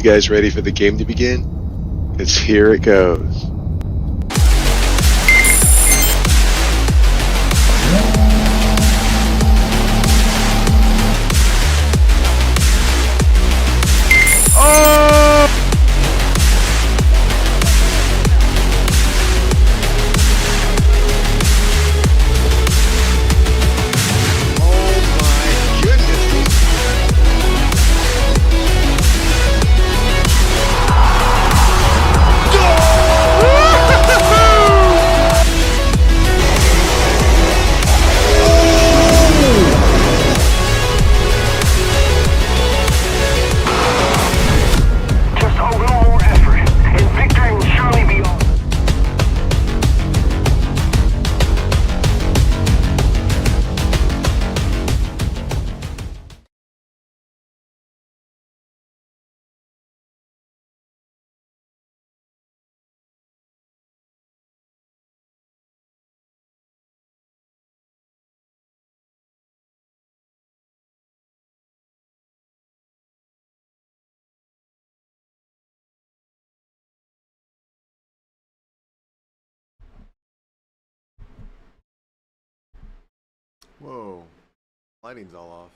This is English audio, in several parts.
guys ready for the game to begin? Because here it goes. Whoa, lighting's all off.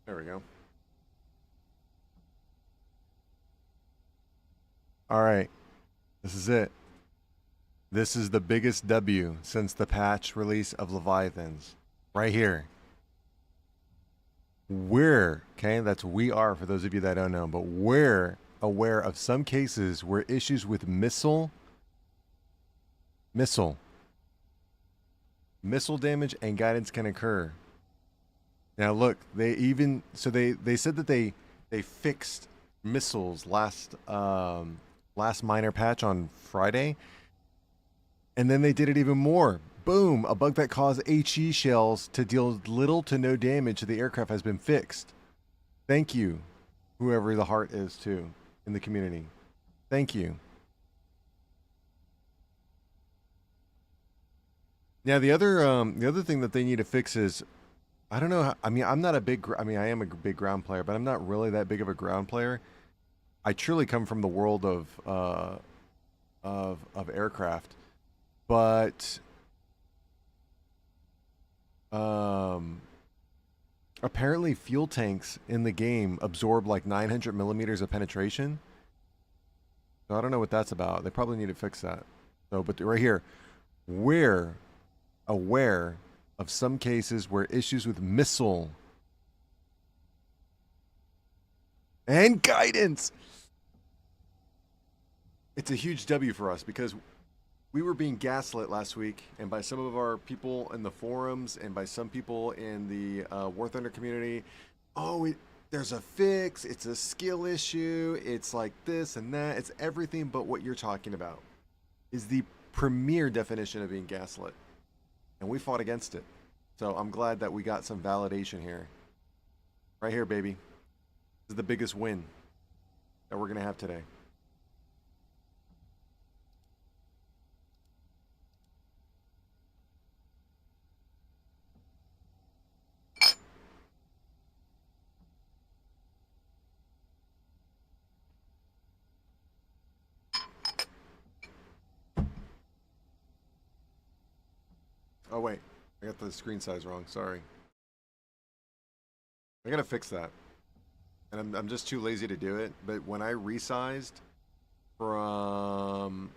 There we go. All right, this is it. This is the biggest W since the patch release of Leviathans. Right here. We are for those of you that don't know, but we're aware of some cases where issues with missile damage and guidance can occur. Now look, they said that they fixed missiles last minor patch on Friday. And then they did it even more. Boom! A bug that caused HE shells to deal little to no damage to the aircraft has been fixed. Thank you, whoever the heart is too in the community. Thank you. Now the other thing that they need to fix is, I don't know. I mean, I am a big ground player, but I'm not really that big of a ground player. I truly come from the world of aircraft. But apparently fuel tanks in the game absorb like 900 millimeters of penetration. So I don't know what that's about. They probably need to fix that. So, but right here, we're aware of some cases where issues with missile and guidance. It's a huge W for us because we were being gaslit last week, and by some of our people in the forums, and by some people in the War Thunder community. Oh, there's a fix. It's a skill issue. It's like this and that. It's everything but what you're talking about. Is the premier definition of being gaslit, and we fought against it. So I'm glad that we got some validation here. Right here, baby. This is the biggest win that we're gonna have today. Oh wait, I got the screen size wrong. Sorry. I gotta fix that, and I'm just too lazy to do it. But when I resized from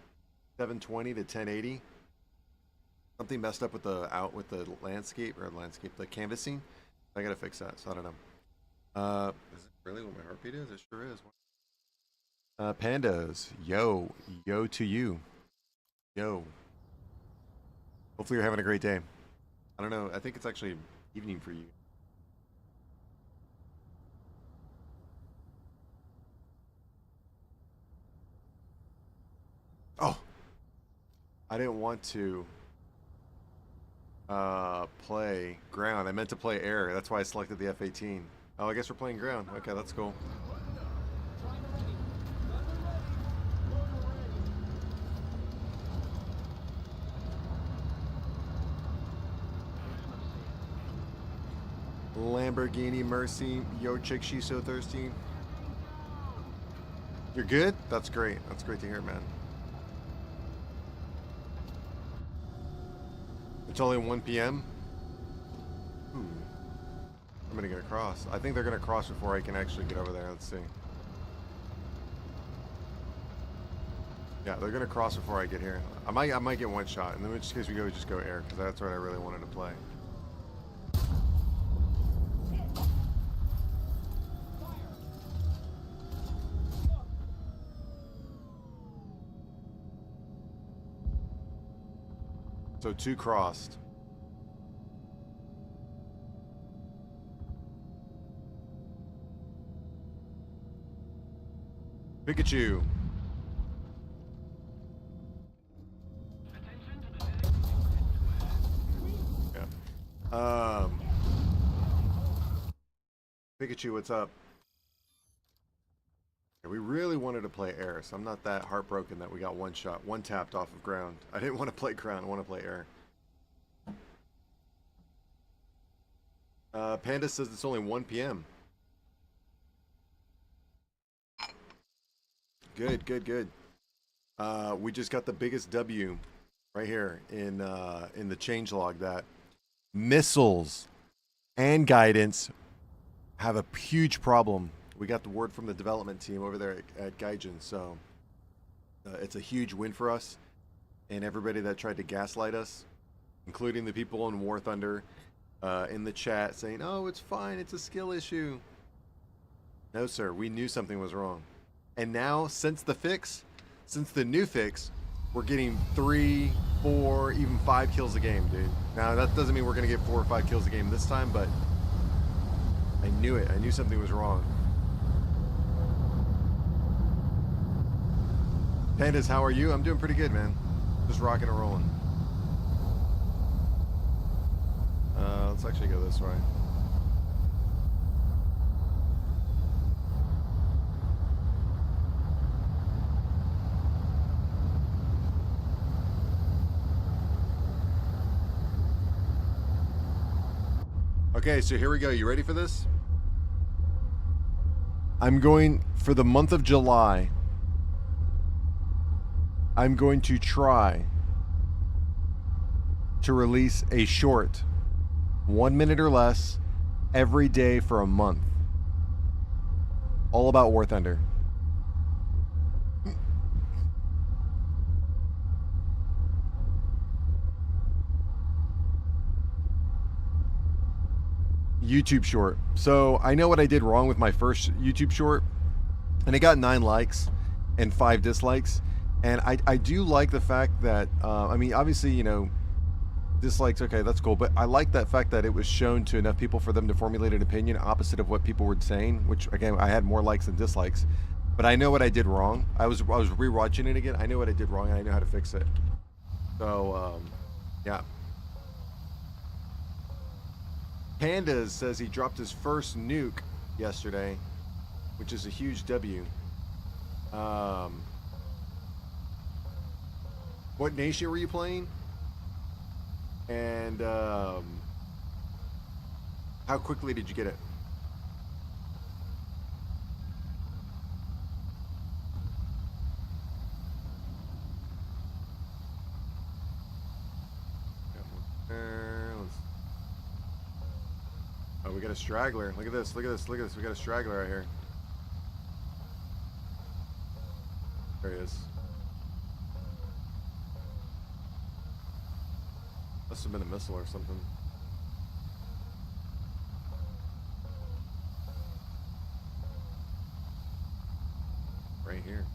720 to 1080, something messed up with the the canvassing. I gotta fix that. So I don't know. Is it really what my heartbeat is? It sure is. Pandas, yo to you, yo. Hopefully you're having a great day. I don't know. I think it's actually evening for you. Oh, I didn't want to. Play ground. I meant to play air. That's why I selected the F-18. Oh, I guess we're playing ground. Okay, that's cool. Lamborghini Mercy. Yo, chick, she's so thirsty. You're good? That's great. That's great to hear, man. It's only 1 p.m. I'm gonna get across. I think they're gonna cross before I can actually get over there. Let's see. Yeah, they're gonna cross before I get here. I might get one shot, and then in which case we just go air, because that's what I really wanted to play. So 2 crossed. Pikachu. Yeah. Pikachu, what's up? Yeah, we really wanted to play air, so I'm not that heartbroken that we got one shot, one tapped off of ground. I didn't want to play ground, I want to play air. Panda says it's only 1 p.m. Good, good, good. We just got the biggest W right here in the changelog that missiles and guidance have a huge problem. We got the word from the development team over there at Gaijin, so it's a huge win for us and everybody that tried to gaslight us, including the people in War Thunder in the chat saying, "Oh, it's fine, it's a skill issue." No, sir, we knew something was wrong. And now, since the new fix, we're getting 3, 4, even 5 kills a game, dude. Now, that doesn't mean we're going to get 4 or 5 kills a game this time, but I knew it. I knew something was wrong. Pandas, how are you? I'm doing pretty good, man. Just rocking and rolling. Let's actually go this way. Okay, so here we go. You ready for this? I'm going, for the month of July, I'm going to try to release a short, 1 minute or less, every day for a month. All about War Thunder. YouTube short. So I know what I did wrong with my first YouTube short, and it got 9 likes and 5 dislikes. And I do like the fact that, I mean, obviously, you know, dislikes, okay, that's cool. But I like that fact that it was shown to enough people for them to formulate an opinion opposite of what people were saying, which, again, I had more likes than dislikes. But I know what I did wrong. I was rewatching it again. I know what I did wrong, and I know how to fix it. So, yeah. Pandas says he dropped his first nuke yesterday, which is a huge W. What nation were you playing? And how quickly did you get it? Oh, we got a straggler. Look at this, look at this, look at this. We got a straggler right here. There he is. Must have been a missile or something. Right here.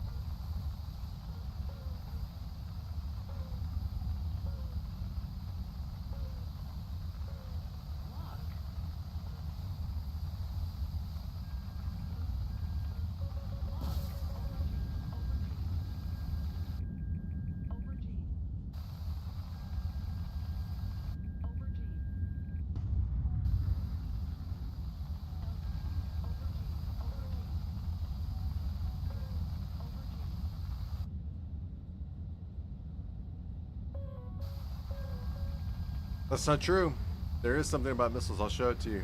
That's not true. There is something about missiles. I'll show it to you.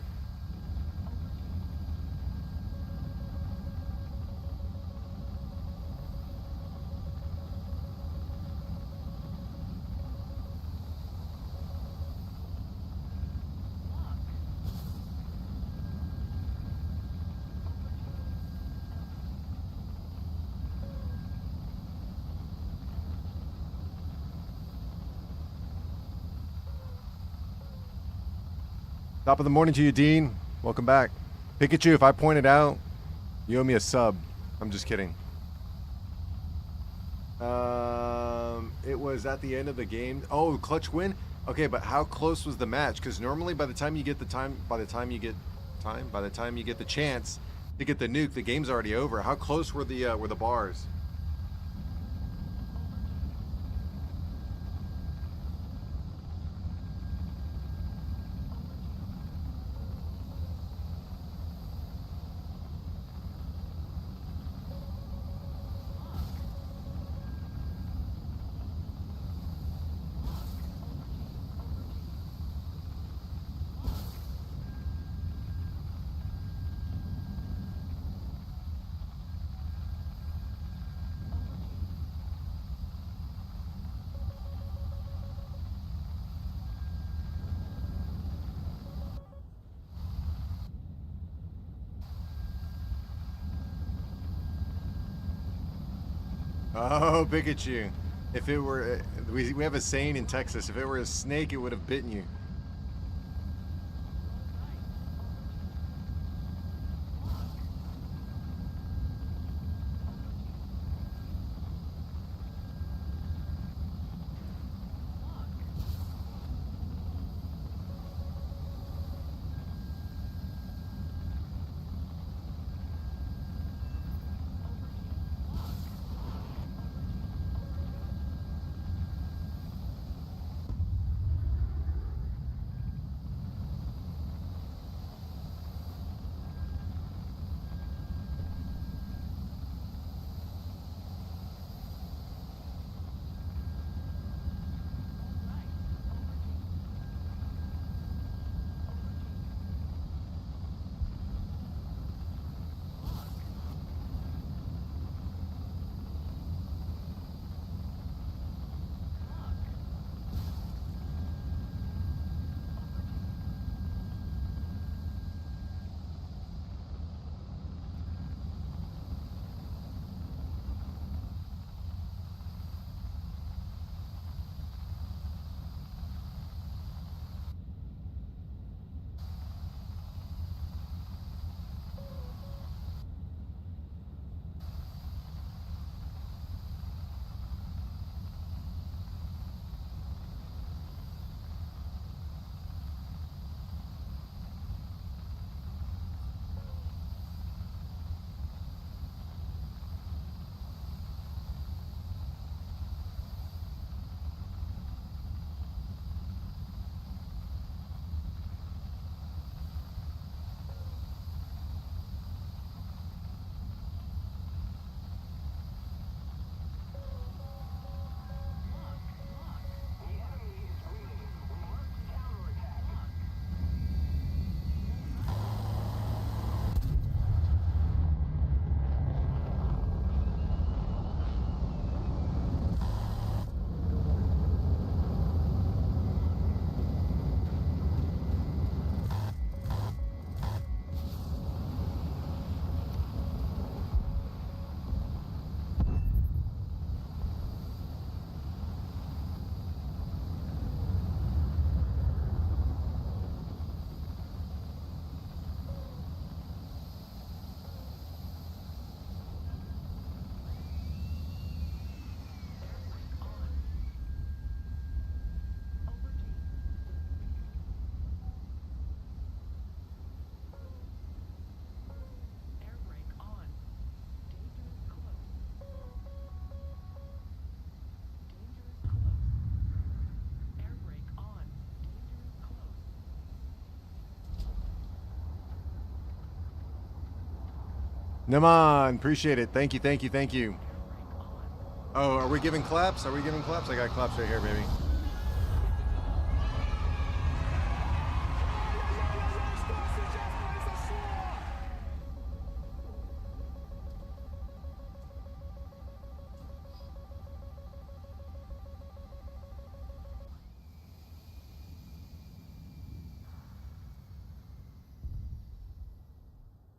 Top of the morning to you, Dean. Welcome back. Pikachu, if I point it out, you owe me a sub. I'm just kidding. It was at the end of the game. Oh, clutch win? Okay, but how close was the match? Because normally by the time you get the chance to get the nuke, the game's already over. How close were the bars? Oh, Pikachu. If it were, we have a saying in Texas, if it were a snake, it would have bitten you. Naman, appreciate it. Thank you, thank you, thank you. Oh, are we giving claps? Are we giving claps? I got claps right here, baby.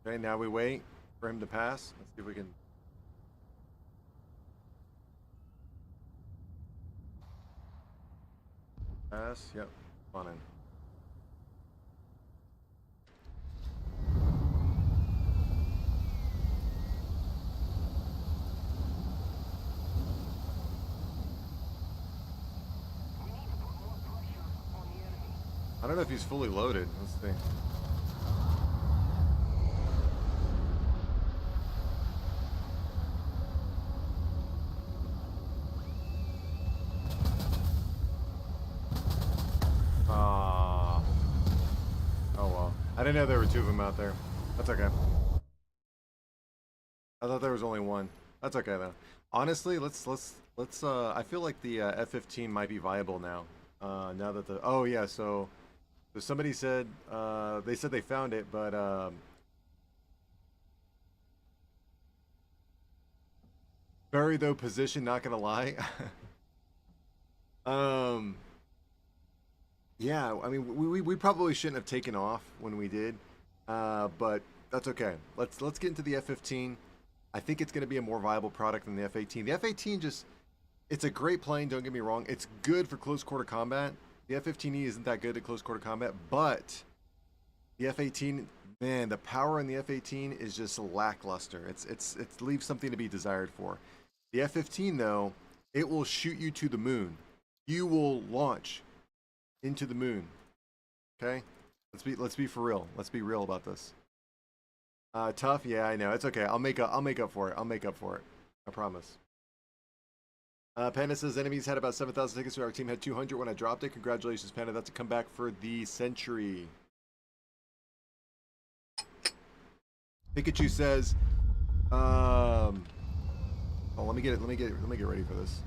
Okay, now we wait for him to pass. Let's see if we can. Pass. Yep. Come on in. I don't know if he's fully loaded. Let's see. Ah. Oh well. I didn't know there were two of them out there. That's okay. I thought there was only one. That's okay though. Honestly, let's I feel like the F-15 might be viable now. Now that the oh yeah, so somebody said they said they found it, but very though position, not gonna lie. Yeah, I mean we probably shouldn't have taken off when we did, but that's okay. Let's get into the F-15. I think it's going to be a more viable product than the F-18. The F-18 just, it's a great plane, don't get me wrong. It's good for close quarter combat. The F-15E isn't that good at close quarter combat, but the F-18, man, the power in the F-18 is just lackluster. It leaves something to be desired for. The F-15 though, it will shoot you to the moon. You will launch into the moon. Okay? Let's be for real. Let's be real about this. Tough, yeah, I know. It's okay. I'll make up for it. I'll make up for it. I promise. Panda says enemies had about 7,000 tickets, so our team had 200 when I dropped it. Congratulations, Panda. That's a comeback for the century. Pikachu says, oh, let me get ready for this.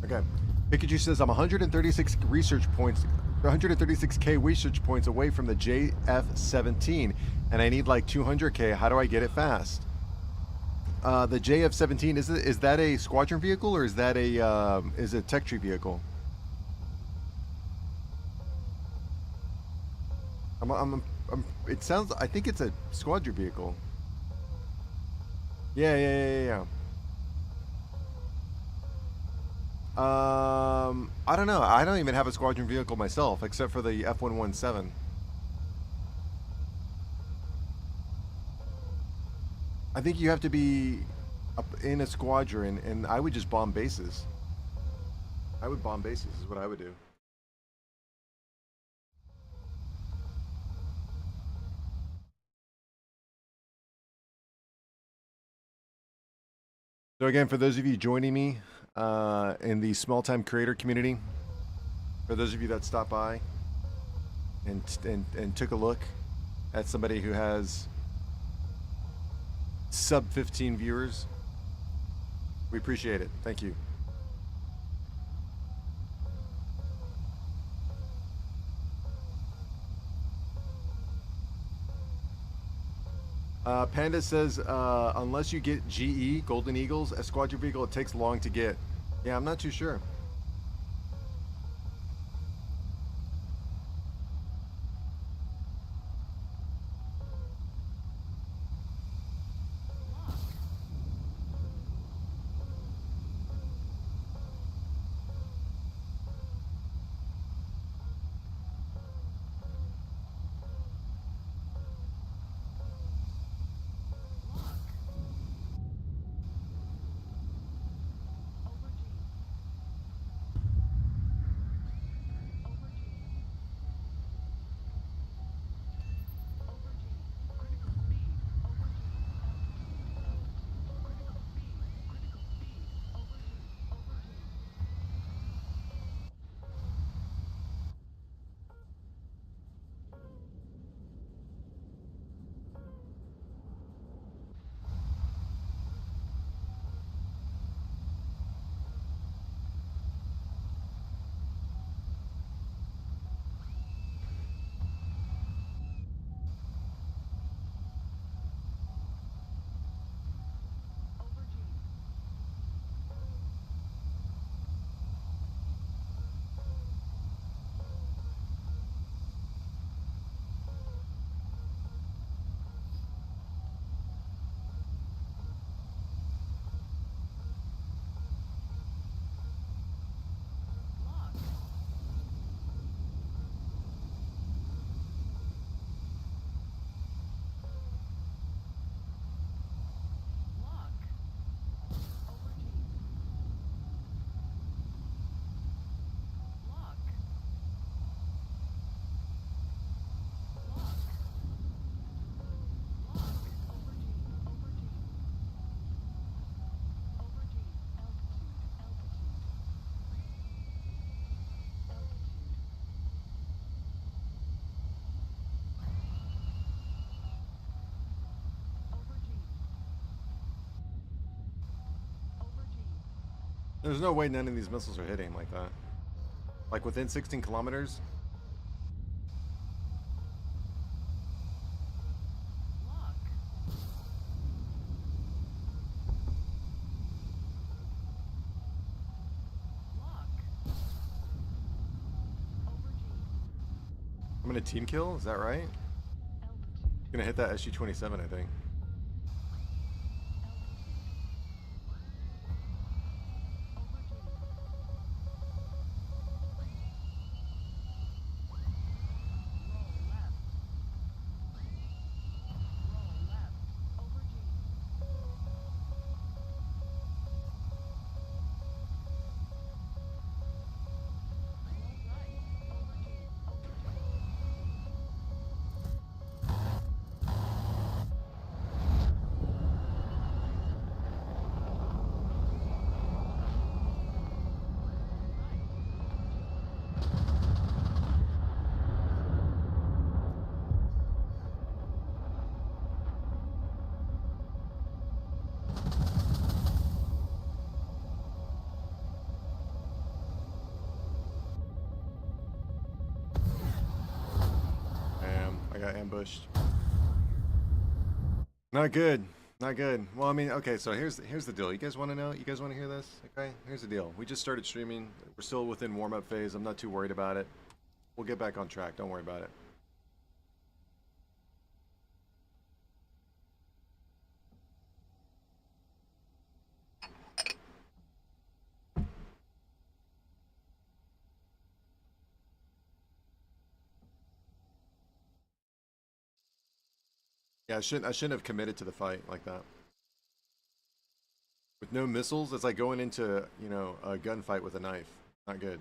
Okay. Pikachu says, I'm 136 research points, 136k research points away from the JF-17, and I need like 200k. How do I get it fast? The JF-17, is that a squadron vehicle or is that a tech tree vehicle? It sounds. I think it's a squadron vehicle. Yeah. I don't know. I don't even have a squadron vehicle myself, except for the F-117. I think you have to be up in a squadron, and I would just bomb bases. I would bomb bases is what I would do. So again, for those of you joining me in the small time creator community, for those of you that stopped by and took a look at somebody who has sub 15 viewers, we appreciate it. Thank you. Panda says, unless you get GE, Golden Eagles, a squadron vehicle, it takes long to get. Yeah, I'm not too sure. There's no way none of these missiles are hitting like that. Like within 16 kilometers? I'm gonna team kill, is that right? Gonna hit that SG-27, I think. Damn, I got ambushed. Not good. Not good. Well, I mean, okay, so here's the deal. You guys want to know? You guys want to hear this? Okay, here's the deal. We just started streaming. We're still within warm-up phase. I'm not too worried about it. We'll get back on track. Don't worry about it. Yeah, I shouldn't have committed to the fight like that. With no missiles, it's like going into, you know, a gunfight with a knife. Not good.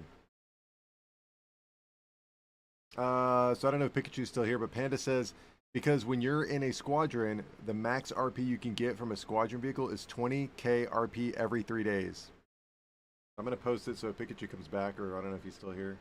So I don't know if Pikachu's still here, but Panda says, because when you're in a squadron, the max RP you can get from a squadron vehicle is 20k RP every 3 days. I'm going to post it so if Pikachu comes back, or I don't know if he's still here.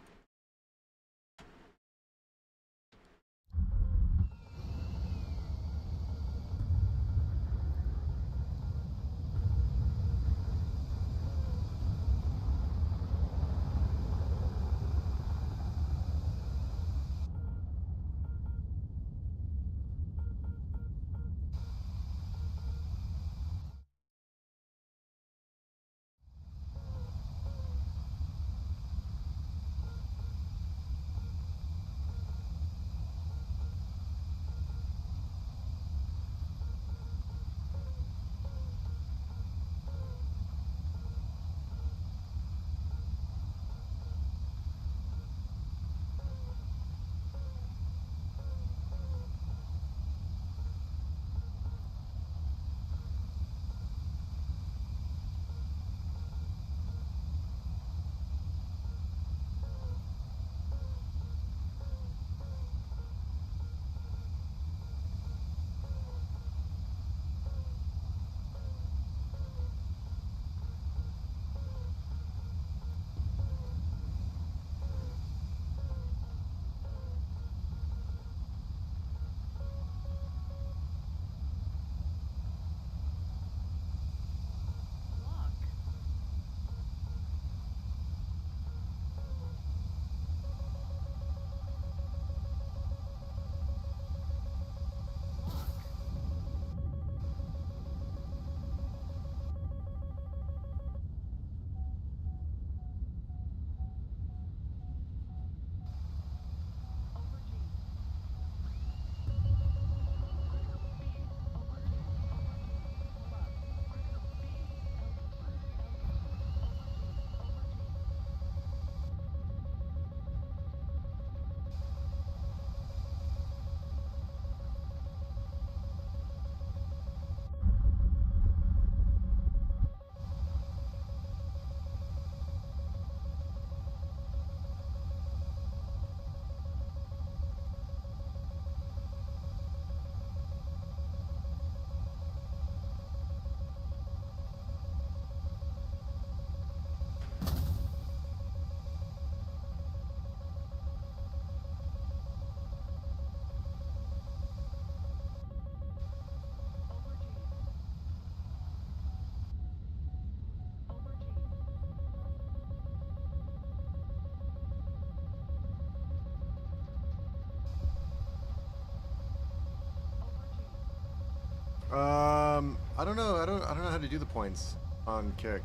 I don't know. I don't know how to do the points on Kick.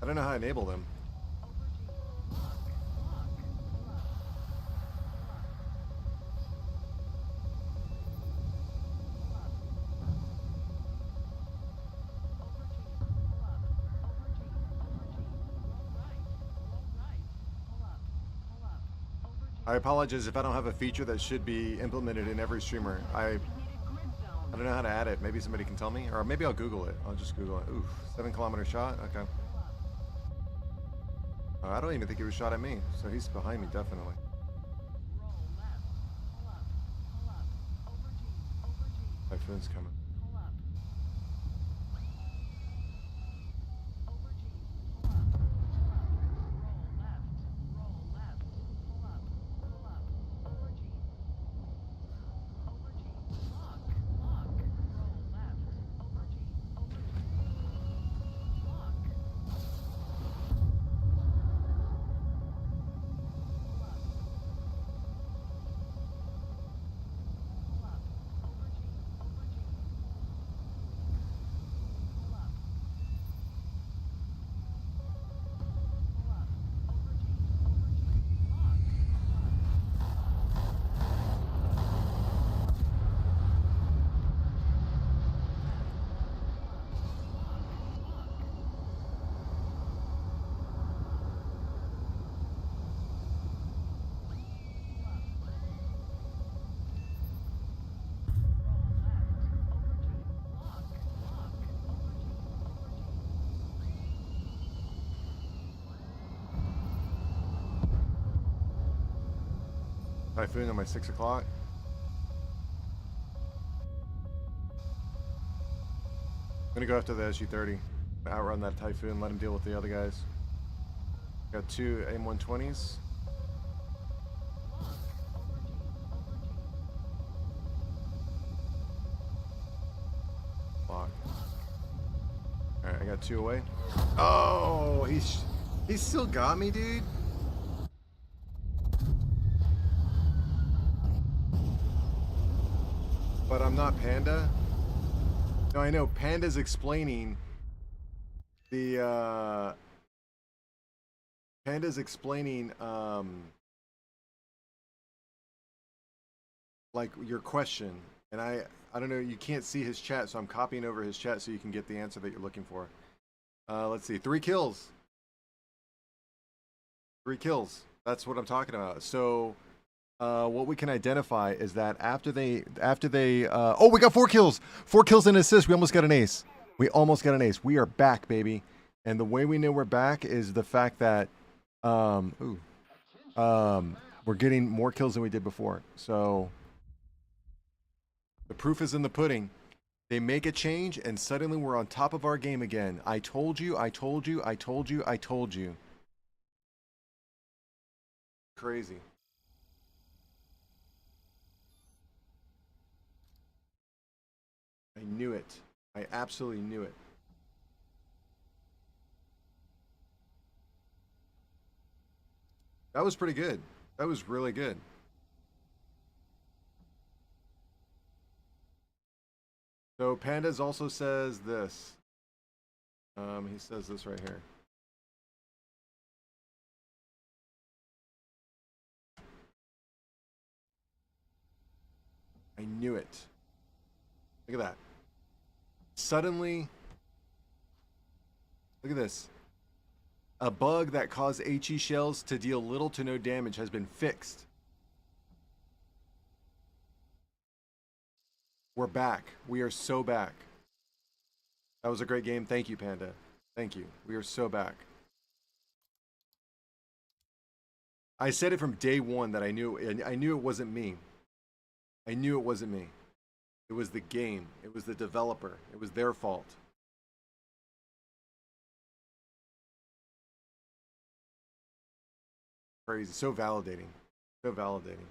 I don't know how to enable them. I apologize if I don't have a feature that should be implemented in every streamer. I don't know how to add it. Maybe somebody can tell me, or maybe I'll Google it. I'll just Google it. Oof, 7-kilometer shot. Okay. I don't even think he was shot at me, so he's behind me definitely. Typhoon's coming. Typhoon on my 6 o'clock. I'm gonna go after the SG-30. Outrun that Typhoon, let him deal with the other guys. Got 2 AIM-120s. Block. Alright, I got 2 away. Oh, he's still got me, dude. But I'm not Panda. No, I know Panda's explaining the like your question, and I don't know, you can't see his chat, so I'm copying over his chat so you can get the answer that you're looking for. Let's see, 3 kills. 3 kills. That's what I'm talking about. So what we can identify is that after they oh, we got 4 kills. 4 kills and assists. We almost got an ace. We are back, baby. And the way we know we're back is the fact that we're getting more kills than we did before. So the proof is in the pudding. They make a change and suddenly we're on top of our game again. I told you. Crazy. I knew it. I absolutely knew it. That was pretty good. That was really good. So Pandas also says this. He says this right here. I knew it. Look at that. Suddenly, look at this. A bug that caused HE shells to deal little to no damage has been fixed. We're back. We are so back. That was a great game. Thank you, Panda. Thank you. We are so back. I said it from day one that I knew it wasn't me. I knew it wasn't me. It was the game. It was the developer. It was their fault. Crazy. So validating. So validating.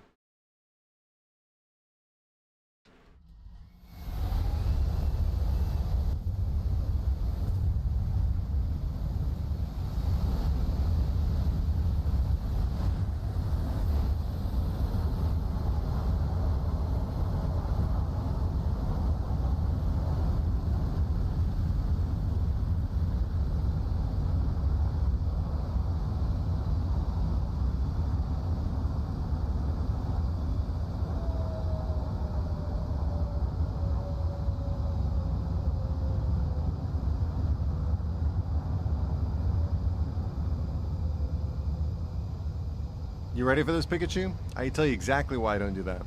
You ready for this, Pikachu? I can tell you exactly why I don't do that.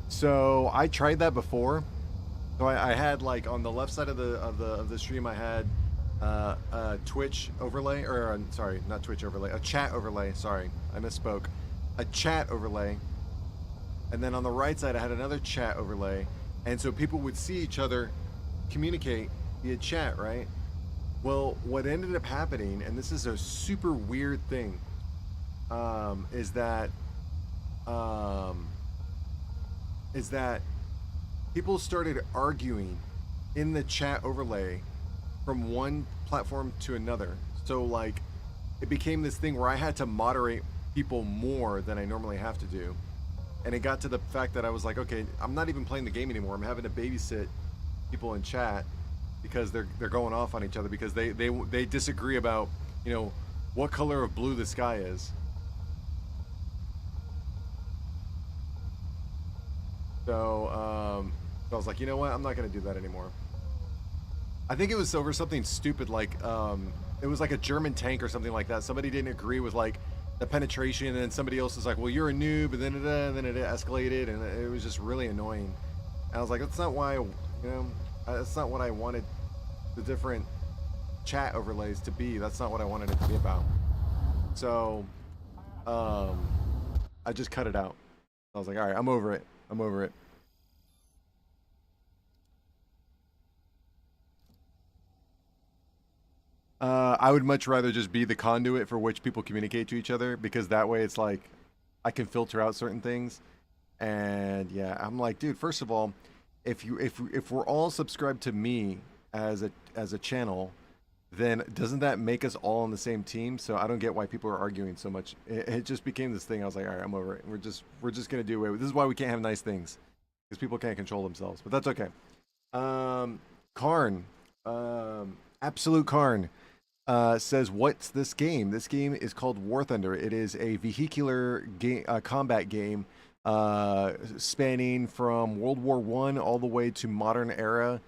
So I tried that before. So I had like on the left side of the stream, I had a Twitch overlay, or sorry, not Twitch overlay, a chat overlay. Sorry, I misspoke. A chat overlay, and then on the right side, I had another chat overlay, and so people would see each other communicate via chat, right? Well, what ended up happening, and this is a super weird thing, is that people started arguing in the chat overlay from one platform to another. So like it became this thing where I had to moderate people more than I normally have to do. And it got to the fact that I was like, okay, I'm not even playing the game anymore. I'm having to babysit people in chat because they're going off on each other because they disagree about, you know, what color of blue the sky is. So I was like, you know what? I'm not going to do that anymore. I think it was over something stupid like it was like a German tank or something like that. Somebody didn't agree with like the penetration, and then somebody else was like, well, you're a noob, and then it escalated, and it was just really annoying. And I was like, that's not why, you know, that's not what I wanted the different chat overlays to be. That's not what I wanted it to be about. So I just cut it out. I was like, all right, I'm over it. I'm over it. I would much rather just be the conduit for which people communicate to each other, because that way it's like I can filter out certain things. And yeah, I'm like, dude, first of all, if we're all subscribed to me as a channel, then doesn't that make us all on the same team? So I don't get why people are arguing so much. It just became this thing. I was like, all right, I'm over it. We're just gonna do away with. This is why we can't have nice things, because people can't control themselves. But that's okay. Karn, Absolute Karn, says, what's this game? This game is called War Thunder. It is a vehicular game, combat game, spanning from World War I all the way to modern era.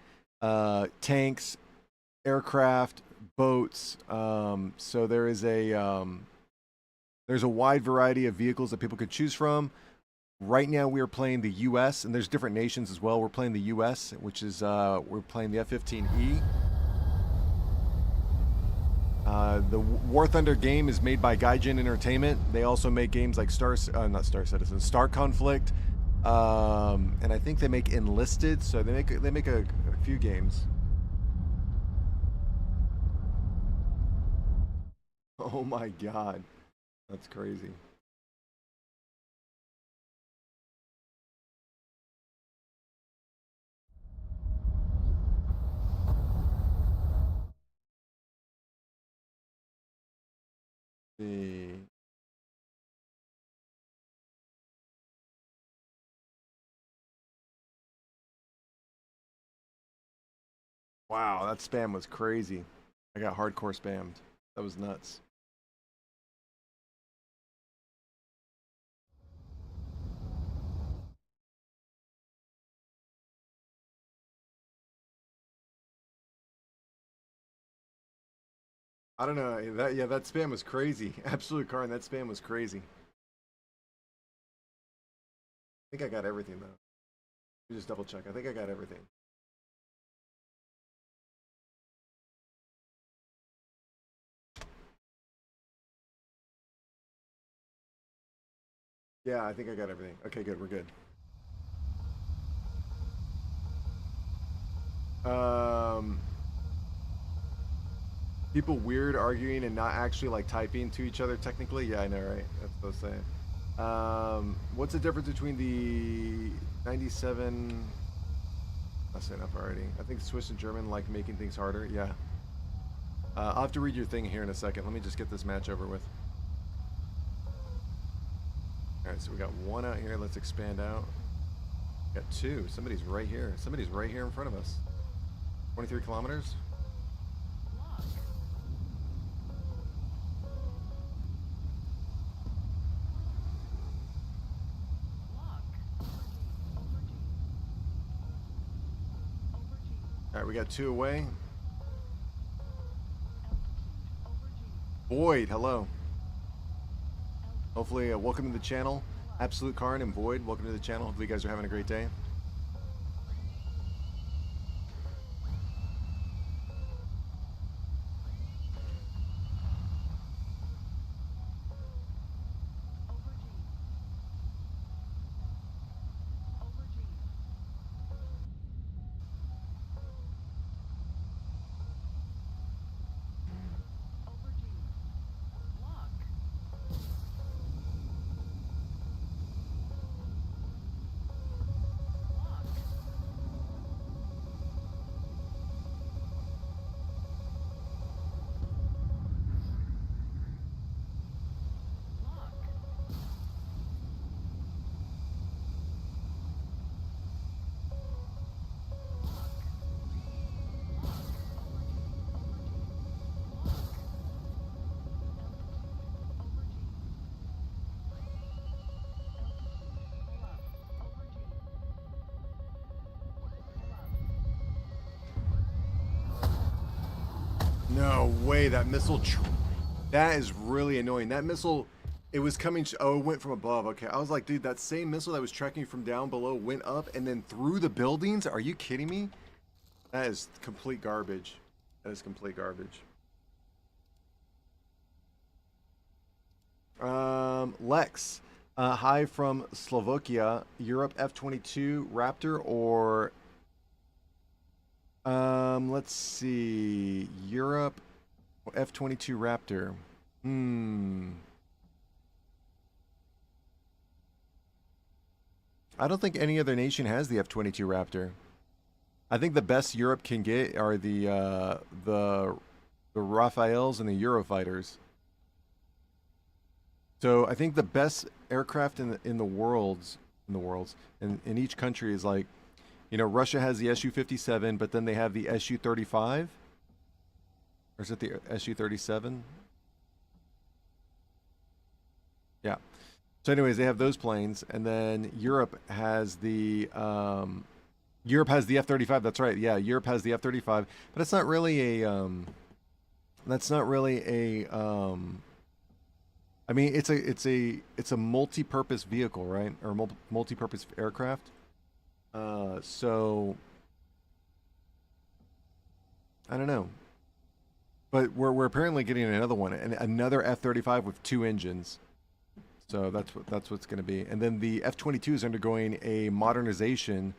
Tanks, aircraft, boats. So there's a wide variety of vehicles that people could choose from. Right now we are playing the U.S., and there's different nations as well. We're playing the U.S., which is we're playing the F-15E. The War Thunder game is made by Gaijin Entertainment. They also make games like Star Conflict, and I think they make Enlisted. So they make a few games. Oh my god, that's crazy. See. Wow, that spam was crazy. I got hardcore spammed. That was nuts. I don't know. That spam was crazy. Absolute Karn, that spam was crazy. I think I got everything though. Let me just double check. I think I got everything. Yeah, I think I got everything. Okay, good. We're good. People weird arguing and not actually like typing to each other technically. Yeah, I know, right? That's what I was saying. What's the difference between the 97? That's enough already. I think Swiss and German like making things harder. Yeah. I'll have to read your thing here in a second. Let me just get this match over with. All right, so we got one out here. Let's expand out. We got two. Somebody's right here. Somebody's right here in front of us. 23 kilometers. All right, we got two away. Boyd, hello. Hopefully, welcome to the channel. Absolute Karn and Void, welcome to the channel. Hopefully you guys are having a great day. No way, that missile. That is really annoying. That missile, it was coming. Oh, it went from above. Okay. I was like, dude, that same missile that was tracking from down below went up and then through the buildings? Are you kidding me? That is complete garbage. That is complete garbage. Lex. Hi from Slovakia. Europe F-22 Raptor or... let's see. Europe F-22 Raptor. I don't think any other nation has the F-22 Raptor. I think the best Europe can get are the Rafaels and the Eurofighters. So I think the best aircraft in each country is like, you know, Russia has the Su-57, but then they have the Su-35. Or is it the Su-37? Yeah. So anyways, they have those planes, and then Europe has the F-35. That's right. Yeah, Europe has the F-35, but it's not really a I mean, it's a multi-purpose vehicle, right? Or multi-purpose aircraft. So I don't know, but we're apparently getting another one, and another F-35 with 2 engines. So that's what's going to be. And then the F-22 is undergoing a modernization,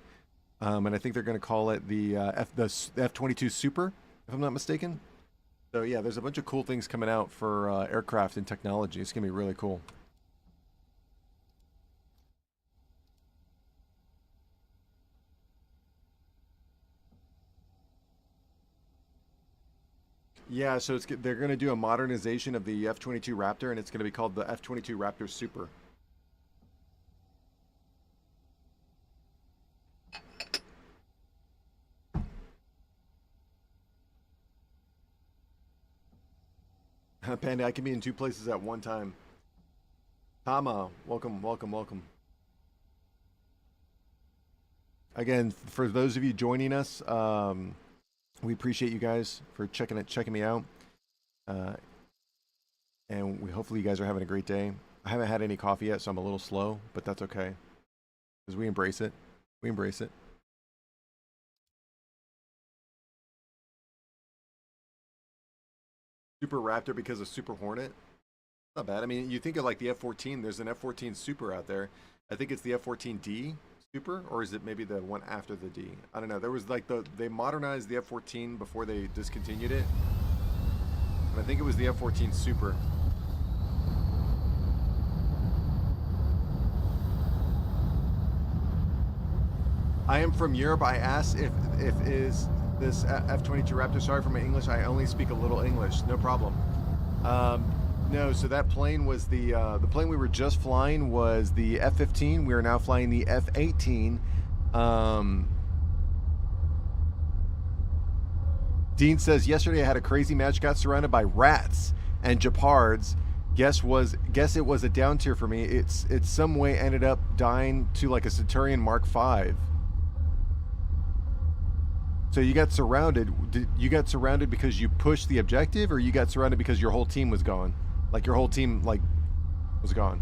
and I think they're going to call it the F-22 Super, if I'm not mistaken. So yeah, there's a bunch of cool things coming out for aircraft and technology. It's going to be really cool. Yeah, so they're going to do a modernization of the F-22 Raptor, and it's going to be called the F-22 Raptor Super. Panda, I can be in 2 places at one time. Tama, welcome, welcome, welcome. Again, for those of you joining us, we appreciate you guys for checking me out, and hopefully you guys are having a great day. I haven't had any coffee yet, so I'm a little slow, but that's okay, because we embrace it. We embrace it. Super Raptor because of Super Hornet. Not bad. I mean, you think of like the F-14. There's an F-14 Super out there. I think it's the F-14D Super, or is it maybe the one after the D? I don't know. There was like they modernized the F-14 before they discontinued it. And I think it was the F-14 Super. I am from Europe. I asked if is this F-22 Raptor. Sorry for my English. I only speak a little English. No problem. No, so that plane was the plane we were just flying was the F-15. We are now flying the F-18. Dean says, yesterday I had a crazy match, got surrounded by rats and Jeopards. Guess it was a down tier for me. It's some way ended up dying to like a Centurion Mark V. So you got surrounded. You got surrounded because you pushed the objective, or you got surrounded because your whole team was gone? Like your whole team, like was gone.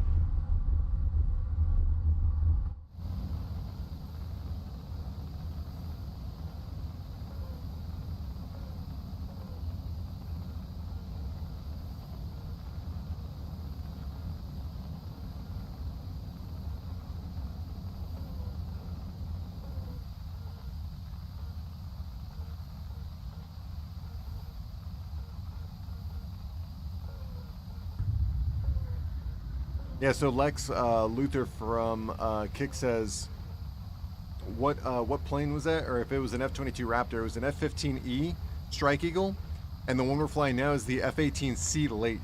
Yeah, so Lex Luther from Kick says, what plane was that? Or if it was an F-22 Raptor, it was an F-15E Strike Eagle, and the one we're flying now is the F-18C late.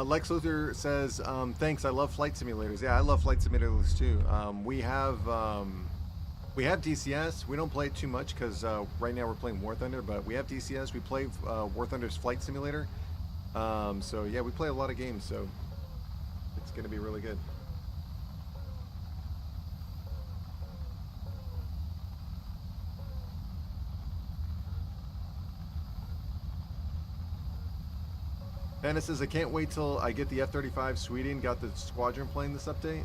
Lex Luthor says, "Thanks. I love flight simulators. Yeah, I love flight simulators too. We have DCS. We don't play it too much because right now we're playing War Thunder. But we have DCS. We play War Thunder's flight simulator. So yeah, we play a lot of games. So it's gonna be really good." Anna says, "I can't wait till I get the F-35 Sweden. Got the squadron plane this update."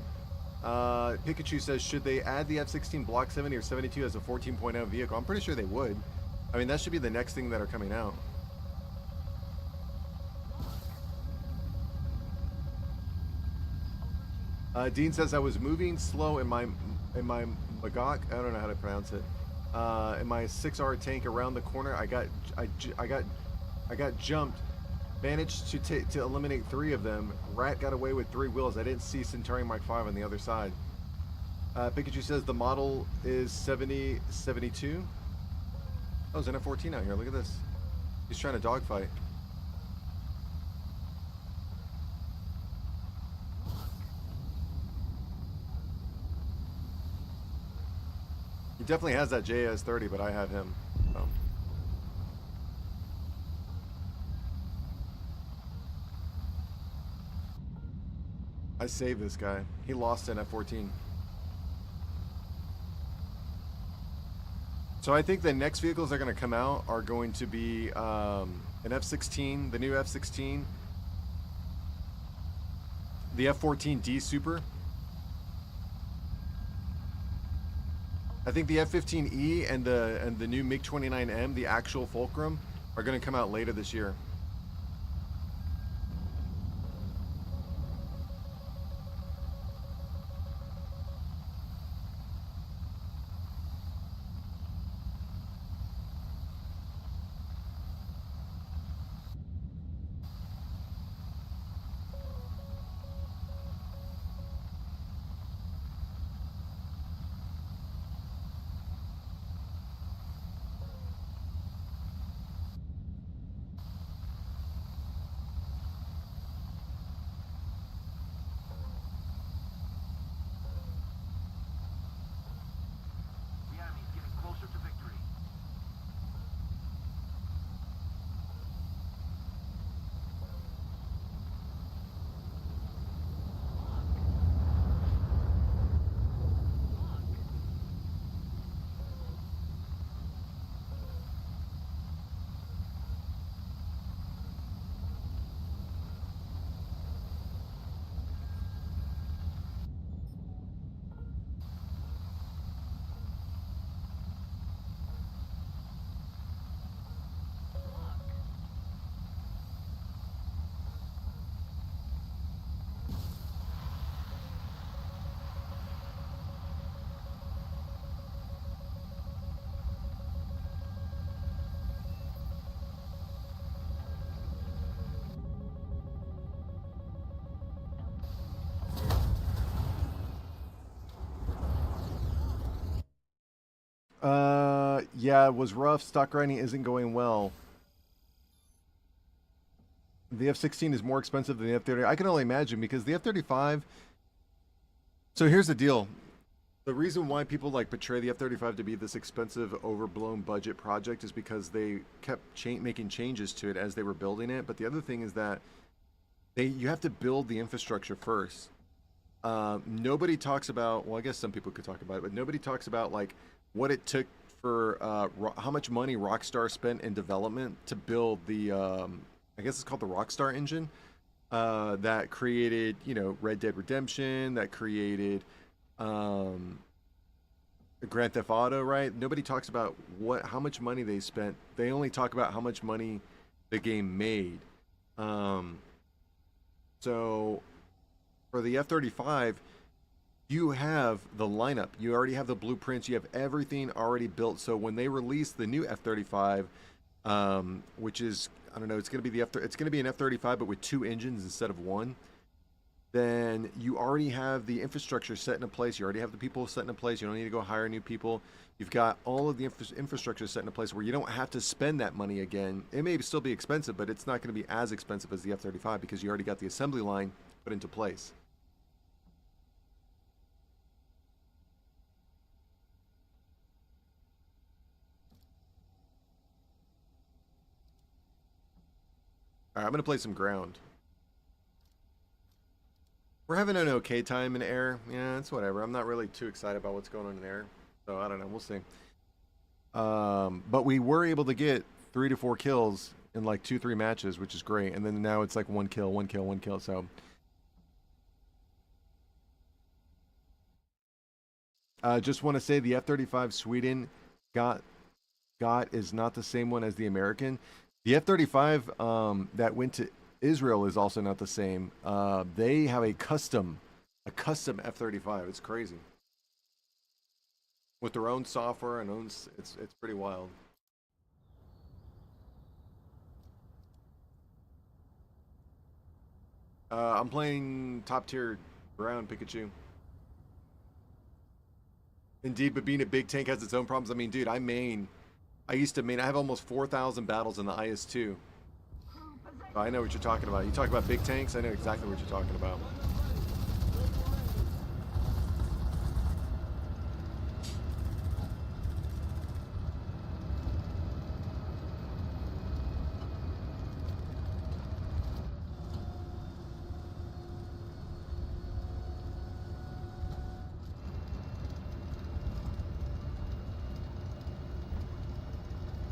Pikachu says, "Should they add the F-16 Block 70 or 72 as a 14.0 vehicle?" I'm pretty sure they would. I mean, that should be the next thing that are coming out. Dean says, "I was moving slow in my Magok. I don't know how to pronounce it. In my 6R tank around the corner, I got jumped. Managed to eliminate 3 of them. Rat got away with 3 wheels. I didn't see Centauri Mark 5 on the other side." Pikachu says the model is 7072. Oh, there's an F-14 out here. Look at this. He's trying to dogfight. He definitely has that JS30, but I have him. So. I saved this guy. He lost an F-14. So I think the next vehicles that are going to come out are going to be an F-16, the new F-16, the F-14D Super. I think the F-15E and the new MiG-29M, the actual Fulcrum, are going to come out later this year. Yeah, it was rough. Stock grinding isn't going well. The F-16 is more expensive than the F-30. I can only imagine because the F-35. So here's the deal. The reason why people like portray the F-35 to be this expensive, overblown budget project is because they kept making changes to it as they were building it. But the other thing is that you have to build the infrastructure first. Nobody talks about. Well, I guess some people could talk about it, but nobody talks about like what it took for how much money Rockstar spent in development to build the. I guess it's called the Rockstar engine that created, Red Dead Redemption, that created Grand Theft Auto, right? Nobody talks about how much money they spent. They only talk about how much money the game made. So for the F-35, you have the lineup. You already have the blueprints. You have everything already built. So when they release the new F-35, which is, I don't know, it's going to be it's going to be an F-35 but with 2 engines instead of 1. Then you already have the infrastructure set in place. You already have the people set in place. You don't need to go hire new people. You've got all of the infrastructure set in place where you don't have to spend that money again. It may still be expensive, but it's not going to be as expensive as the F-35 because you already got the assembly line put into place. All right, I'm going to play some ground. We're having an okay time in air. Yeah, it's whatever. I'm not really too excited about what's going on in air. So I don't know. We'll see. But we were able to get 3 to 4 kills in like 2-3 matches, which is great. And then now it's like 1 kill, 1 kill, 1 kill. So just want to say the F-35 Sweden got is not the same one as the American. The F-35 that went to Israel is also not the same. They have a custom F-35. It's crazy. With their own software and it's pretty wild. I'm playing top tier ground Pikachu. Indeed, but being a big tank has its own problems. I mean, dude, I used to main. I have almost 4,000 battles in the IS-2. So I know what you're talking about. You talk about big tanks, I know exactly what you're talking about.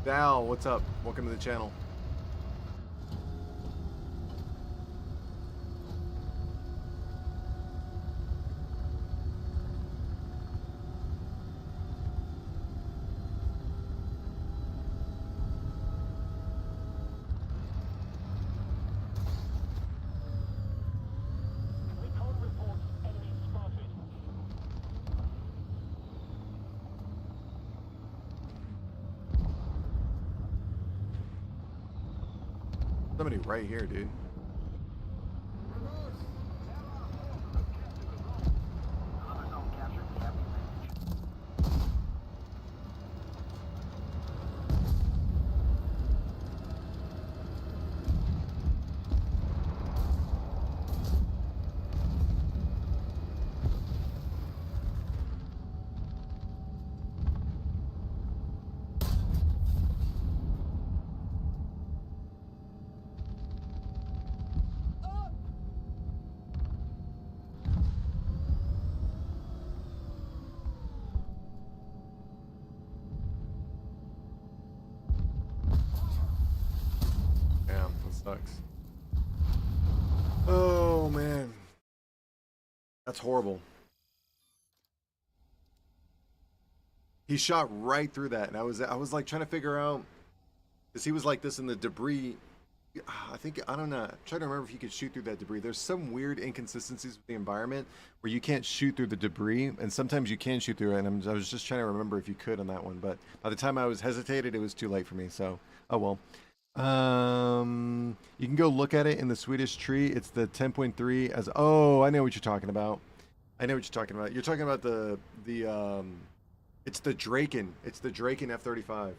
Val, what's up? Welcome to the channel. Somebody right here, dude. Sucks. Oh man, that's horrible. He shot right through that, and I was like trying to figure out, because he was like this in the debris. I don't know. I'm trying to remember if you could shoot through that debris. There's some weird inconsistencies with the environment where you can't shoot through the debris, and sometimes you can shoot through it. And I was just trying to remember if you could on that one, but by the time I was hesitated, it was too late for me. So, oh well. You can go look at it in the Swedish tree. It's the 10.3 as. Oh, I know what you're talking about. I know what you're talking about. You're talking about the It's the Draken. It's the Draken F-35.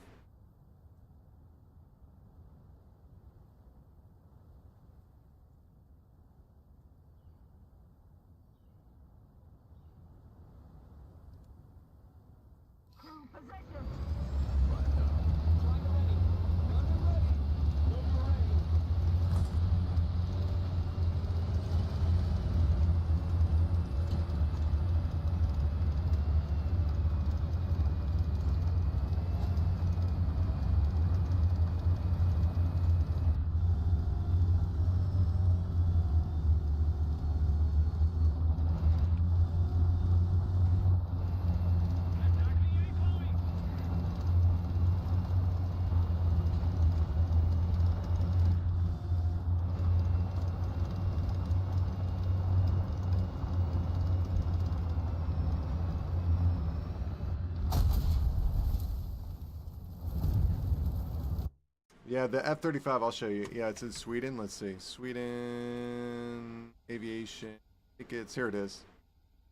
Yeah, the F-35, I'll show you. Yeah, it's in Sweden. Let's see. Sweden aviation tickets. Here it is.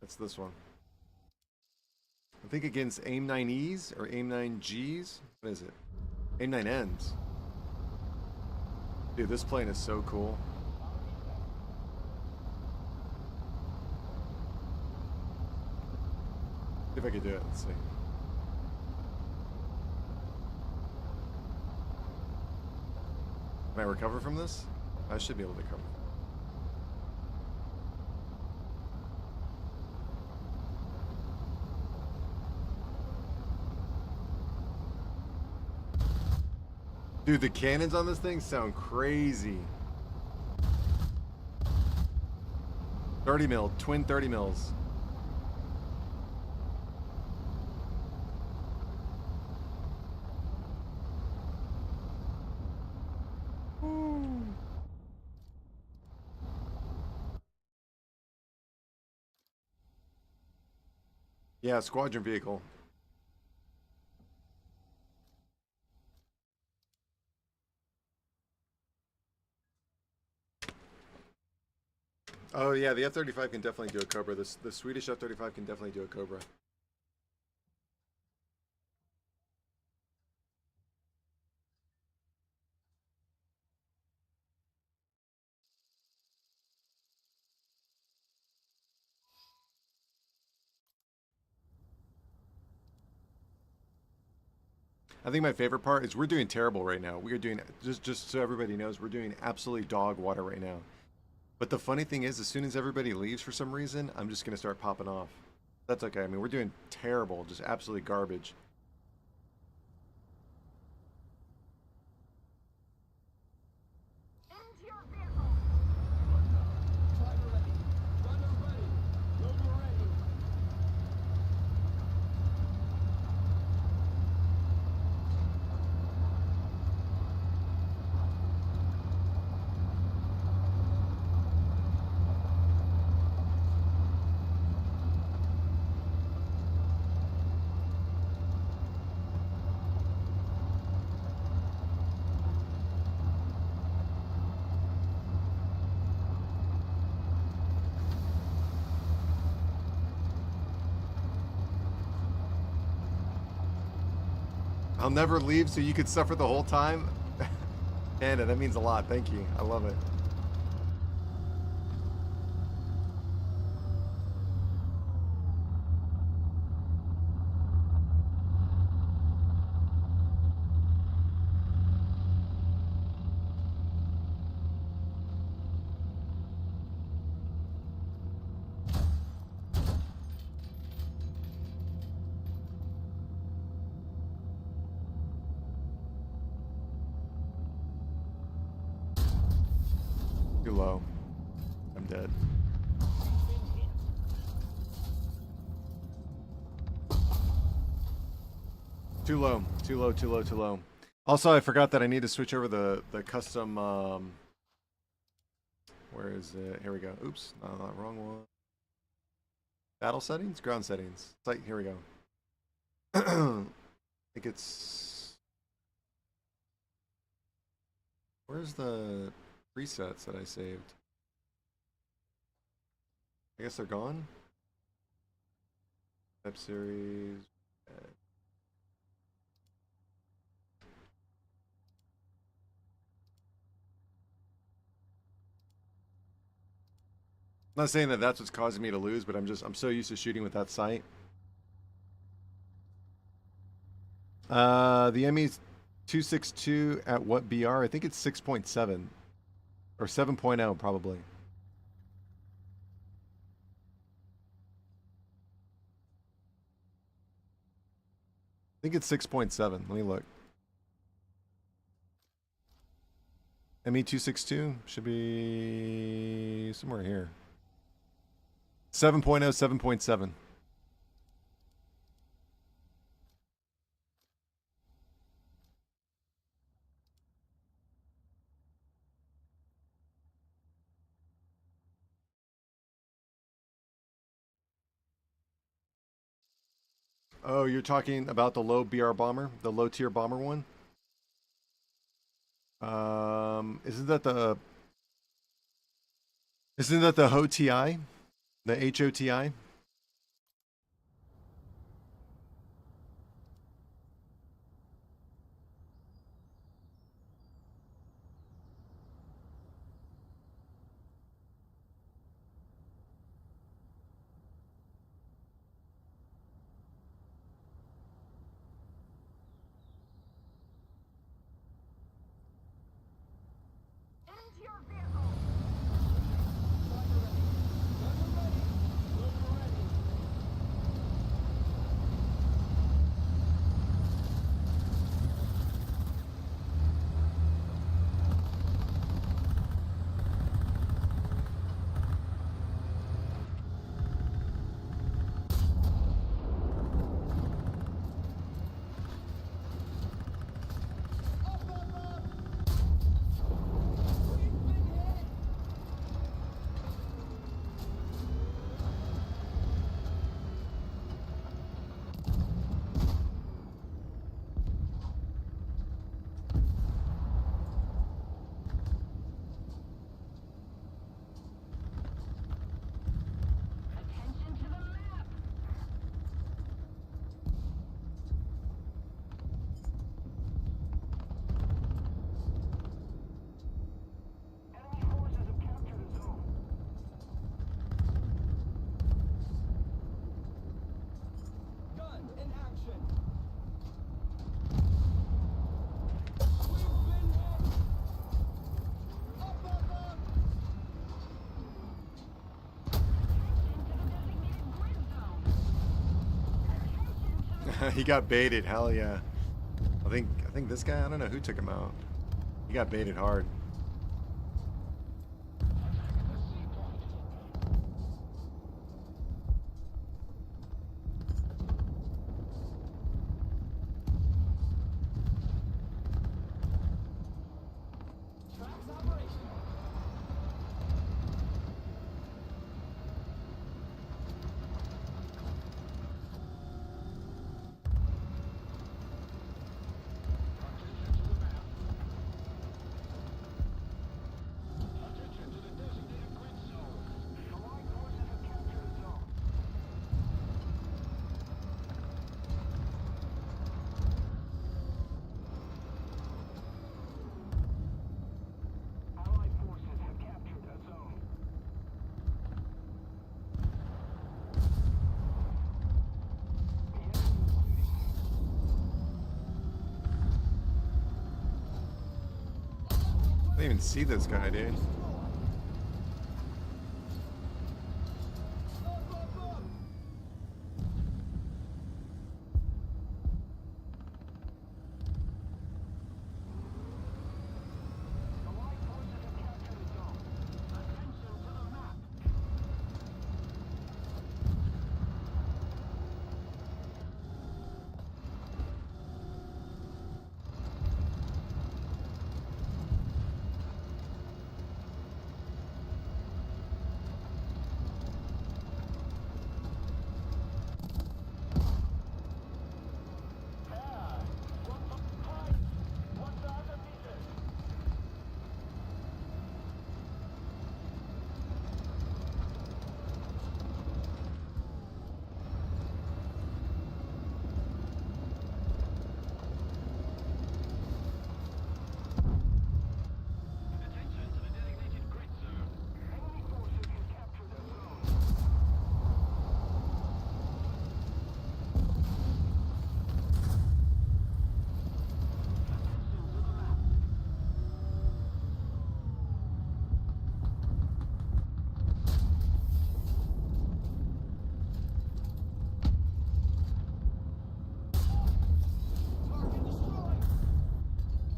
That's this one. I think against AIM-9Es or AIM-9Gs. What is it? AIM-9Ns. Dude, this plane is so cool. See if I can do it. Let's see. Can I recover from this? I should be able to recover. Dude, the cannons on this thing sound crazy. 30 mil, twin 30 mils. Yeah, squadron vehicle. Oh yeah, the F-35 can definitely do a Cobra. The Swedish F-35 can definitely do a Cobra. I think my favorite part is we're doing terrible right now. We are doing, just so everybody knows, we're doing absolutely dog water right now. But the funny thing is, as soon as everybody leaves for some reason, I'm just going to start popping off. That's okay. I mean, we're doing terrible, just absolutely garbage. I'll never leave so you could suffer the whole time. Panda, that means a lot. Thank you. I love it. Too low. I'm dead. Too low. Too low, too low, too low. Also, I forgot that I need to switch over the custom, where is it? Here we go. Oops, no, not wrong one. Battle settings? Ground settings. It's like, here we go. I think it's... Where's the presets that I saved? I guess they're gone? Step series... I'm not saying that that's what's causing me to lose, but I'm so used to shooting with that sight. The ME's 262 at what BR? I think it's 6.7 or 7.0 probably. I think it's 6.7. Let me look. ME 262 should be somewhere here. 7.0, 7.7. Oh, you're talking about the low BR bomber, the low tier bomber one? Isn't that the HOTI? The HOTI? He got baited. Hell yeah. I think this guy, I don't know who took him out. He got baited hard. I didn't even see this guy, dude.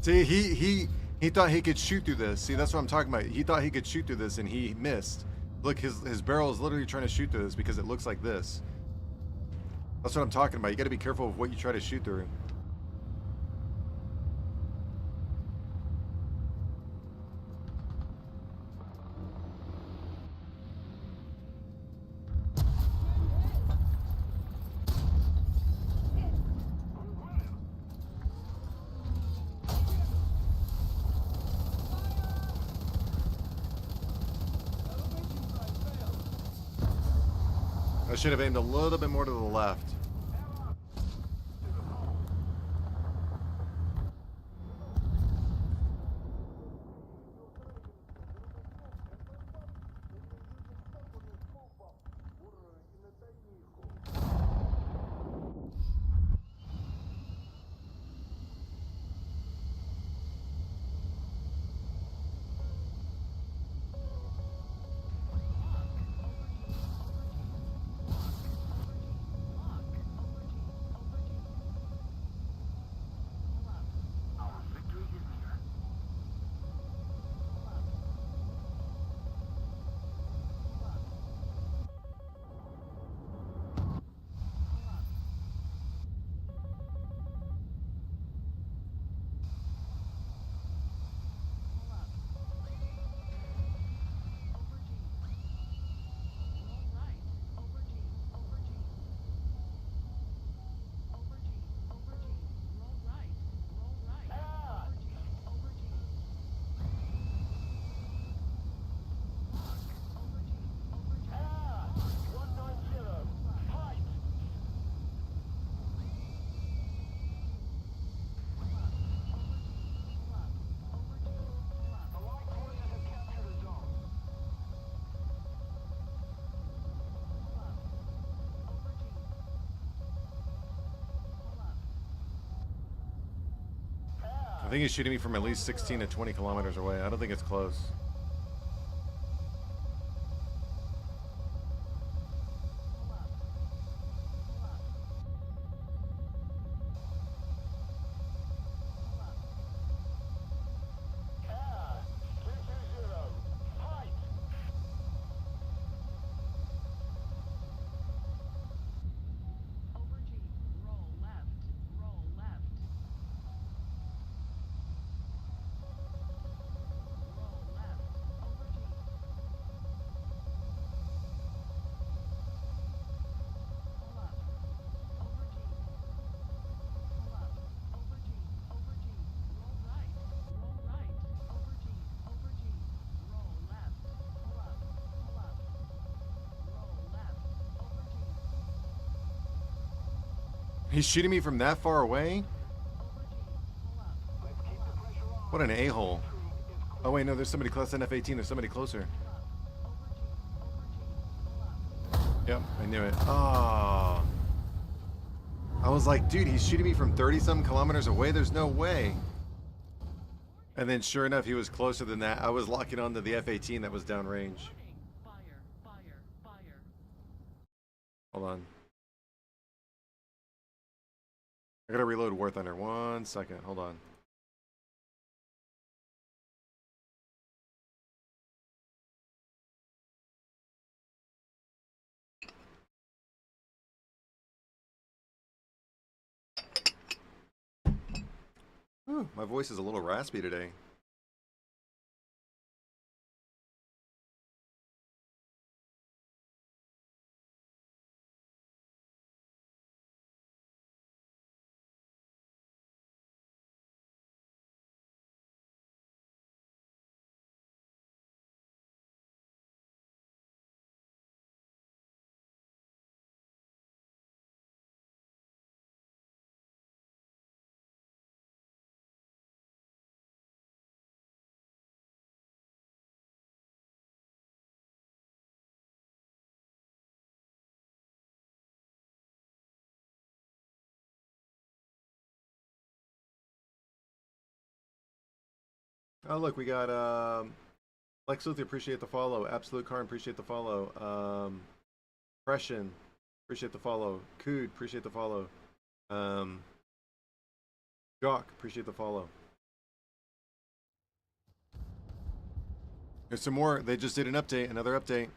See, he thought he could shoot through this. See, that's what I'm talking about. He thought he could shoot through this, and he missed. Look, his barrel is literally trying to shoot through this because it looks like this. That's what I'm talking about. You got to be careful of what you try to shoot through. I should have aimed a little bit more to the left. I think he's shooting me from at least 16 to 20 kilometers away. I don't think it's close. He's shooting me from that far away? What an a-hole. Oh wait, no, there's somebody close to F-18. There's somebody closer. Yep, I knew it. Oh. I was like, dude, he's shooting me from 30-some kilometers away? There's no way. And then sure enough, he was closer than that. I was locking onto the F-18 that was downrange. Hold on. I gotta reload War Thunder. 1 second. Hold on. Ooh, my voice is a little raspy today. Oh, look, we got Lex Luthor, appreciate the follow. Absolute Karn, appreciate the follow. Pression, appreciate the follow. Cood, appreciate the follow. Jock, appreciate the follow. There's some more. They just did an update, another update.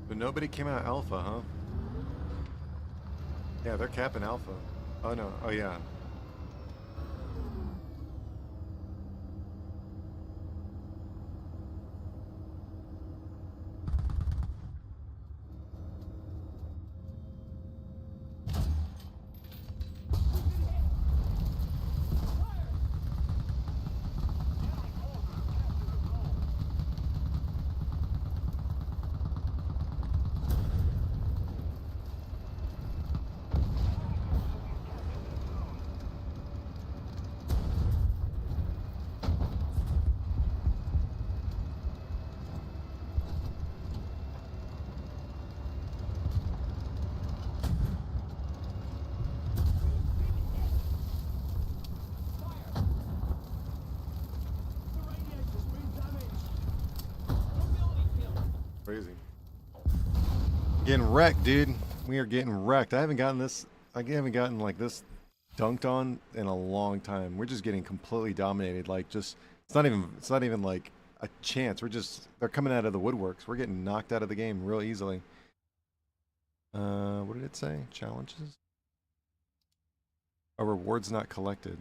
But nobody came out alpha, huh? Yeah, they're capping alpha. Oh no. Oh yeah. Crazy. Getting wrecked, dude. We are getting wrecked. I haven't gotten this. I haven't gotten like this dunked on in a long time. We're just getting completely dominated. Like just it's not even. It's not even like a chance. We're just. They're coming out of the woodworks. We're getting knocked out of the game real easily. What did it say? Challenges. A reward's not collected.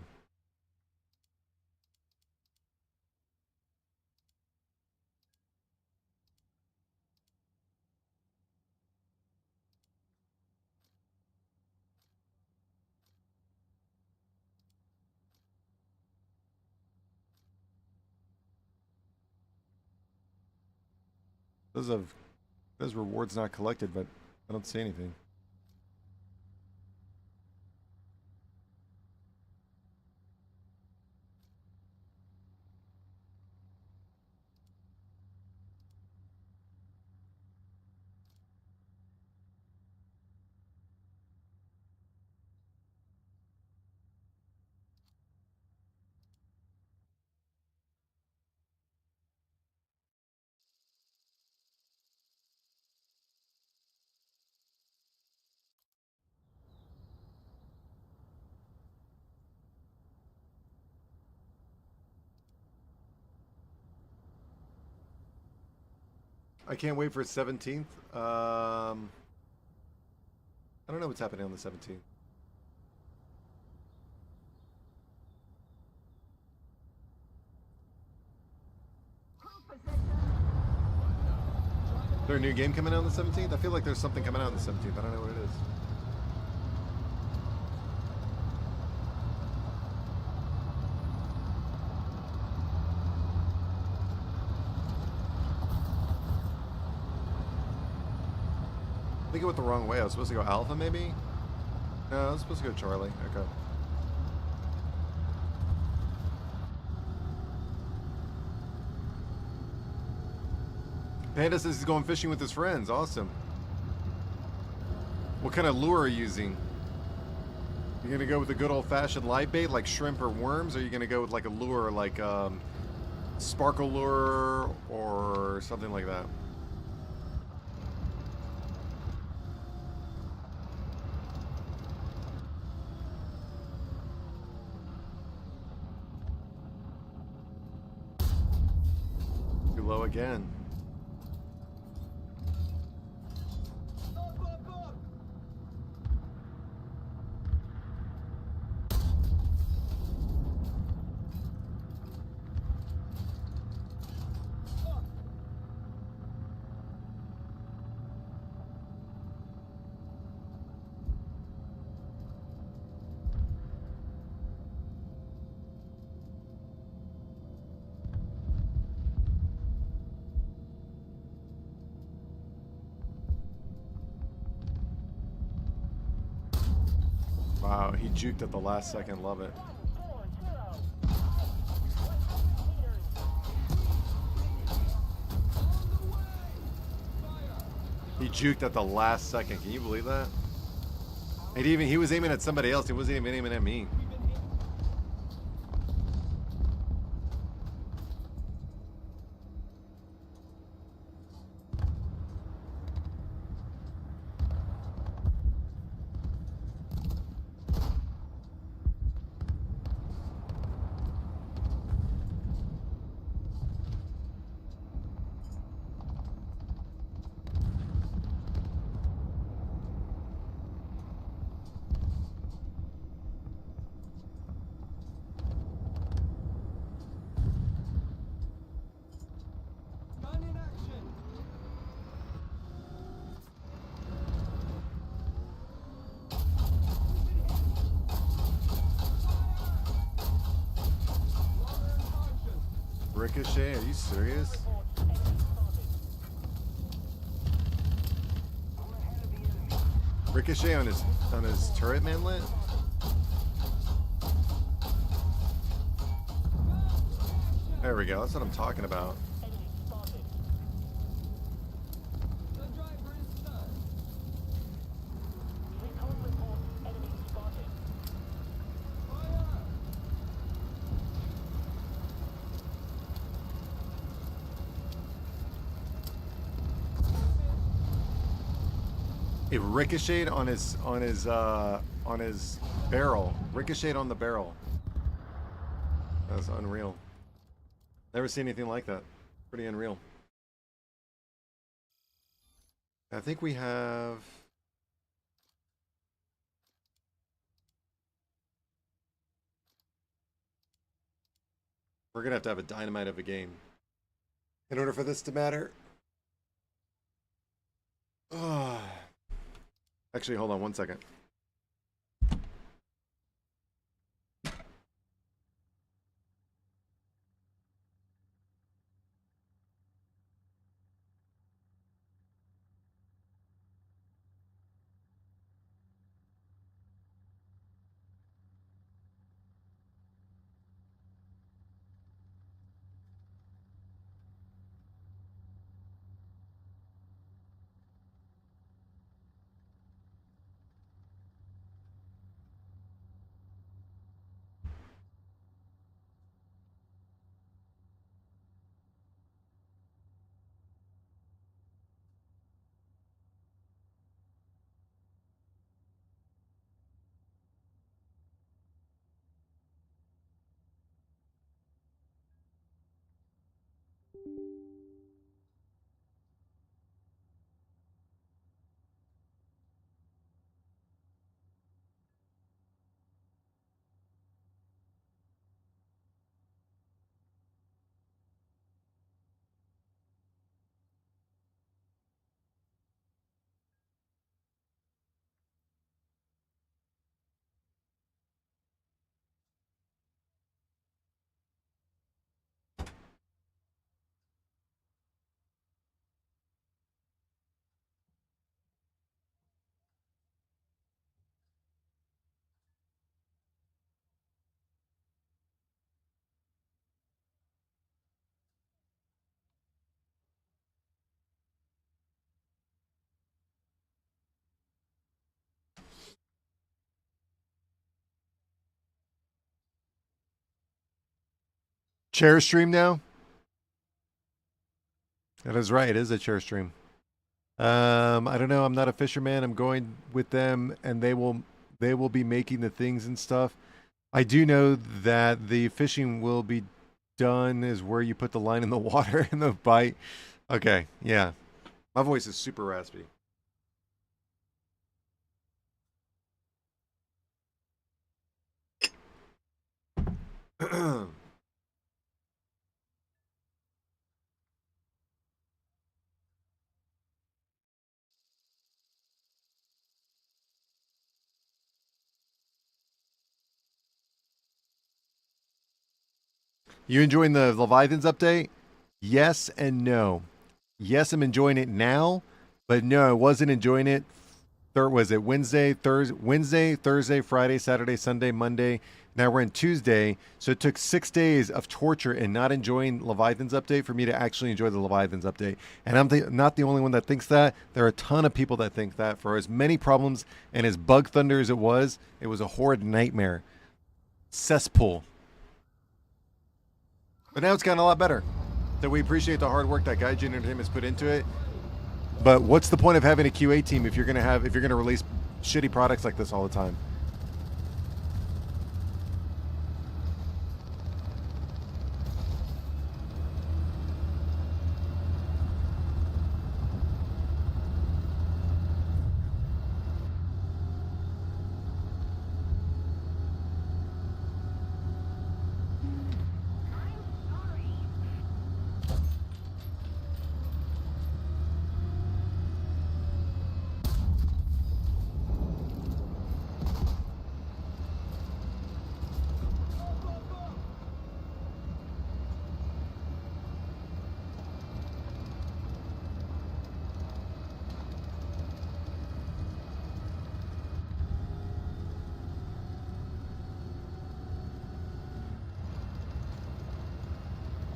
Those rewards not collected, but I don't see anything. I can't wait for 17th. I don't know what's happening on the 17th. Is there a new game coming out on the 17th? I feel like there's something coming out on the 17th. I don't know what it is. I think it went the wrong way. I was supposed to go Alpha, maybe? No, I was supposed to go Charlie. Okay. Panda says he's going fishing with his friends. Awesome. What kind of lure are you using? You gonna go with a good old-fashioned live bait like shrimp or worms, or are you gonna go with like a lure like sparkle lure or something like that? Too low again. Wow, he juked at the last second. Love it. He juked at the last second. Can you believe that? And he was aiming at somebody else. He wasn't even aiming at me. Ricochet, are you serious? Ricochet on his turret manlet? There we go, that's what I'm talking about. It ricocheted on his barrel. Ricocheted on the barrel. That was unreal. Never seen anything like that. Pretty unreal. I think we have... We're gonna have to have a dynamite of a game in order for this to matter. Actually, hold on one second. Chair stream now? That is right. It is a chair stream. I don't know. I'm not a fisherman. I'm going with them, and they will be making the things and stuff. I do know that the fishing will be done is where you put the line in the water and the bite. Okay, yeah. My voice is super raspy. You enjoying the Leviathans update? Yes and no. Yes, I'm enjoying it now, but no, I wasn't enjoying it. Was it Wednesday, Thursday, Friday, Saturday, Sunday, Monday? Now we're in Tuesday, so it took 6 days of torture and not enjoying Leviathans update for me to actually enjoy the Leviathans update. And I'm not the only one that thinks that. There are a ton of people that think that. For as many problems and as bug thunder as it was a horrid nightmare. Cesspool. But now it's gotten a lot better. So we appreciate the hard work that Gaijin Entertainment has put into it. But what's the point of having a QA team if you're gonna release shitty products like this all the time?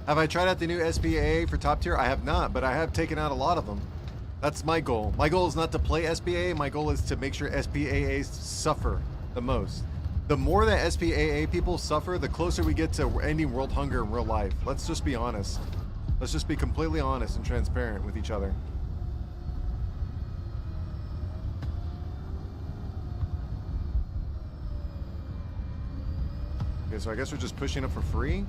Have I tried out the new SPAA for top tier? I have not, but I have taken out a lot of them. That's my goal. My goal is not to play SPAA. My goal is to make sure SPAAs suffer the most. The more that SPAA people suffer, the closer we get to ending world hunger in real life. Let's just be honest. Let's just be completely honest and transparent with each other. Okay, so I guess we're just pushing up for free.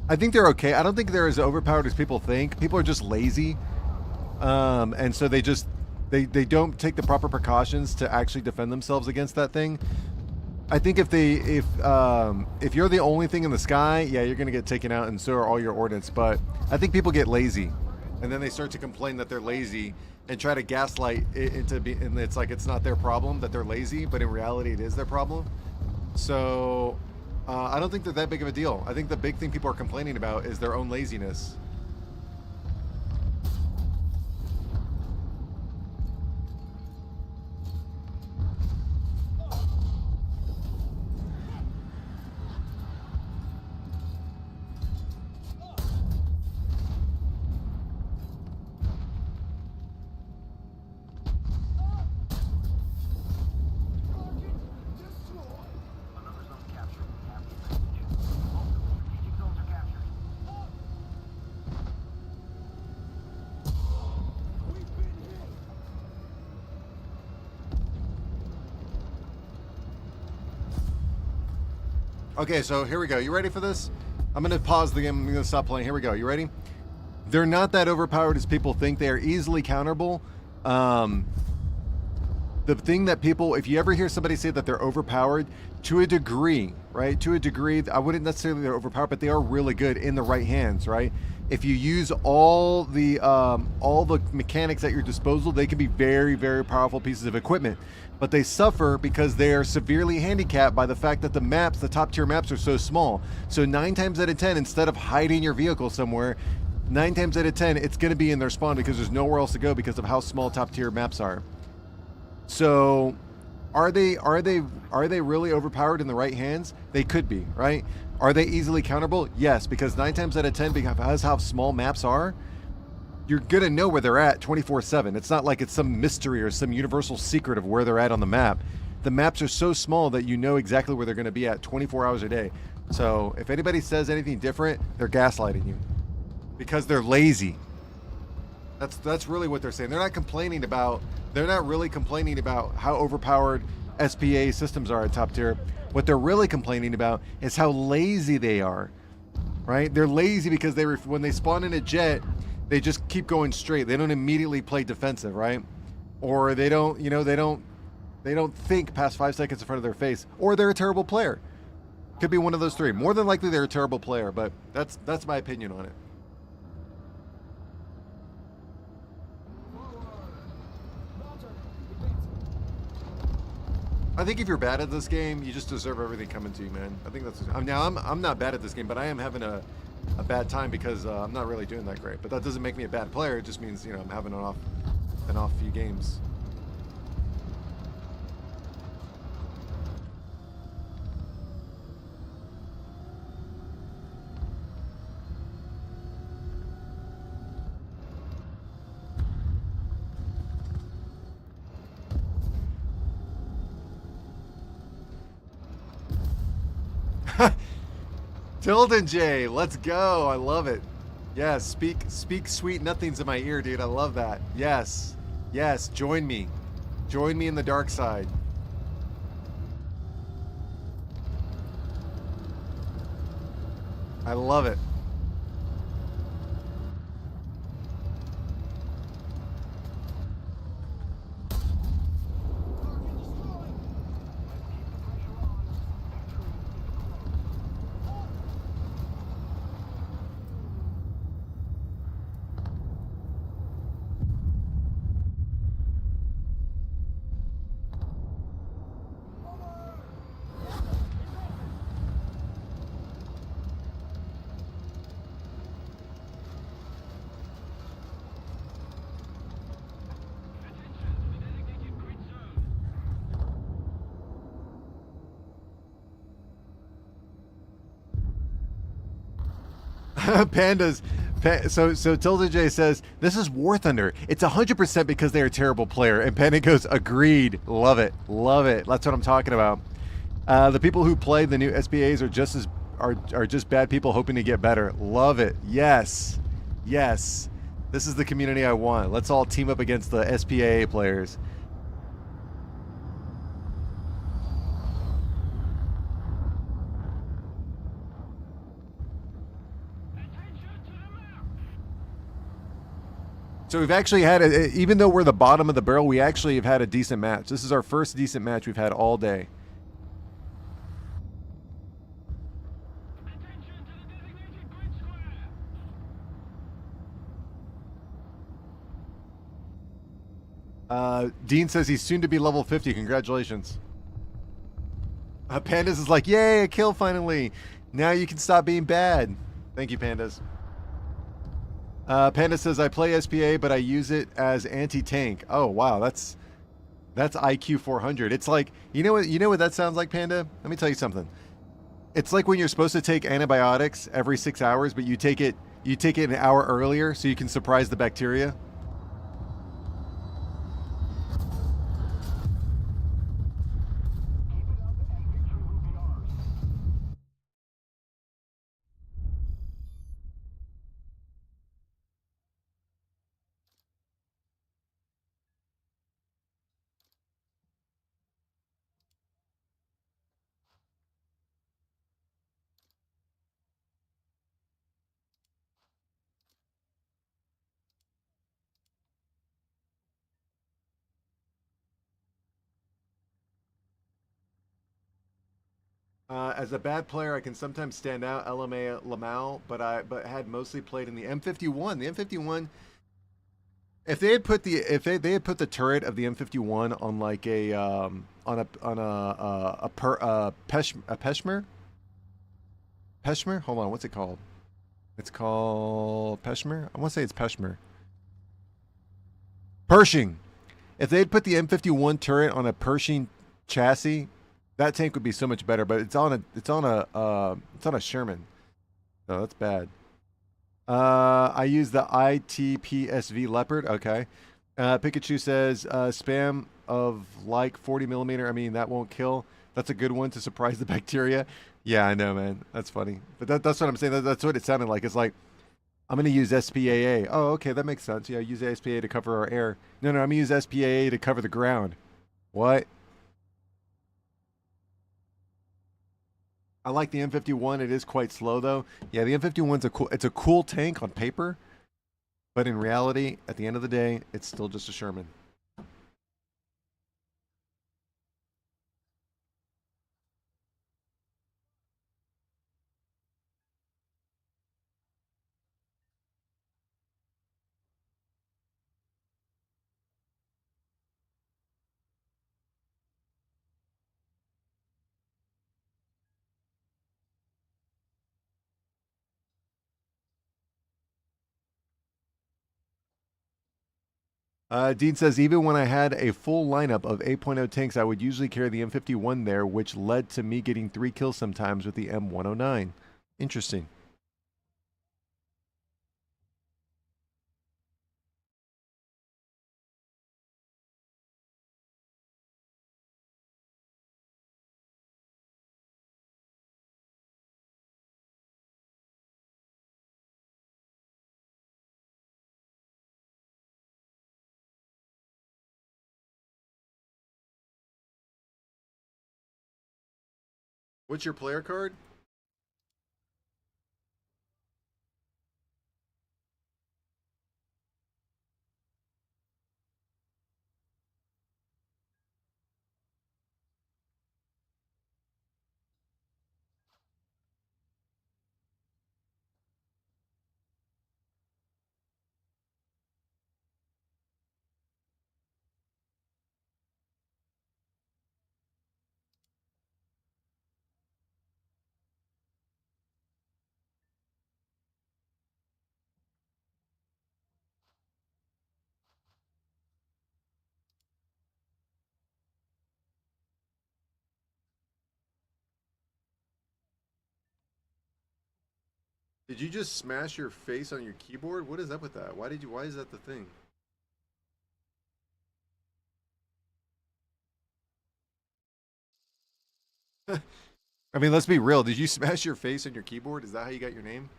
I think they're okay. I don't think they're as overpowered as people think. People are just lazy. And so they don't take the proper precautions to actually defend themselves against that thing. I think if you're the only thing in the sky, yeah, you're gonna get taken out, and so are all your ordnance. But I think people get lazy, and then they start to complain that they're lazy and try to gaslight it and it's like it's not their problem that they're lazy, but in reality it is their problem. So I don't think they're that big of a deal. I think the big thing people are complaining about is their own laziness. Okay, so here we go. You ready for this? I'm gonna pause the game. I'm gonna stop playing. Here we go. You ready? They're not that overpowered as people think. They are easily counterable. The thing that people, if you ever hear somebody say that they're overpowered, to a degree, right? To a degree, I wouldn't necessarily say they're overpowered, but they are really good in the right hands, right? If you use all the mechanics at your disposal, they can be very, very powerful pieces of equipment. But they suffer because they are severely handicapped by the fact that the maps, the top tier maps, are so small. So 9 times out of 10, instead of hiding your vehicle somewhere, 9 times out of 10, it's going to be in their spawn because there's nowhere else to go because of how small top tier maps are. So, are they really overpowered in the right hands? They could be, right? Are they easily counterable? Yes, because 9 times out of 10, because how small maps are, you're gonna know where they're at 24/7. It's not like it's some mystery or some universal secret of where they're at on the map. The maps are so small that you know exactly where they're gonna be at 24 hours a day. So if anybody says anything different, they're gaslighting you because they're lazy. That's really what they're saying. They're not complaining about. They're not really complaining about how overpowered SPA systems are at top tier. What they're really complaining about is how lazy they are. Right? They're lazy because when they spawn in a jet, they just keep going straight. They don't immediately play defensive, right? Or they don't, they don't think past 5 seconds in front of their face. Or they're a terrible player. Could be one of those three. More than likely, they're a terrible player. But that's my opinion on it. I think if you're bad at this game, you just deserve everything coming to you, man. I think that's. Now I'm not bad at this game, but I am having a bad time because I'm not really doing that great. But that doesn't make me a bad player. It just means I'm having an off few games. Tilden J, let's go. I love it. Yes, speak sweet nothings in my ear, dude. I love that. Yes. Yes, join me. Join me in the dark side. I love it. Pandas. So Tilda J says this is War Thunder. It's 100% because they're a terrible player. And Panda goes, agreed. Love it, love it. That's what I'm talking about. The people who play the new SPAs are just bad people hoping to get better. Love it. Yes, yes. This is the community I want. Let's all team up against the SPA players. So we've actually had, even though we're the bottom of the barrel, we actually have had a decent match. This is our first decent match we've had all day. Dean says he's soon to be level 50. Congratulations. Pandas is like, yay, a kill finally. Now you can stop being bad. Thank you, Pandas. Panda says, I play SPA, but I use it as anti-tank. Oh, wow. That's IQ 400. It's like, you know what that sounds like, Panda? Let me tell you something. It's like when you're supposed to take antibiotics every 6 hours, but you take it an hour earlier so you can surprise the bacteria. As a bad player, I can sometimes stand out, LMA Lamau, but had mostly played in the M51. The M51. If they had put they had put the turret of the M51 on like a Peshmer. Peshmer? Hold on, what's it called? It's called Peshmer. I want to say it's Peshmer. Pershing. If they had put the M51 turret on a Pershing chassis, that tank would be so much better. But it's on a Sherman. Oh, that's bad. I use the ITPSV Leopard. Okay. Pikachu says spam of like 40 millimeter. I mean, that won't kill. That's a good one to surprise the bacteria. Yeah, I know, man. That's funny. But that's what I'm saying. That's what it sounded like. It's like, I'm going to use SPAA. Oh, okay. That makes sense. Yeah, use SPAA to cover our air. No, I'm going to use SPAA to cover the ground. What? I like the M51. It is quite slow, though. Yeah, the M51's it's a cool tank on paper. But in reality, at the end of the day, it's still just a Sherman. Dean says, even when I had a full lineup of 8.0 tanks, I would usually carry the M51 there, which led to me getting 3 kills sometimes with the M109. Interesting. What's your player card? Did you just smash your face on your keyboard? What is up with that? Why is that the thing? I mean, let's be real. Did you smash your face on your keyboard? Is that how you got your name?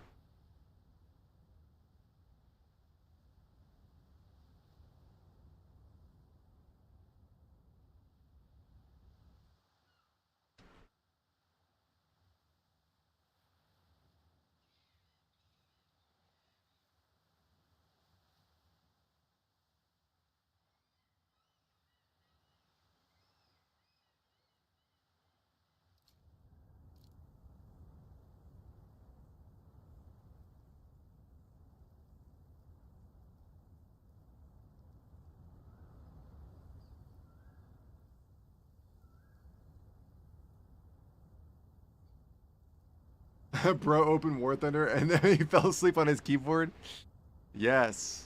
Bro opened War Thunder and then he fell asleep on his keyboard. Yes.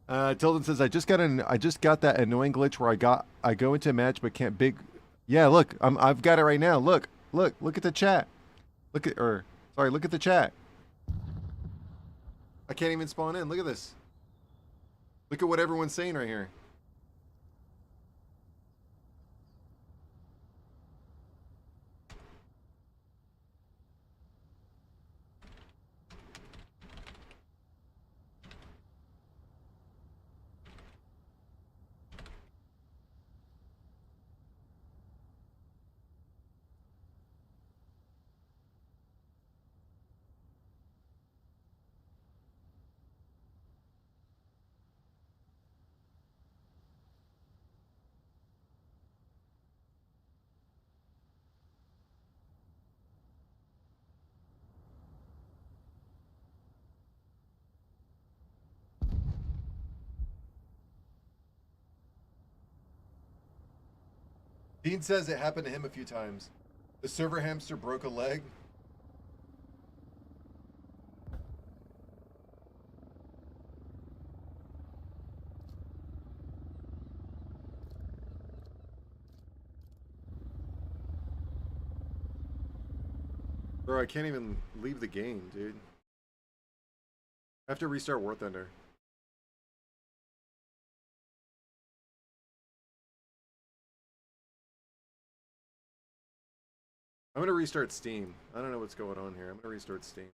Tilden says, I just got that annoying glitch where I go into a match but can't big. Yeah, look, I've got it right now. Look at the chat. Look at the chat. I can't even spawn in. Look at this. Look at what everyone's saying right here. Dean says it happened to him a few times. The server hamster broke a leg. Bro, I can't even leave the game, dude. I have to restart War Thunder. I'm gonna restart Steam. I don't know what's going on here. I'm gonna restart Steam.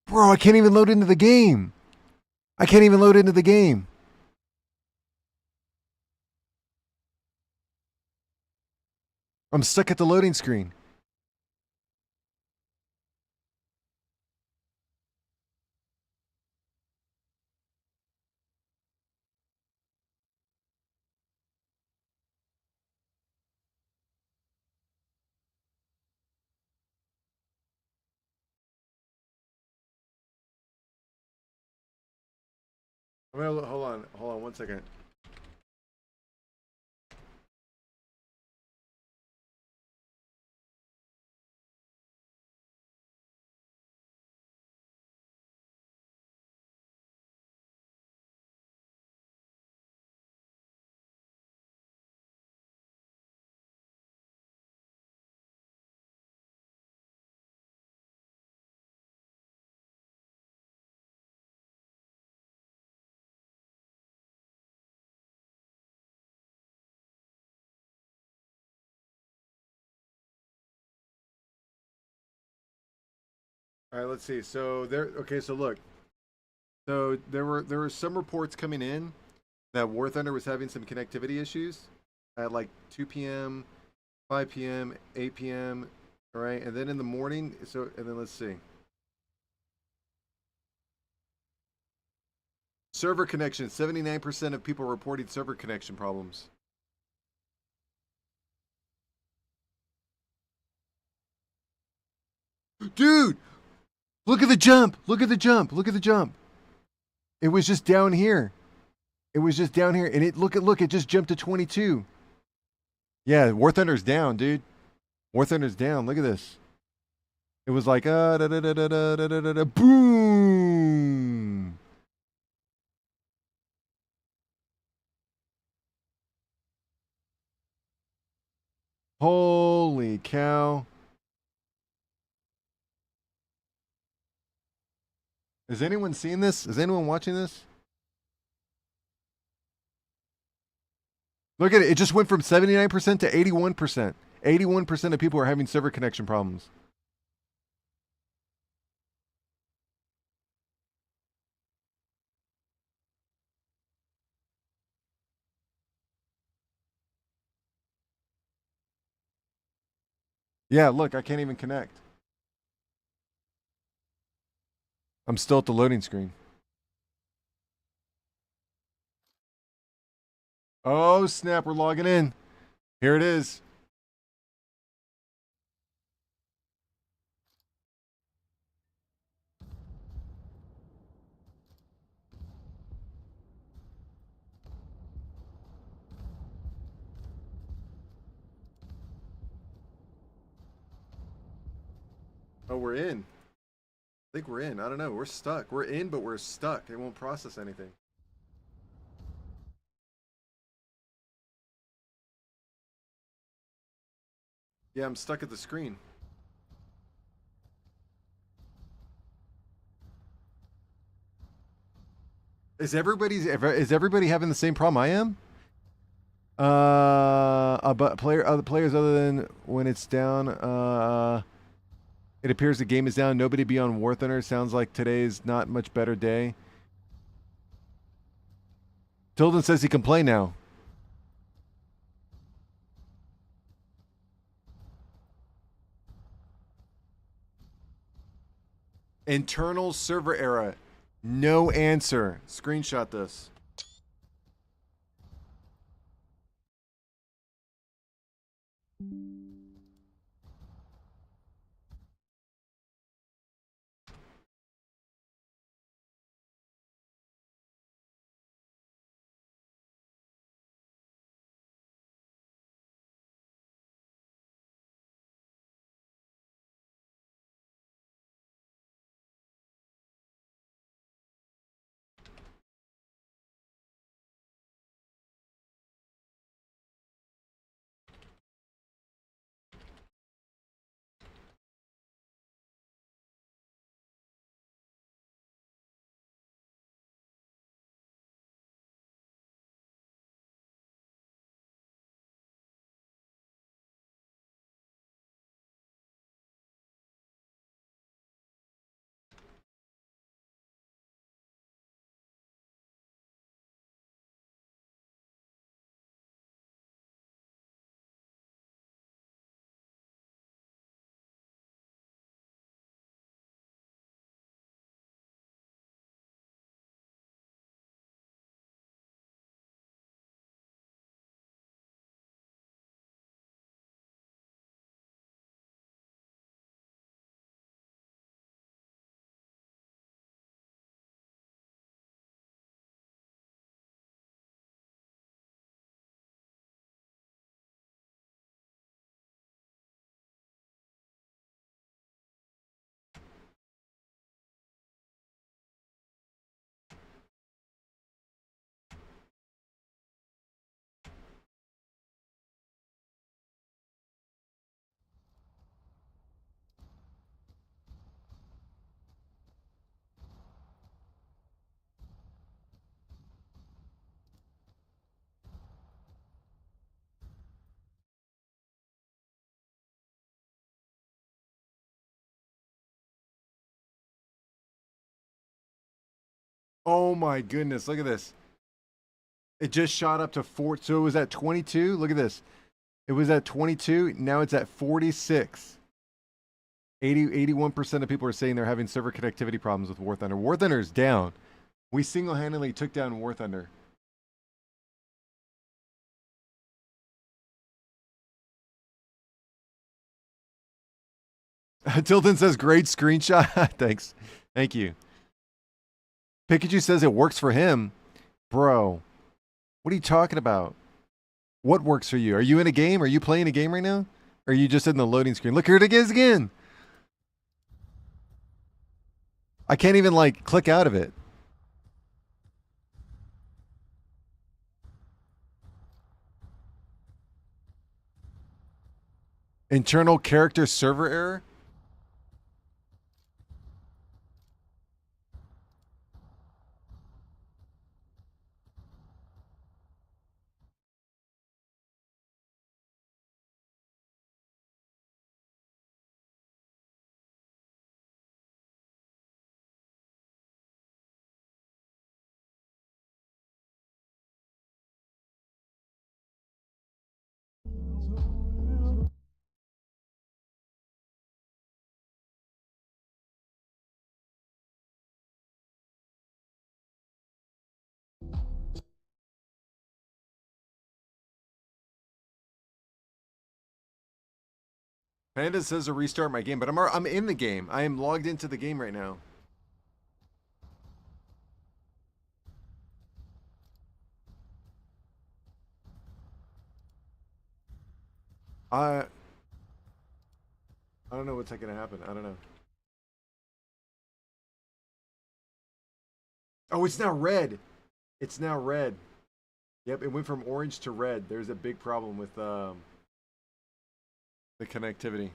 Bro, I can't even load into the game. I can't even load into the game. I'm stuck at the loading screen. I'm gonna hold on 1 second. All right, let's see. So there. Okay, so look. So there were some reports coming in that War Thunder was having some connectivity issues at like 2 p.m., 5 p.m., 8 p.m. All right, and then in the morning. And then let's see. Server connection. 79% of people reporting server connection problems. Dude, look at the jump. Look at the jump. Look at the jump. It was just down here. It was just down here, and look, it just jumped to 22. Yeah, War Thunder's down, dude. War Thunder's down. Look at this. It was like boom. Holy cow. Is anyone seeing this? Is anyone watching this? Look at it. It just went from 79% to 81%. 81% of people are having server connection problems. Yeah, look, I can't even connect. I'm still at the loading screen. Oh, snap, we're logging in. Here it is. Oh, we're in. I think we're in. I don't know. We're stuck. We're in, but we're stuck. It won't process anything. Yeah, I'm stuck at the screen. Is everybody having the same problem I am? But other players other than when it's down, it appears the game is down. Nobody be on War Thunder. Sounds like today's not much better day. Tilden says he can play now. Internal server error. No answer. Screenshot this. Oh my goodness, look at this. It just shot up to 4. So it was at 22. Look at this. It was at 22. Now it's at 46. 81% of people are saying they're having server connectivity problems with War Thunder. War Thunder is down. We single-handedly took down War Thunder. Tilton says, great screenshot. Thanks. Thank you. Pikachu says it works for him. Bro, what are you talking about? What works for you? Are you in a game? Are you playing a game right now? Or are you just in the loading screen? Look, here it is again. I can't even, like, click out of it. Internal character server error? Panda says to restart my game, but I'm in the game. I am logged into the game right now. I don't know what's going to happen. I don't know. Oh, it's now red. It's now red. Yep, it went from orange to red. There's a big problem with the connectivity.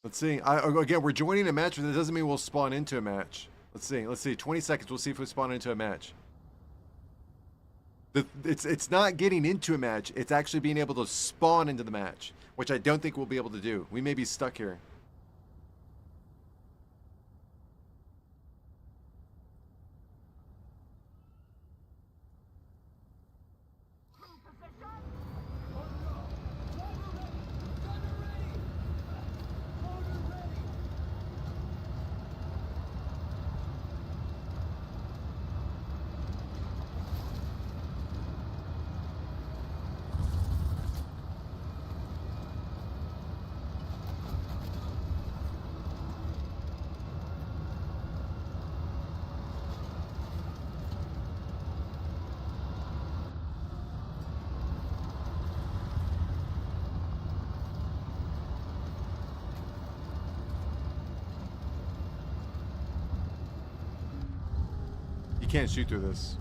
Let's see. Again, we're joining a match, but that doesn't mean we'll spawn into a match. Let's see. Let's see. 20 seconds. We'll see if we spawn into a match. It's not getting into a match. It's actually being able to spawn into the match, which I don't think we'll be able to do. We may be stuck here. You can't shoot through this.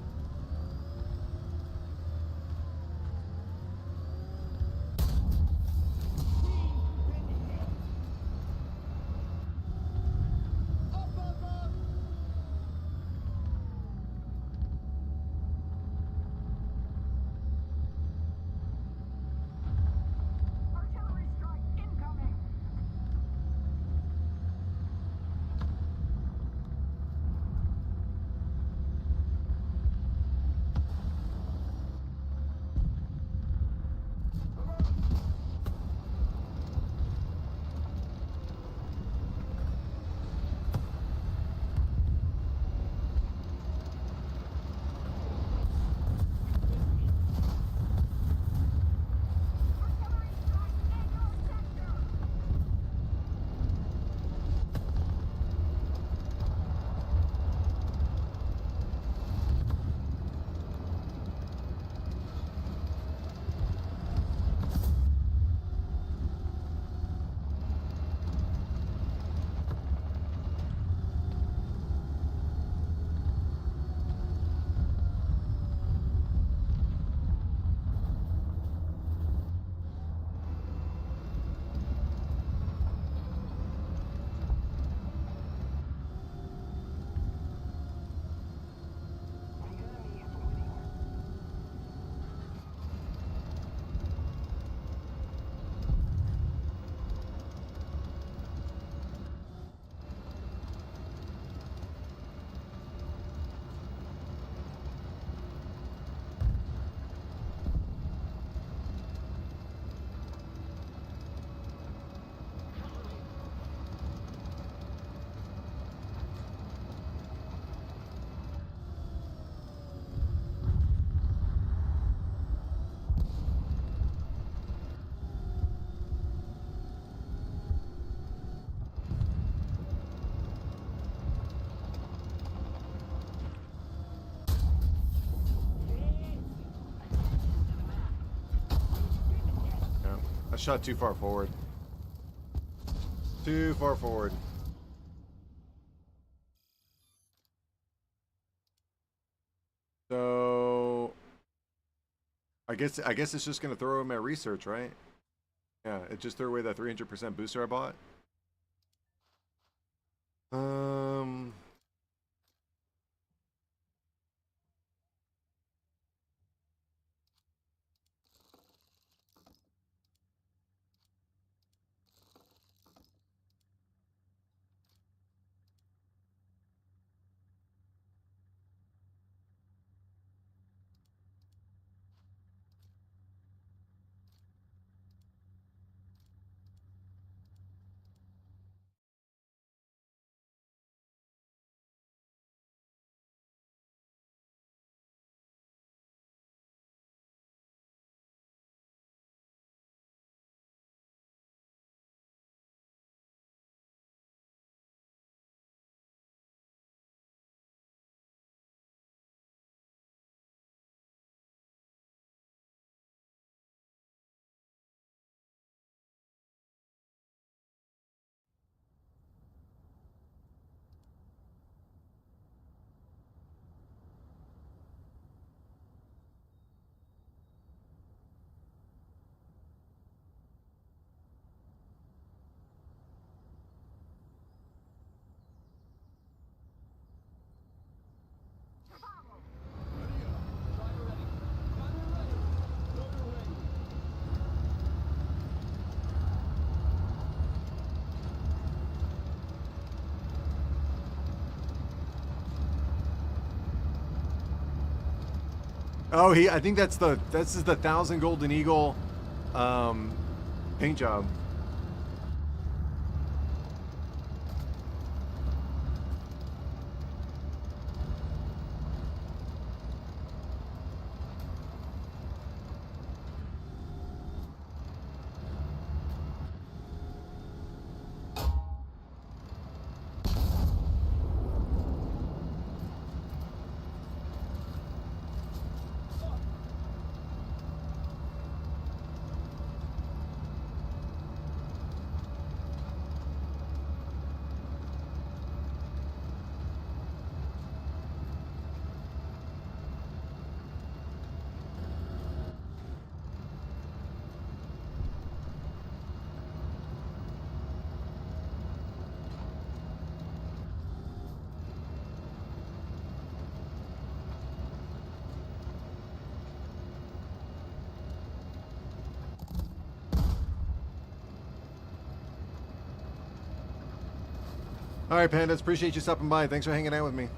Artillery strike incoming. Artillery strike Echo sector. Yeah. I shot too far forward. Too far forward. So I guess it's just gonna throw away my research, right? Yeah, it just threw away that 300% booster I bought. Um, Oh, I think this is the 1,000 Golden Eagle paint job. All right, Pandas, appreciate you stopping by. Thanks for hanging out with me.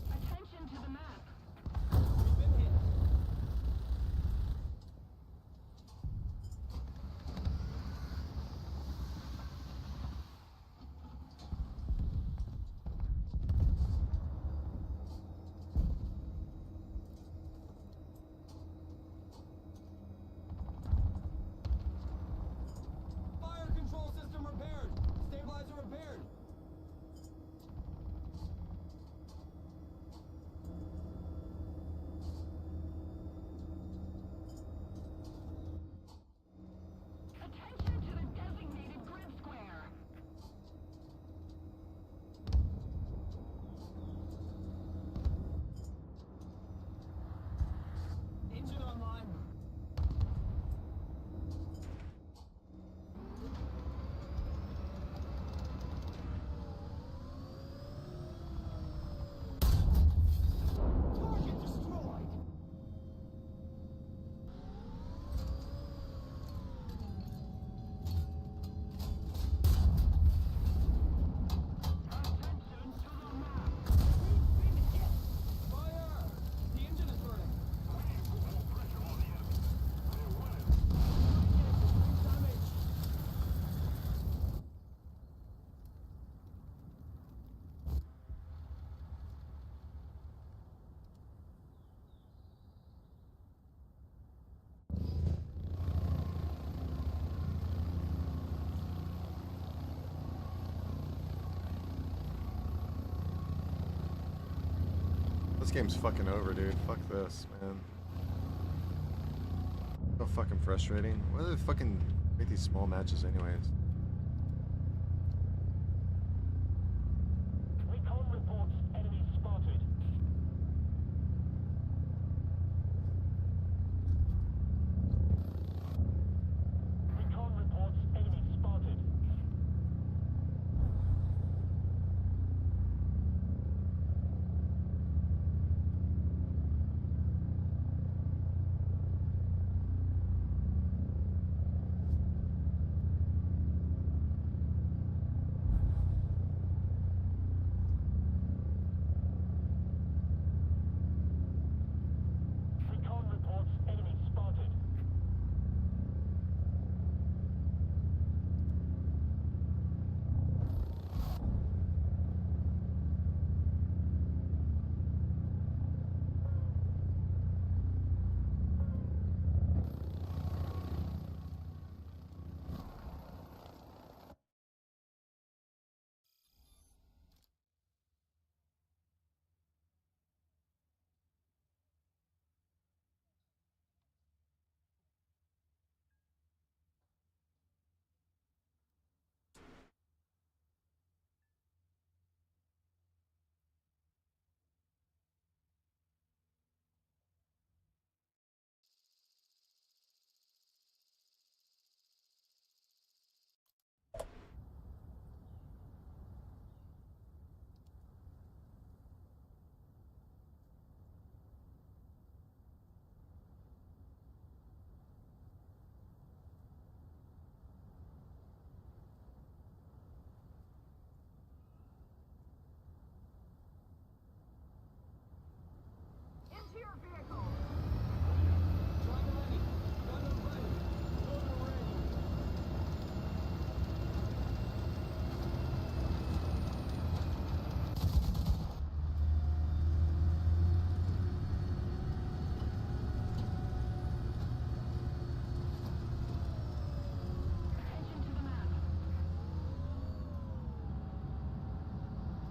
Attention to the map. Fire control system repaired. Stabilizer repaired. Attention to the designated grid square. Engine online. Target destroyed. Attention to the map. We've been hit. Fire! The engine is burning. Damage. This game's fucking over, dude. Fuck this, man. So fucking frustrating. Why do they fucking make these small matches anyways?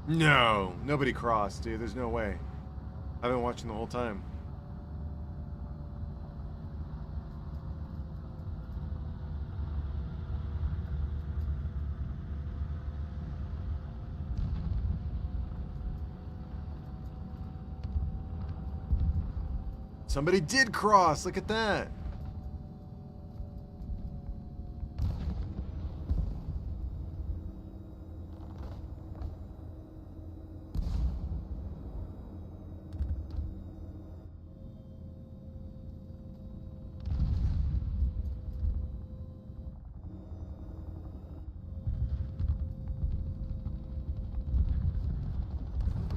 No, nobody crossed, dude. There's no way. I've been watching the whole time. Somebody did cross. Look at that.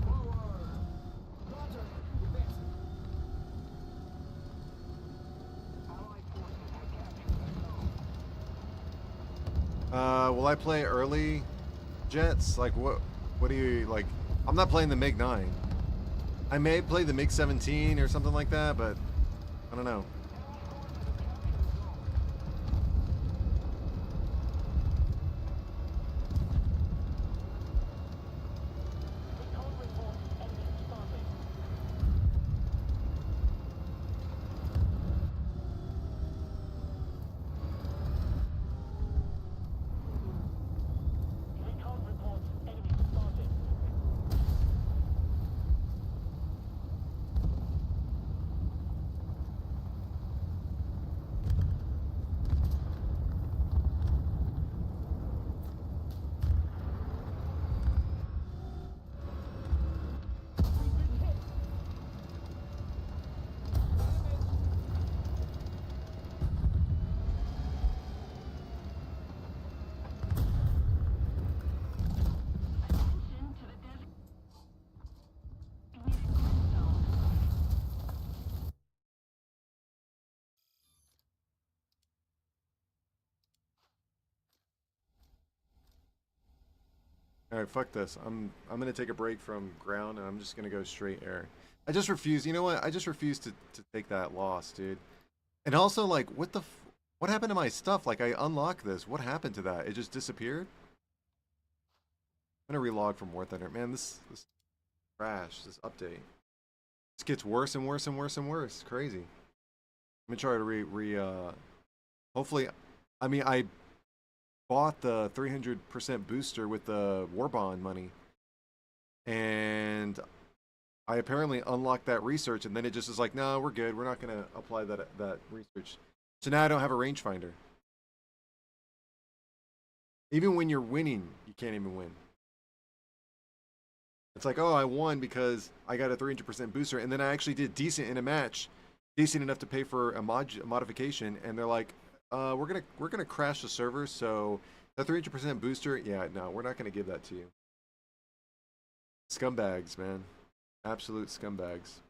Forward. Roger. Advancing. Allied forces have captured that zone. Will I play early jets? Like what? What do you like? I'm not playing the MiG 9. I may play the MiG 17 or something like that, but I don't know. Recon reports enemy spotted. Recon reports enemy spotted. We've been hit. Attention to the designated grid zone. All right, fuck this. I'm gonna take a break from ground and I'm just gonna go straight air. I just refuse. You know what? I just refuse to take that loss, dude. And also, like, what happened to my stuff? Like, I unlocked this. What happened to that? It just disappeared. I'm gonna relog from War Thunder. Man, this crash, this update. This gets worse and worse and worse and worse. Crazy. Let me try to hopefully, I mean, I bought the 300% booster with the war bond money, and I apparently unlocked that research, and then it just is like, no, we're good. We're not gonna apply that research. So now I don't have a rangefinder. Even when you're winning, you can't even win. It's like, oh, I won because I got a 300% booster, and then I actually did decent in a match, decent enough to pay for a modification, and they're like, we're gonna crash the server, so that 300% booster, yeah, no, we're not gonna give that to you. Scumbags, man, absolute scumbags.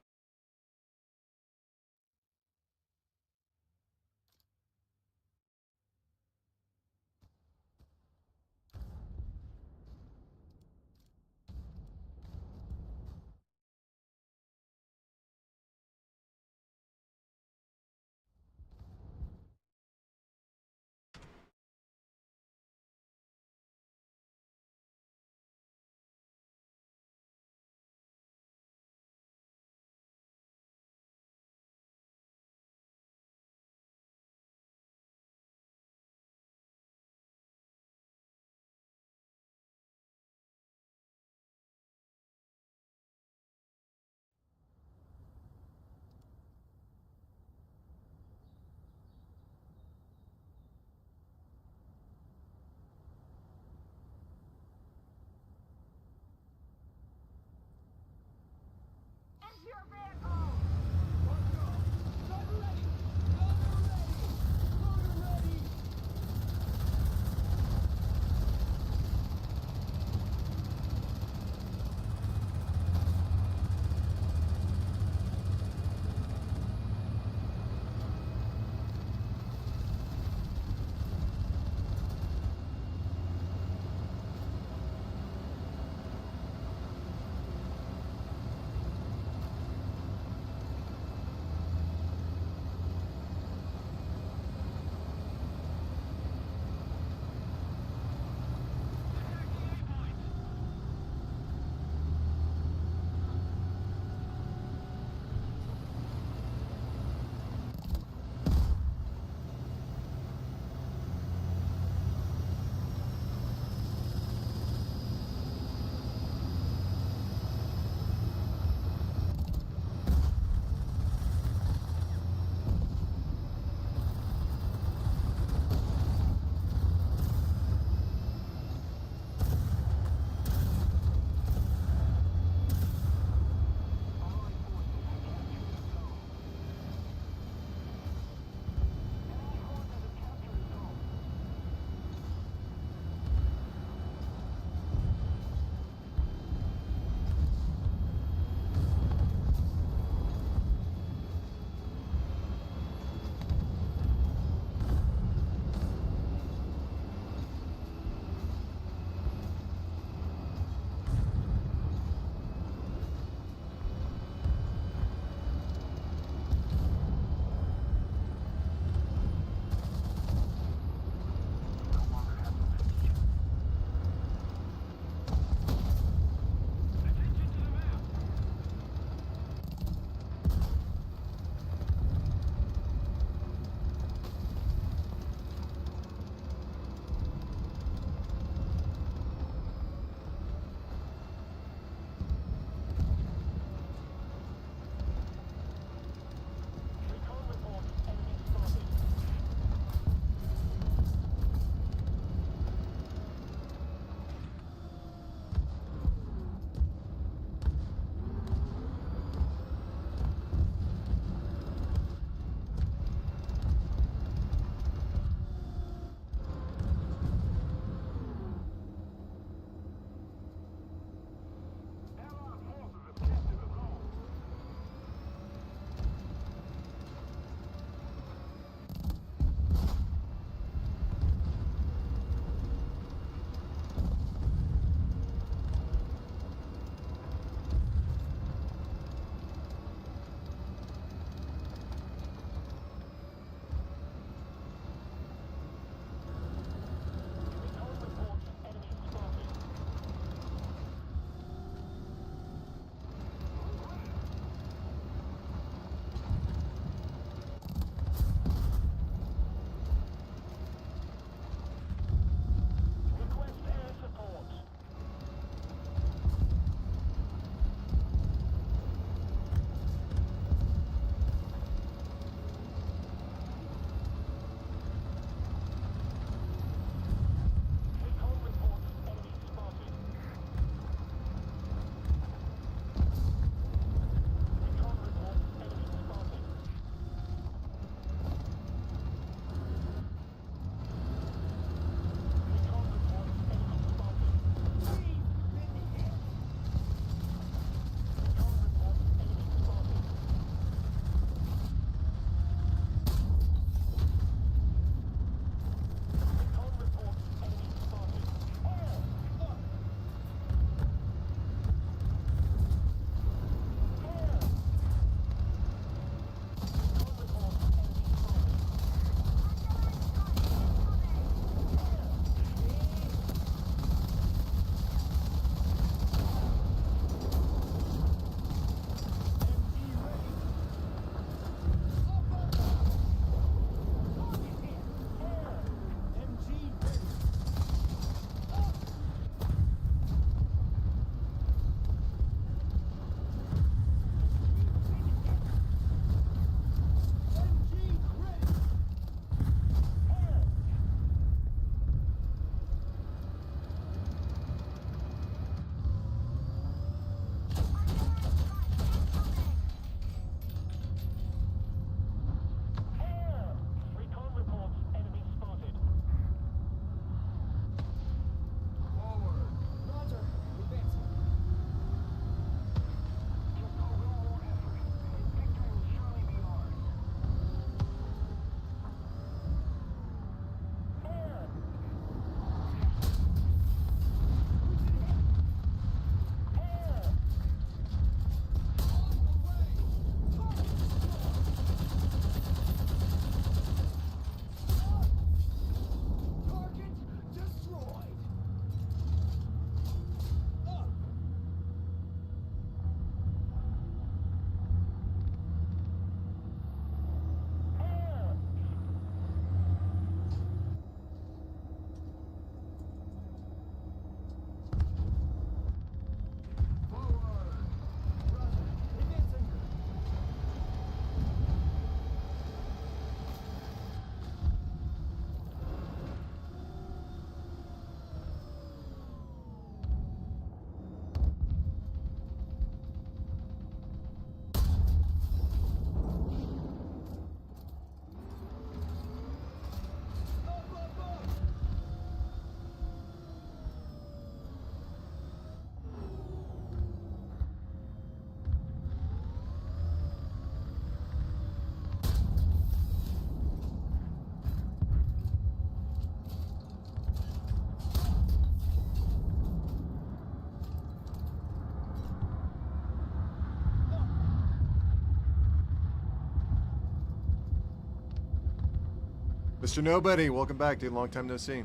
Mr. Nobody, welcome back, dude. Long time no see.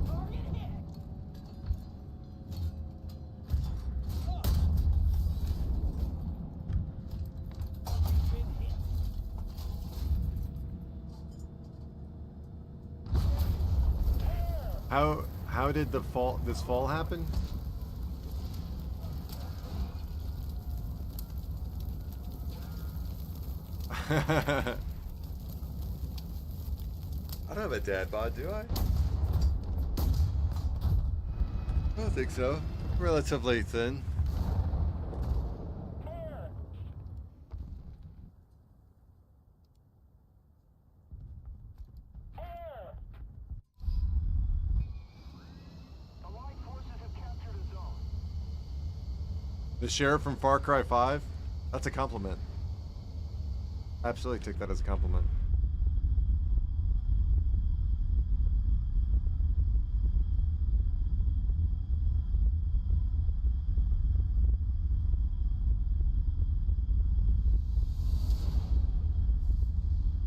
Target hit. Been hit. How did this fall happen? I don't have a dad bod, do I? I don't think so. Relatively thin. Air. Air. Allied forces have captured a zone. The sheriff from Far Cry 5? That's a compliment. Absolutely take that as a compliment.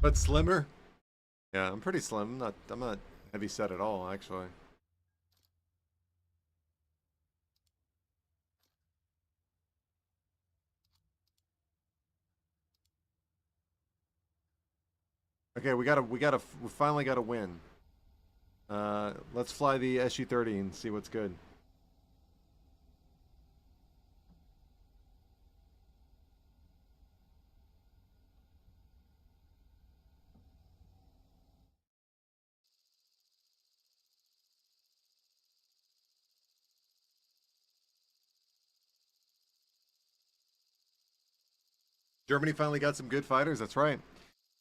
But slimmer? Yeah, I'm pretty slim. I'm not heavy set at all, actually. Okay, we finally got to win. Let's fly the SU-30 and see what's good. Germany finally got some good fighters. That's right.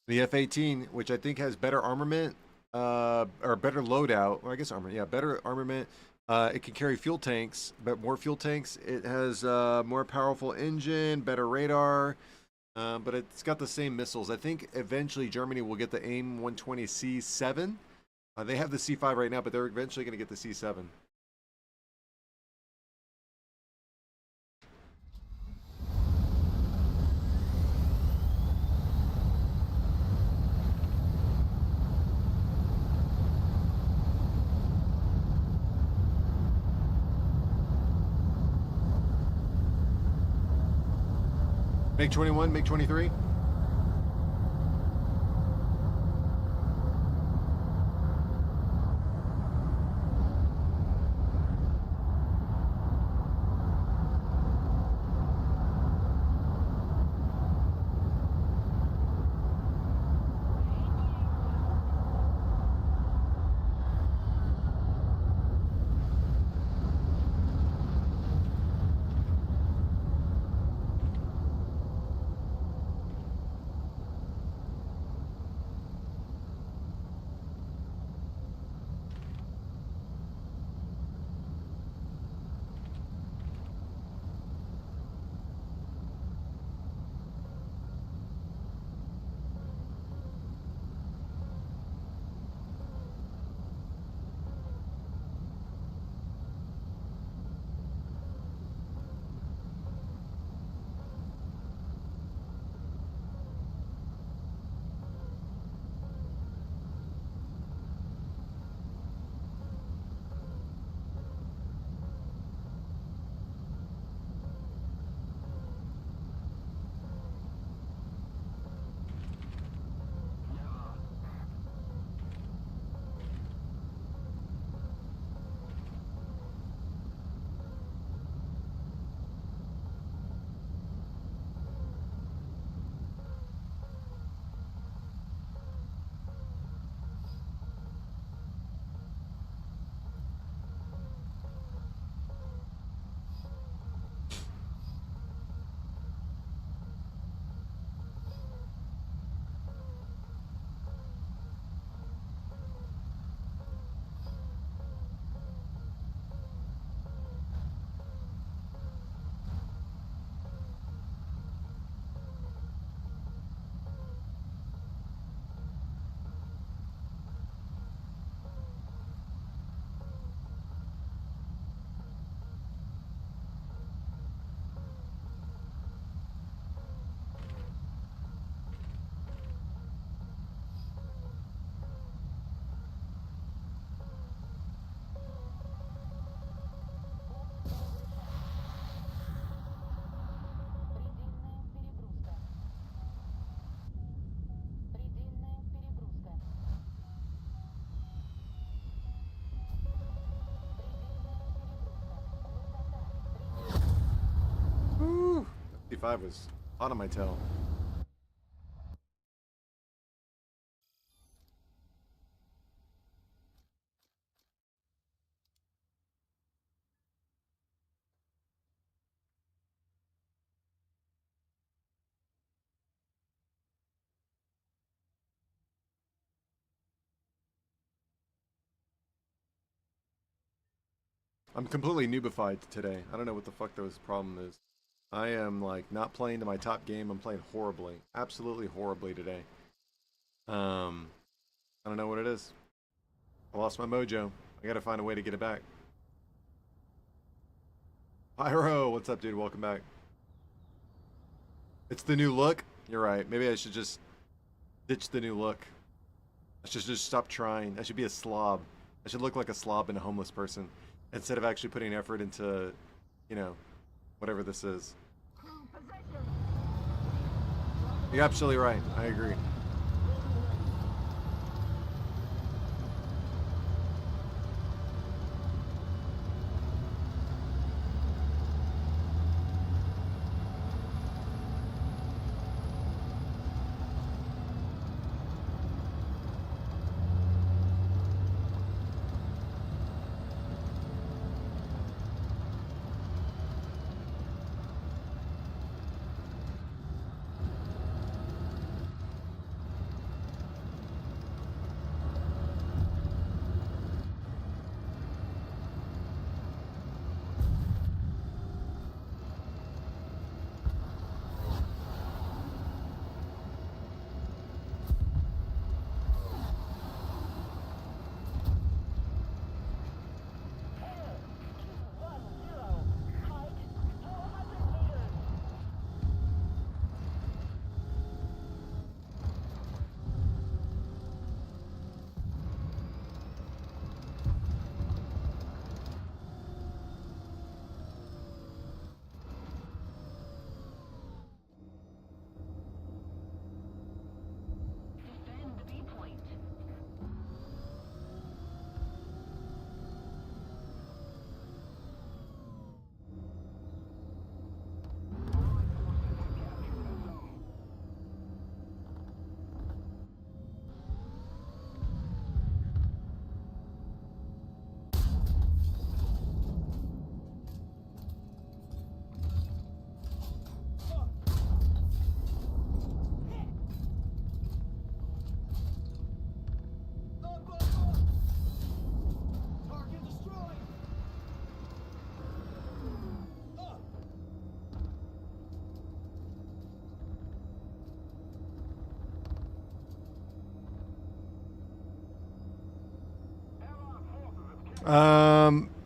The F-18, which I think has better armament, or better loadout, or I guess armor. Yeah, better armament. It can carry fuel tanks, but more fuel tanks. It has more powerful engine, better radar, but it's got the same missiles. I think eventually Germany will get the AIM 120 C7. They have the C5 right now, but they're eventually going to get the C7. MiG 21, MiG 23. P95 was hot on my tail. I'm completely noobified today. I don't know what the fuck this problem is. I am like not playing to my top game. I'm playing horribly, absolutely horribly today. I don't know what it is. I lost my mojo. I gotta find a way to get it back. Pyro, what's up, dude? Welcome back. It's the new look. You're right. Maybe I should just ditch the new look. I should just stop trying. I should be a slob. I should look like a slob and a homeless person instead of actually putting effort into, you know, whatever this is. You're absolutely right. I agree. Defend the B point. Target destroyed.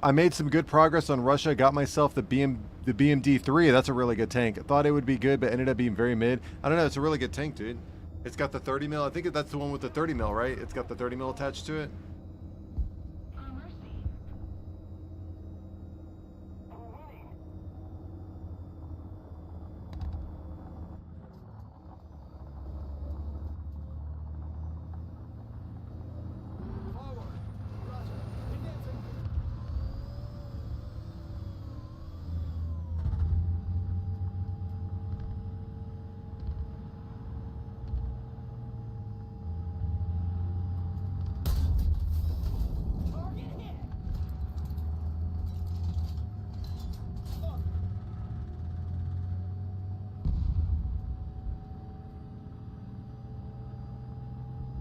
I made some good progress on Russia. Got myself the BMD3. That's a really good tank. I thought it would be good, but ended up being very mid. I don't know. It's a really good tank, dude. It's got the 30 mil. I think that's the one with the 30 mil, right? It's got the 30 mil attached to it. For mercy. Forward. Roger. Advancing. Target hit.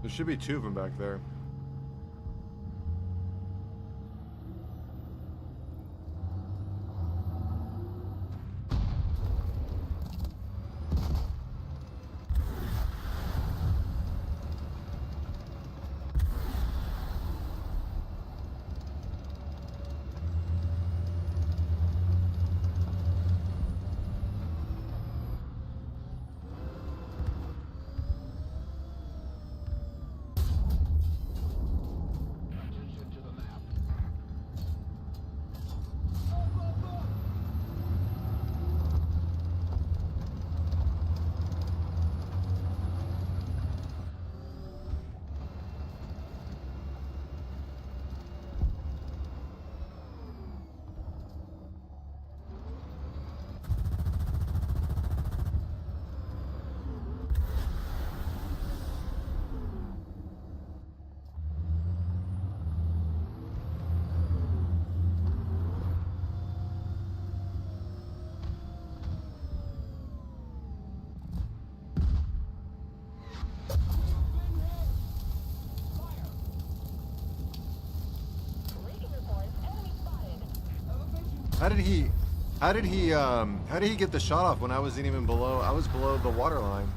There should be two of them back there. How did he get the shot off when I wasn't even below? I was below the water line.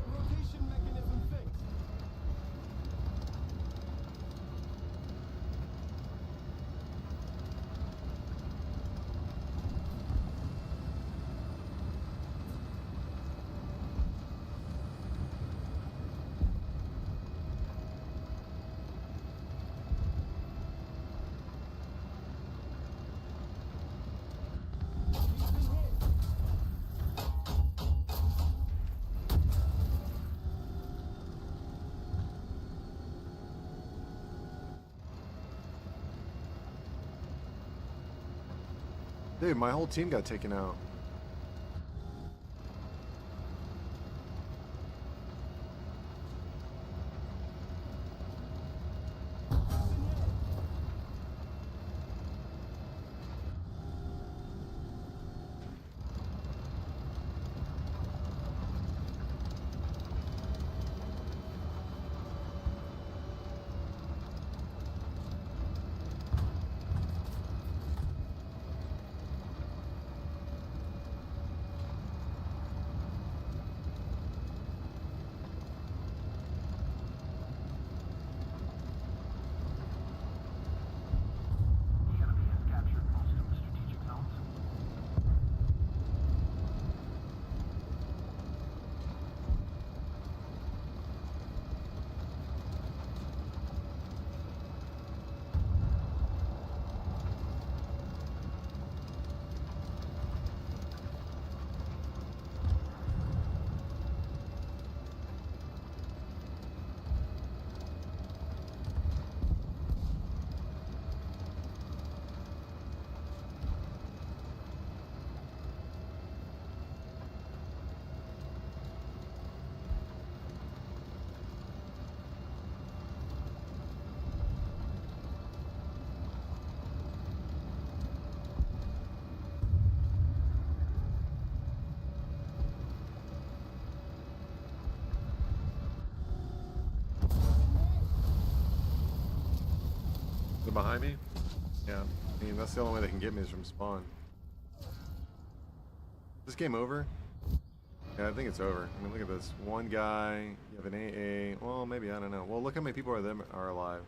Rotation mechanism fixed. Dude, my whole team got taken out. They're behind me? Yeah. I mean, that's the only way they can get me is from spawn. Is this game over? Yeah, I think it's over. I mean, look at this. One guy, you have an AA. Well, maybe, I don't know. Well, look how many people are alive.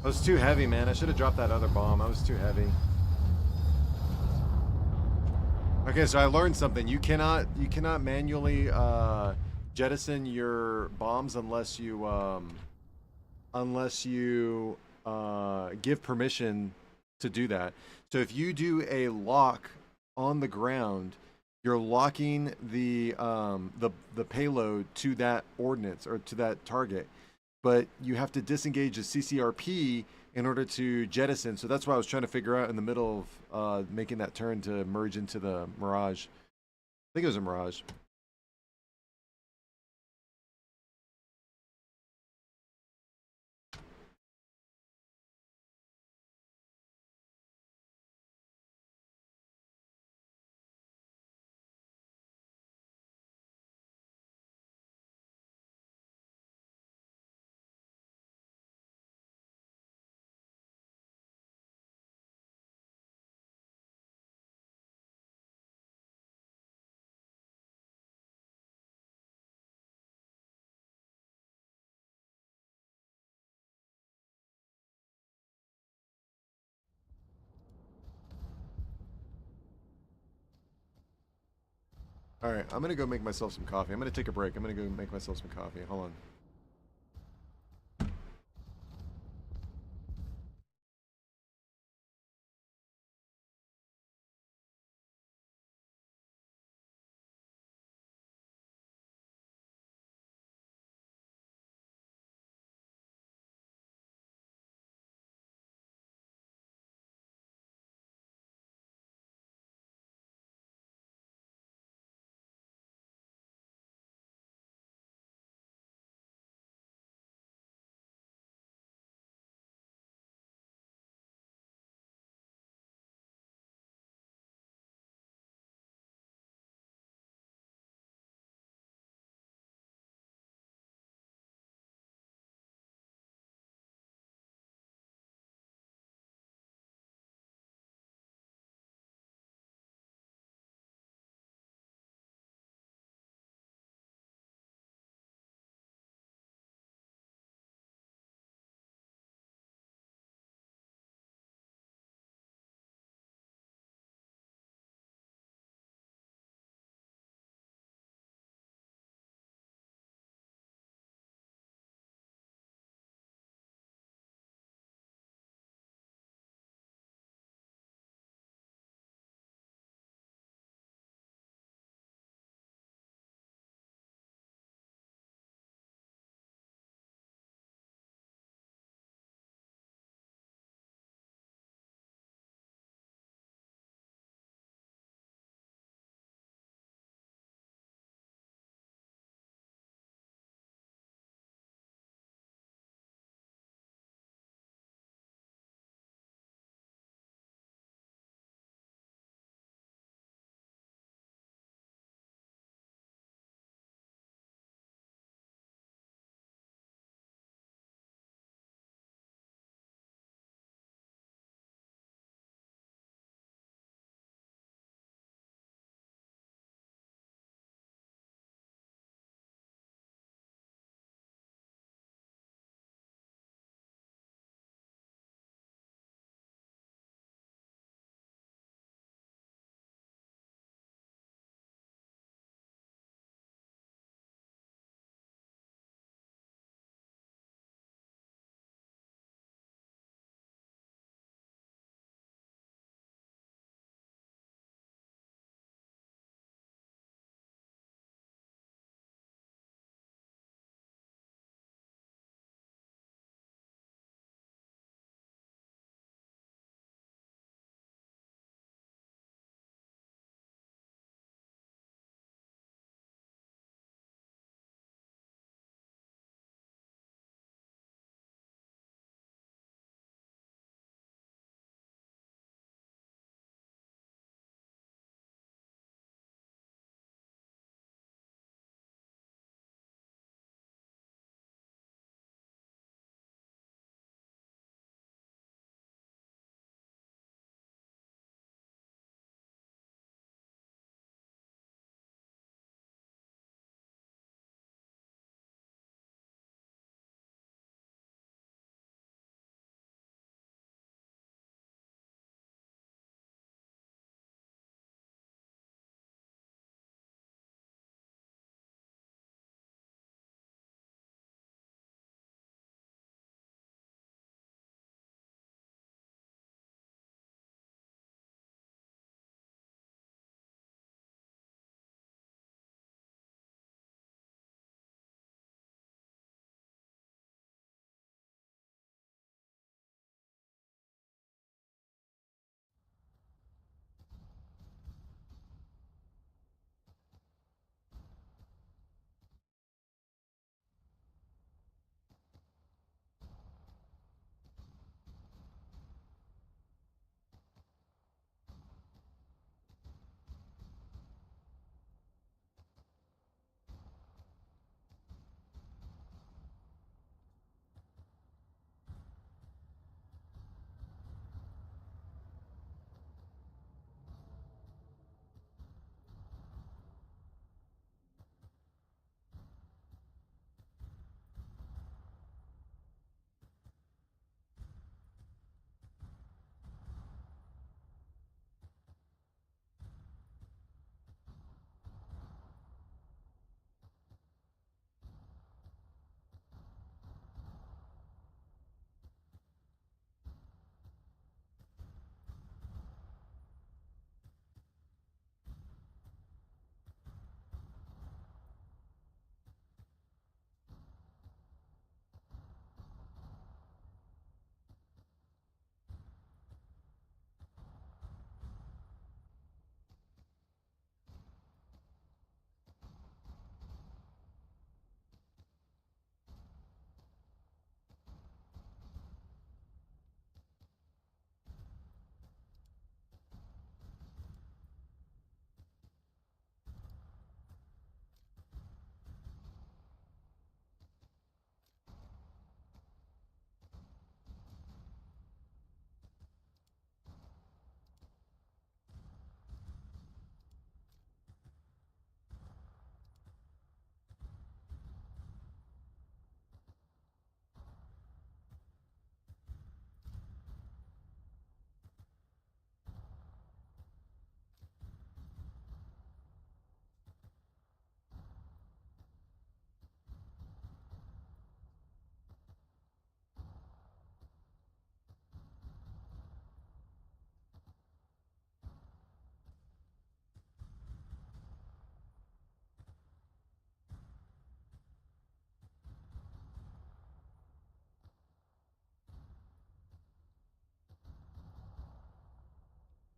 I was too heavy, man. I should have dropped that other bomb. I was too heavy. Okay, so I learned something. You cannot manually jettison your bombs unless you give permission to do that. So if you do a lock on the ground, you're locking the payload to that ordnance or to that target, but you have to disengage the CCRP in order to jettison. So that's why I was trying to figure out in the middle of making that turn to merge into the Mirage. I think it was a Mirage. All right, I'm gonna go make myself some coffee. I'm gonna take a break. I'm gonna go make myself some coffee. Hold on.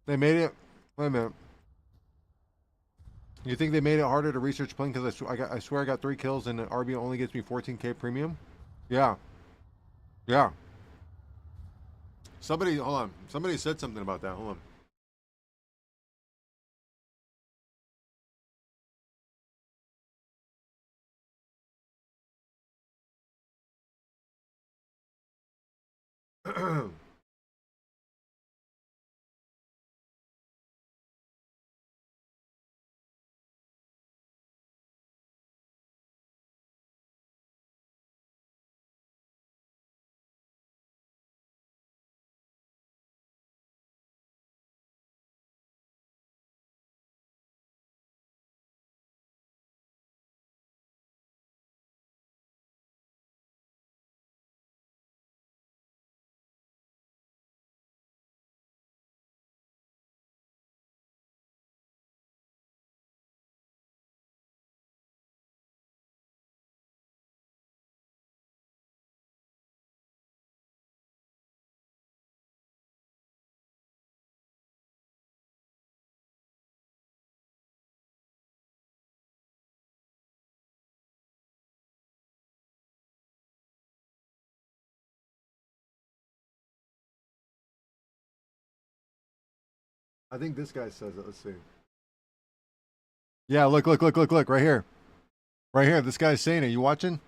They made it. Wait a minute. You think they made it harder to research playing because I swear I got 3 kills and RB only gets me 14k premium? Yeah. Yeah. Somebody, hold on. Somebody said something about that. Hold on. I think this guy says it. Let's see. Yeah, look, right here. Right here. This guy's saying it. You watching?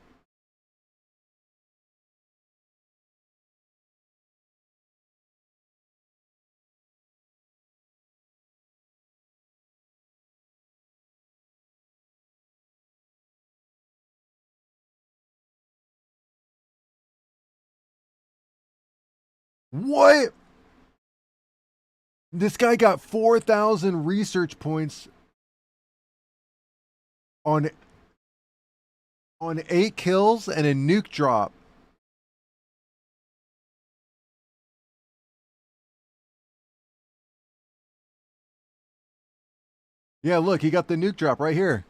What? This guy got 4,000 research points on 8 kills and a nuke drop. Yeah, look, he got the nuke drop right here.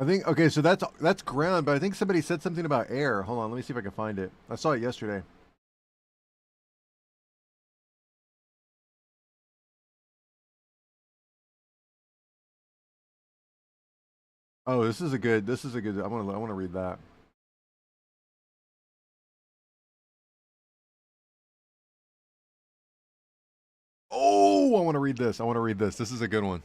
I think okay, so that's ground, but I think somebody said something about air. Hold on, let me see if I can find it. I saw it yesterday. Oh, this is a good. I want to read that. Oh, I want to read this. This is a good one.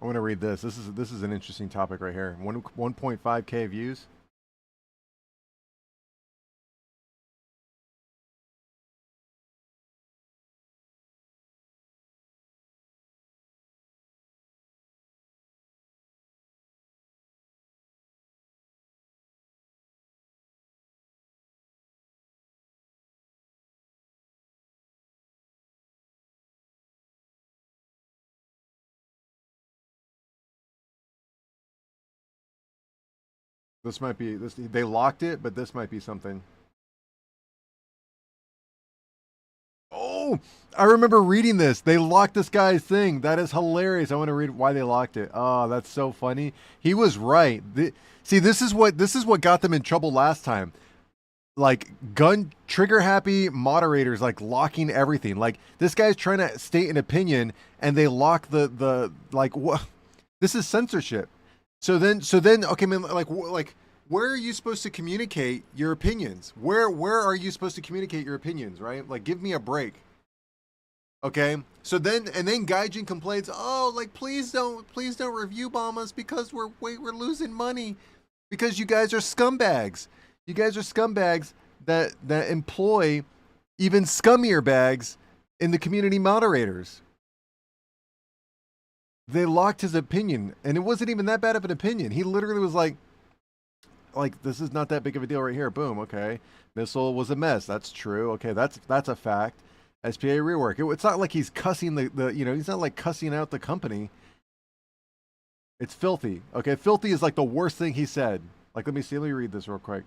I want to read this. This is an interesting topic right here. 1.5k views. This might be this. They locked it, but this might be something. Oh, I remember reading this. They locked this guy's thing. That is hilarious. I want to read why they locked it. Oh, that's so funny. He was right. See, this is what got them in trouble last time. Like gun trigger happy moderators like locking everything. Like this guy's trying to state an opinion and they lock the like what? This is censorship. So then okay, man, like where are you supposed to communicate your opinions? Where are you supposed to communicate your opinions, right? Like give me a break. Okay? So then Gaijin complains, "Oh, like please don't review bomb us because we're losing money because you guys are scumbags. You guys are scumbags that employ even scummier bags in the community moderators. They locked his opinion, and it wasn't even that bad of an opinion. He literally was like, this is not that big of a deal right here. Boom, okay. Missile was a mess. That's true. Okay, that's a fact. SPA rework. It's not like he's cussing he's not like cussing out the company. It's filthy. Okay, filthy is like the worst thing he said. Like, let me read this real quick.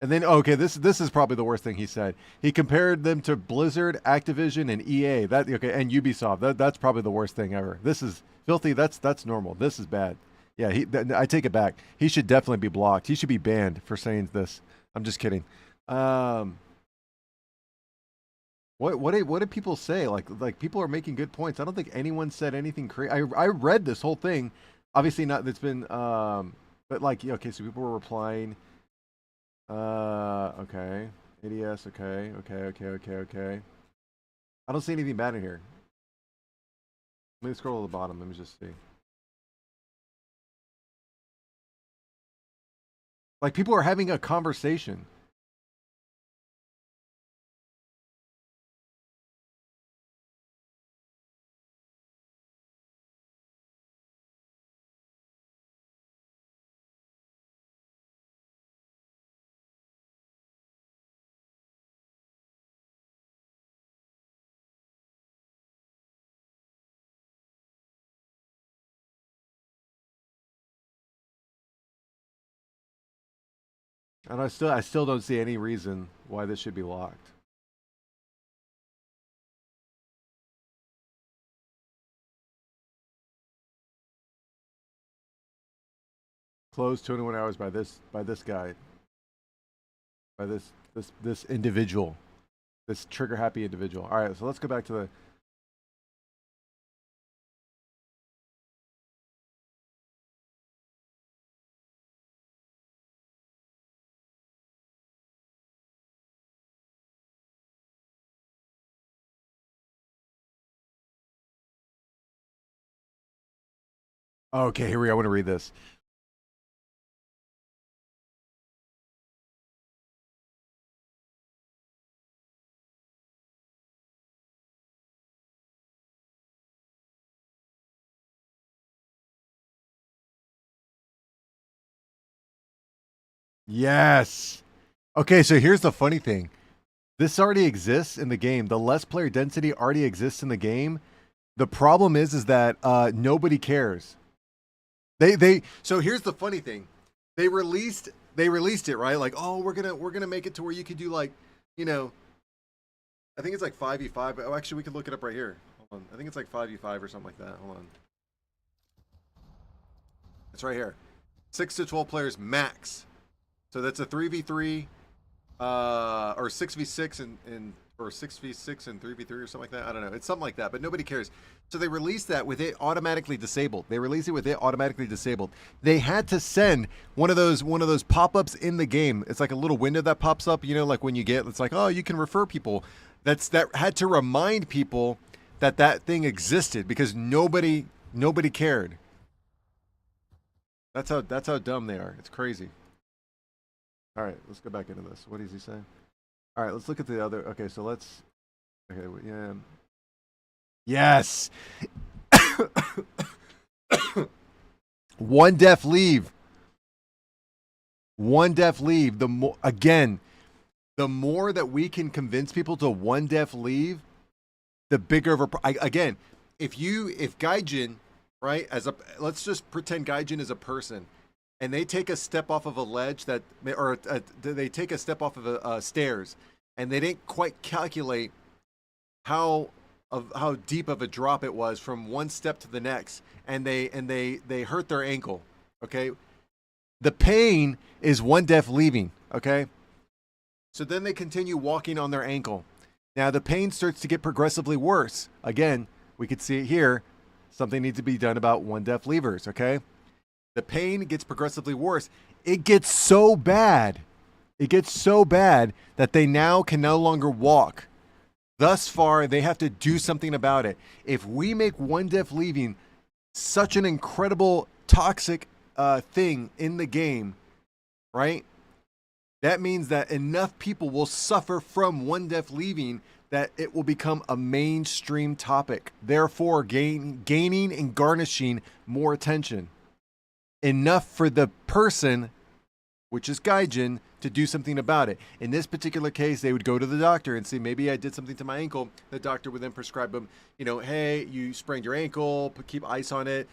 And then, okay, this is probably the worst thing he said. He compared them to Blizzard, Activision, and EA. And Ubisoft. That's probably the worst thing ever. This is filthy. That's normal. This is bad. Yeah, I take it back. He should definitely be blocked. He should be banned for saying this. I'm just kidding. What did people say? Like people are making good points. I don't think anyone said anything crazy. I read this whole thing. Obviously not. It's been but like, okay, so people were replying. Okay. ADS. Okay. I don't see anything bad in here. Let me scroll to the bottom. Let me just see. Like, people are having a conversation. And I still don't see any reason why this should be locked. Closed 21 hours by this guy. By this individual. This trigger happy individual. All right, so let's go back to the Okay, here we go. I want to read this. Yes. Okay, so here's the funny thing. This already exists in the game. The less player density already exists in the game. The problem is that nobody cares. So here's the funny thing. They released it, right? Like, oh, we're gonna make it to where you could do, like, I think it's like 5v5. Oh, actually, we can look it up right here. Hold on. I think it's like 5v5 or something like that. Hold on. It's right here. 6 to 12 players max. So that's a 3v3, or 6v6 or 6v6 and 3v3 or something like that. I don't know. It's something like that, but nobody cares. So they released that with it automatically disabled. They had to send one of those pop-ups in the game. It's like a little window that pops up, like when you get, it's like, oh, you can refer people. That had to remind people that thing existed because nobody cared. That's how dumb they are. It's crazy. All right, let's go back into this. What is he saying? All right, let's look at the other. Okay, so let's. Okay, yeah. Yes. One def leave. The more that we can convince people to one def leave, the bigger of a. Again, if Gaijin, right? Let's just pretend Gaijin is a person. And they take a step off of a ledge they take a step off of stairs, and they didn't quite calculate how deep of a drop it was from one step to the next, and they hurt their ankle. Okay, the pain is one def leaving. Okay, so then they continue walking on their ankle. Now the pain starts to get progressively worse. Again, we could see it here. Something needs to be done about one def leavers. Okay. The pain gets progressively worse. It gets so bad that they now can no longer walk. Thus far, they have to do something about it. If we make one def leaving such an incredible toxic thing in the game, right? That means that enough people will suffer from one def leaving that it will become a mainstream topic, therefore gaining and garnishing more attention. Enough for the person, which is Gaijin, to do something about it. In this particular case, they would go to the doctor and say, maybe I did something to my ankle. The doctor would then prescribe them, hey, you sprained your ankle, keep ice on it,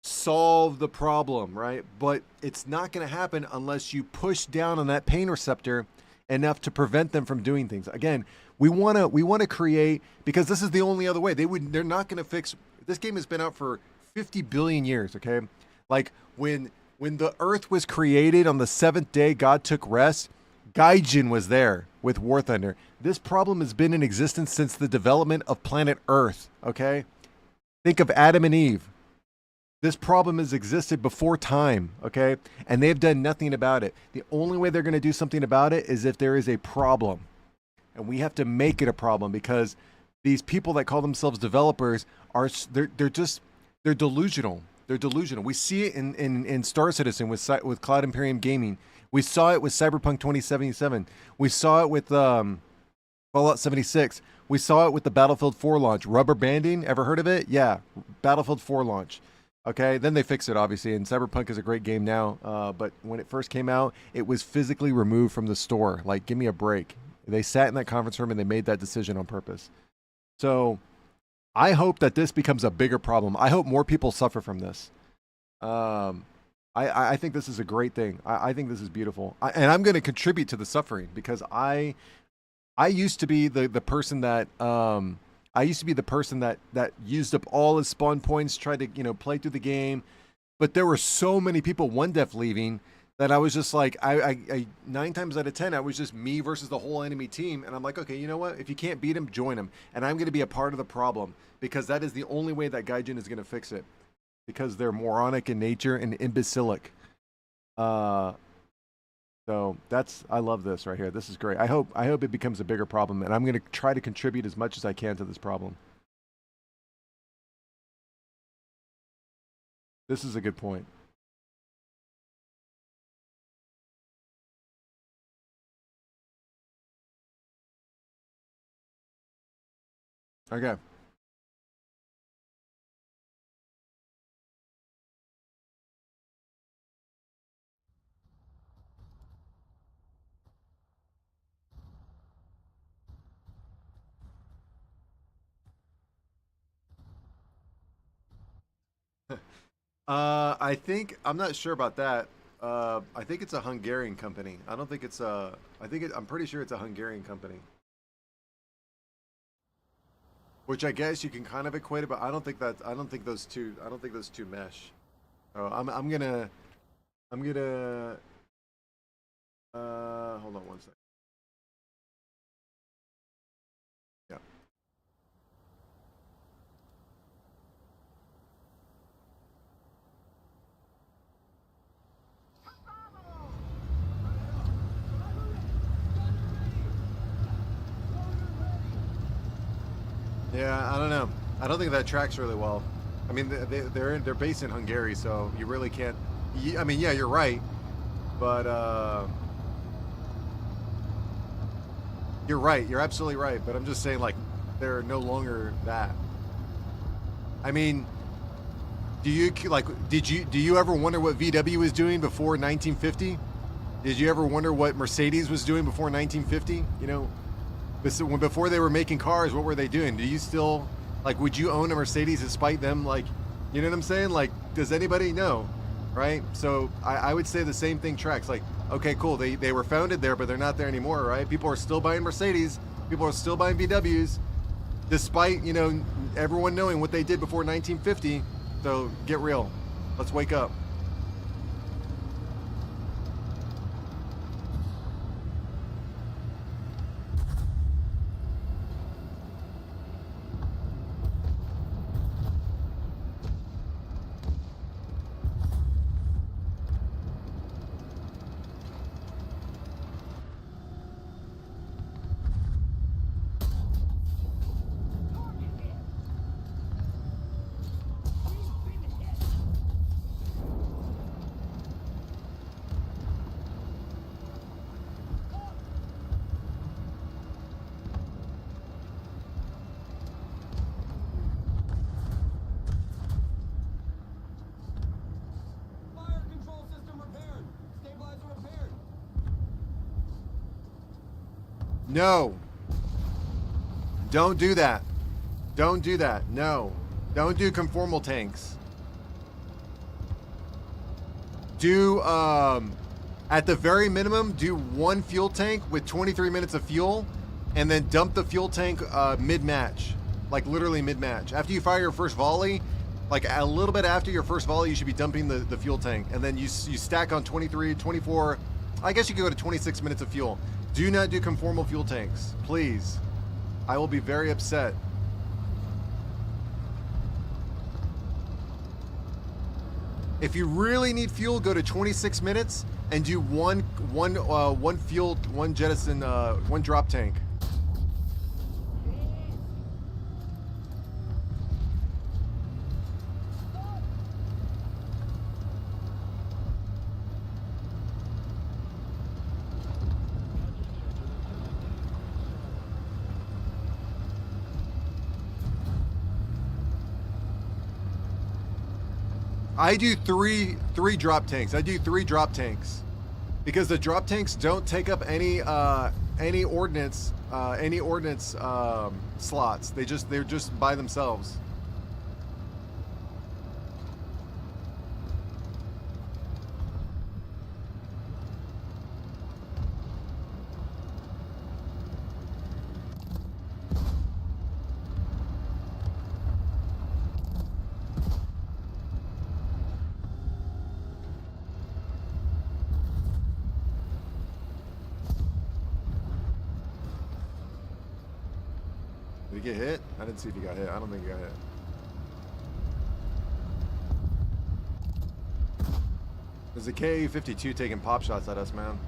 solve the problem, right? But it's not going to happen unless you push down on that pain receptor enough to prevent them from doing things. Again, we want to create, because this is the only other way. They're not going to fix. This game has been out for 50 billion years, okay? Like when the earth was created on the seventh day, God took rest. Gaijin was there with War Thunder. This problem has been in existence since the development of planet Earth, okay? Think of Adam and Eve. This problem has existed before time, okay? And they've done nothing about it. The only way they're going to do something about it is if there is a problem. And we have to make it a problem, because these people that call themselves developers they're delusional. They're delusional. We see it in Star Citizen with Cloud Imperium Gaming. We saw it with Cyberpunk 2077. We saw it with Fallout 76. We saw it with the Battlefield 4 launch. Rubber banding, ever heard of it? Yeah, Battlefield 4 launch. Okay, then they fixed it, obviously, and Cyberpunk is a great game now. But when it first came out, it was physically removed from the store. Like, give me a break. They sat in that conference room and they made that decision on purpose. So I hope that this becomes a bigger problem. I hope more people suffer from this. I think this is a great thing. I think this is beautiful. And I'm going to contribute to the suffering, because I used to be the person that that used up all his spawn points, tried to play through the game, but there were so many people one def leaving that I was just like, I 9 times out of 10 I was just me versus the whole enemy team, and I'm like, okay, you know what? If you can't beat him, join him, and I'm going to be a part of the problem, because that is the only way that Gaijin is going to fix it, because they're moronic in nature and imbecilic. So I love this right here. This is great. I hope it becomes a bigger problem, and I'm going to try to contribute as much as I can to this problem. This is a good point. Okay. I think, I'm not sure about that. I think it's a Hungarian company. I don't think it's I'm pretty sure it's a Hungarian company. Which I guess you can kind of equate it, but I don't think those two mesh. Oh, I'm gonna hold on one second. Yeah. Yeah, I don't know. I don't think that tracks really well. I mean, they're based in Hungary, so you really can't. I mean, yeah, you're right, but you're right. You're absolutely right. But I'm just saying, like, they're no longer that. I mean, do you ever wonder what VW was doing before 1950? Did you ever wonder what Mercedes was doing before 1950? Before they were making cars, what were they doing? Do you still, like, would you own a Mercedes despite them, like, you know what I'm saying? Like, does anybody know, right? So I would say the same thing tracks. Like, okay, cool, they were founded there, but they're not there anymore, right? People are still buying Mercedes. People are still buying VWs, despite, everyone knowing what they did before 1950. So get real. Let's wake up. No. Don't do that. Don't do that. No. Don't do conformal tanks. Do, at the very minimum, do one fuel tank with 23 minutes of fuel, and then dump the fuel tank mid-match. Like, literally mid-match. After you fire your first volley, like, a little bit after your first volley, you should be dumping the fuel tank. And then you stack on 23, 24, I guess you could go to 26 minutes of fuel. Do not do conformal fuel tanks. Please. I will be very upset. If you really need fuel, go to 26 minutes and do one jettison, one drop tank. I do three drop tanks. I do 3 drop tanks because the drop tanks don't take up any ordnance slots. They're just by themselves. Did he get hit? I didn't see if he got hit. I don't think he got hit. There's a KA-52 taking pop shots at us, man.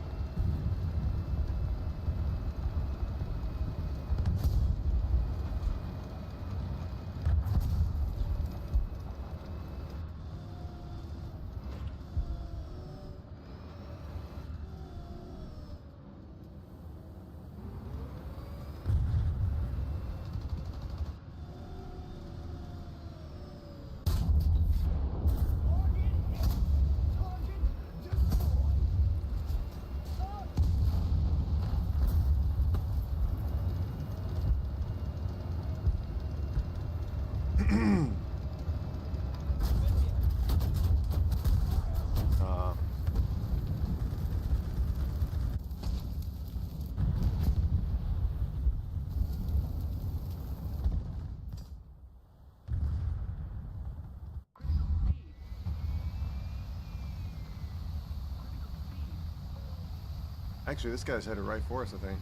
Actually, this guy's headed right for us, I think.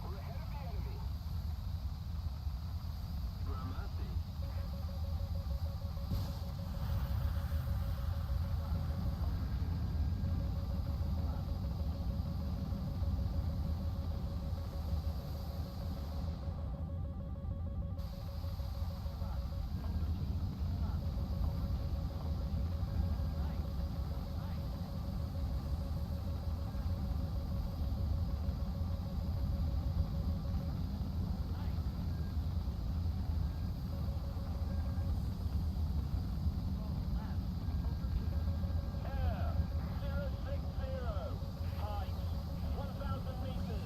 We're ahead of the enemy. Gramercy. Air 060. Height 1,000 meters.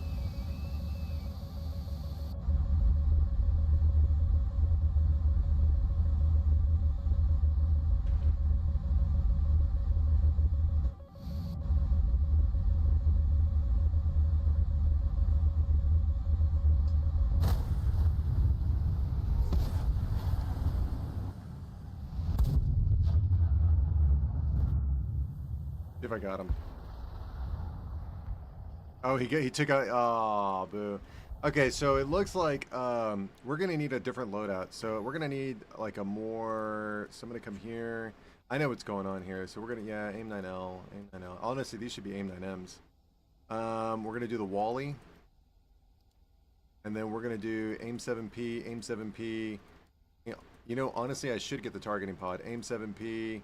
See if I got him. Oh, he took out. Oh, boo. Okay, so it looks like we're gonna need a different loadout. So we're gonna need like a more. Somebody come here. I know what's going on here. So we're gonna aim 9L, aim 9L. Honestly, these should be aim 9Ms. We're gonna do the Wally, and then we're gonna do aim 7P, aim 7P. You know, honestly, I should get the targeting pod. Aim 7P.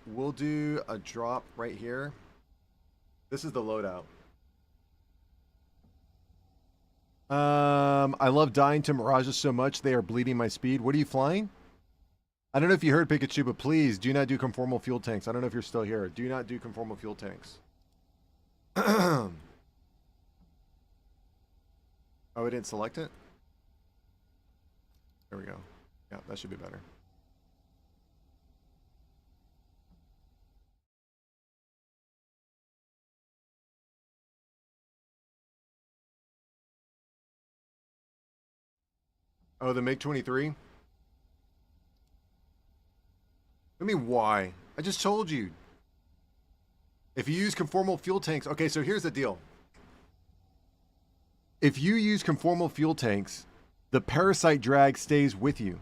We'll do a drop right here. This is the loadout. I love dying to mirages so much they are bleeding my speed. What are you flying? I don't know if you heard Pikachu, but please do not do conformal fuel tanks. I don't know if you're still here. Do not do conformal fuel tanks. Oh, I didn't select it? There we go. Yeah, that should be better. Oh, the MiG-23? I mean, why? I just told you. If you use conformal fuel tanks... Okay, so here's the deal. If you use conformal fuel tanks, the parasite drag stays with you.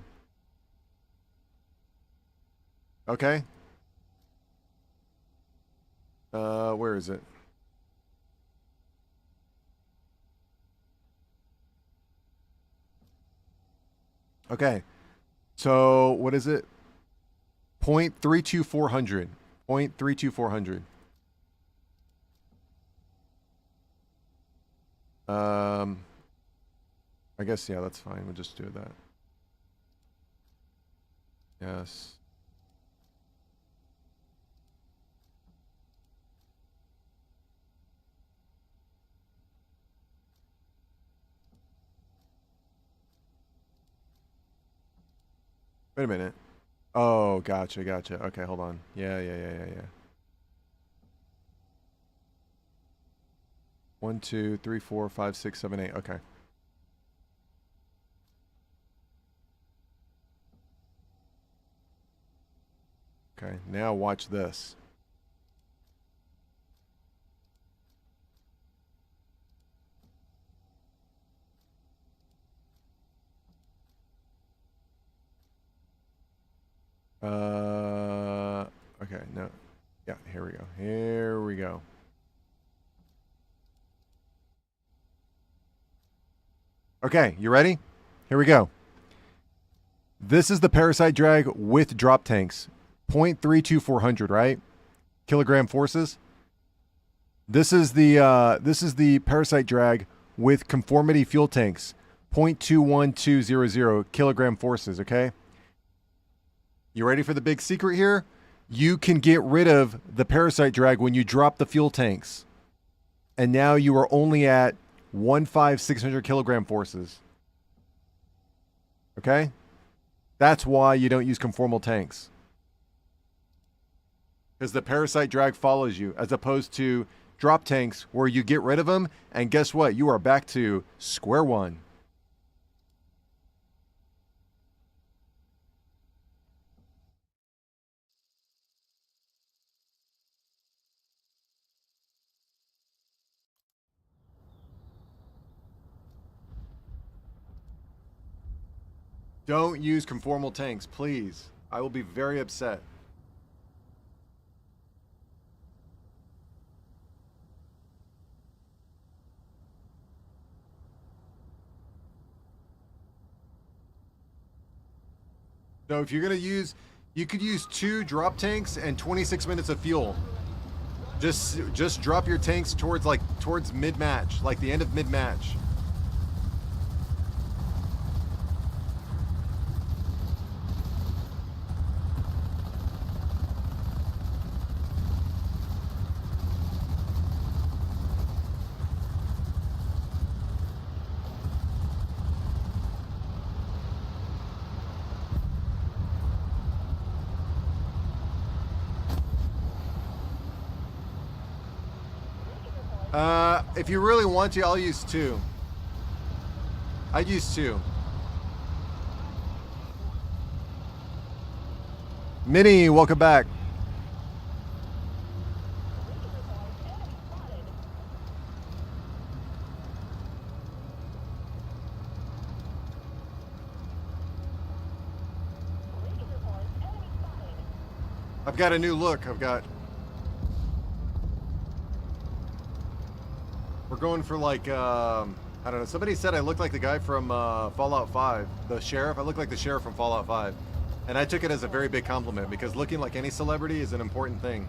Okay? Where is it? Okay. So, what is it? 0.32400. 0.32400. I guess, yeah, that's fine. We'll just do that. Yes. Wait a minute. Oh, gotcha, gotcha. Okay, hold on. Yeah. 1, 2, 3, 4, 5, 6, 7, 8. Okay. Okay, now watch this. Okay, no. Yeah, here we go. Here we go. Okay, you ready? Here we go. This is the parasite drag with drop tanks. 0.32400, right? Kilogram forces. This is the parasite drag with conformity fuel tanks. 0.21200 kilogram forces, okay? You ready for the big secret here? You can get rid of the parasite drag when you drop the fuel tanks. And now you are only at 15600 kilogram forces. Okay? That's why you don't use conformal tanks. Because the parasite drag follows you, as opposed to drop tanks where you get rid of them, and guess what? You are back to square one. Don't use conformal tanks, please. I will be very upset. So if you're gonna use, you could use 2 drop tanks and 26 minutes of fuel. Just drop your tanks towards mid-match, like the end of mid-match. If you really want to, I'll use 2. I'd use 2. Minnie, welcome back. I've got a new look. We're going for like, I don't know. Somebody said I look like the guy from Fallout 5, the sheriff. I look like the sheriff from Fallout 5. And I took it as a very big compliment because looking like any celebrity is an important thing.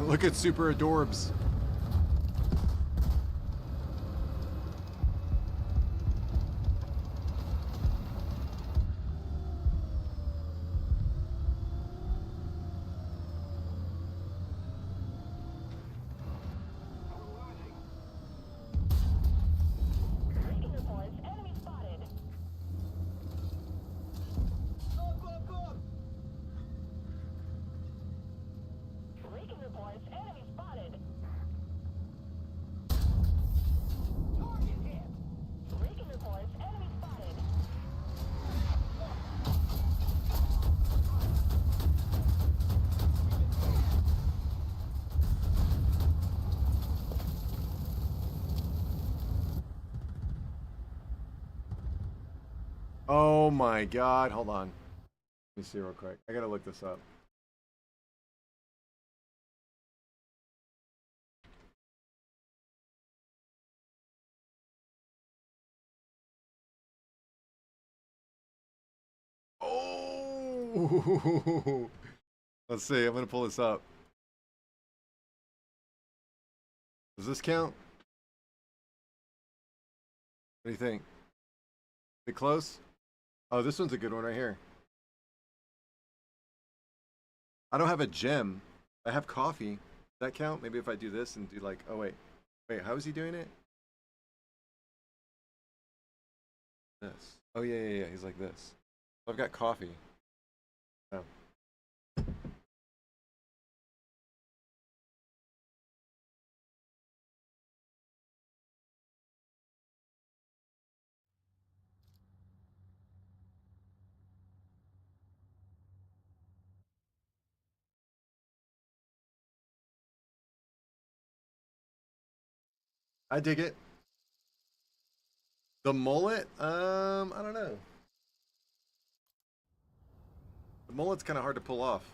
Look at Super Adorbs. Breaking reports. Enemy spotted. Breaking reports. Enemy spotted. Target hit. Breaking reports. Enemy spotted. Oh my god, hold on. Let me see real quick. I gotta look this up. Oh! Let's see, I'm gonna pull this up. Does this count? What do you think? Is it close? Oh, this one's a good one right here. I don't have a gem. I have coffee. Does that count? Maybe if I do this and do like, oh wait. Wait, how is he doing it? This. Oh yeah. He's like this. I've got coffee. Oh. I dig it. The mullet? I don't know. The mullet's kind of hard to pull off.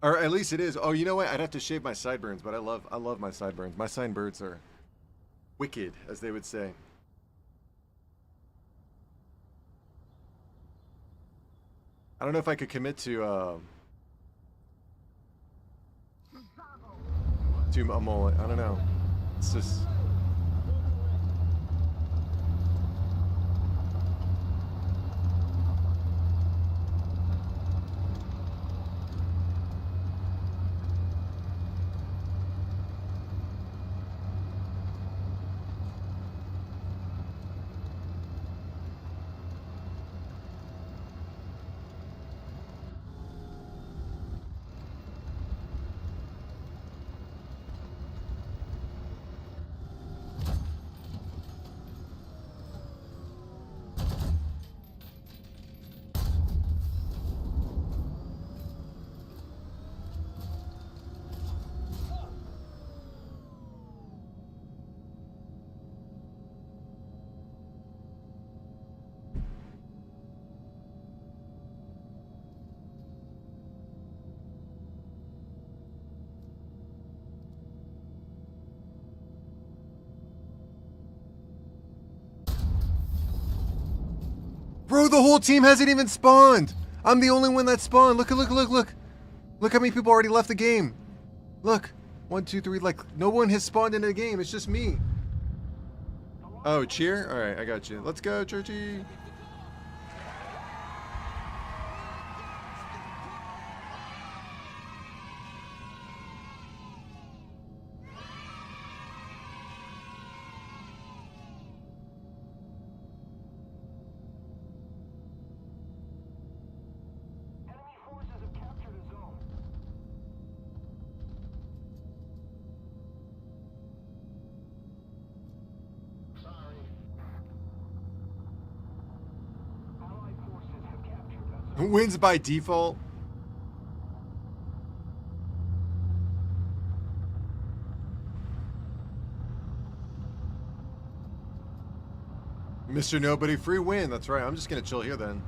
Or at least it is. Oh, you know what? I'd have to shave my sideburns, but I love my sideburns. My sideburns are wicked, as they would say. I don't know if I could commit to a mullet. I don't know. It's just. Bro, the whole team hasn't even spawned. I'm the only one that spawned. Look. Look how many people already left the game. Look. 1, 2, 3. Like, no one has spawned in the game. It's just me. Oh, cheer? All right, I got you. Let's go, Churchiee. Enemy forces have captured a zone. Sorry. Allied forces have captured a zone. Wins by default. Mr. Nobody free win. That's right. I'm just going to chill here then.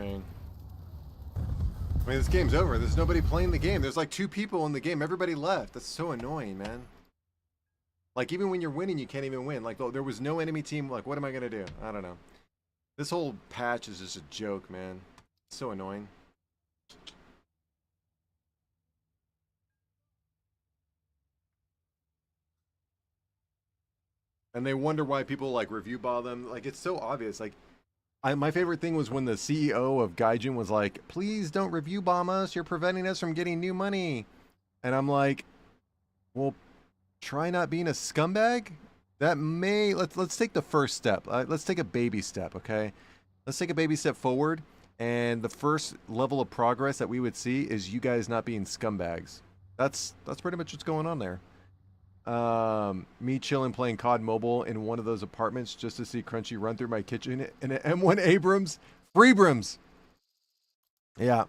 insane. I mean, this game's over. There's nobody playing the game. There's like 2 people in the game. Everybody left. That's so annoying, man. Like, even when you're winning, you can't even win. Like, there was no enemy team. Like, what am I going to do? I don't know. This whole patch is just a joke, man. It's so annoying. And they wonder why people, like, review bomb them. Like, it's so obvious. Like, my favorite thing was when the CEO of Gaijin was like, please don't review bomb us. You're preventing us from getting new money. And I'm like, well, try not being a scumbag. That may, let's take the first step. Let's take a baby step, okay? Let's take a baby step forward. And the first level of progress that we would see is you guys not being scumbags. That's pretty much what's going on there. Me chilling playing COD Mobile in one of those apartments just to see Crunchy run through my kitchen in an M1 Abrams. Freebrams. Yeah.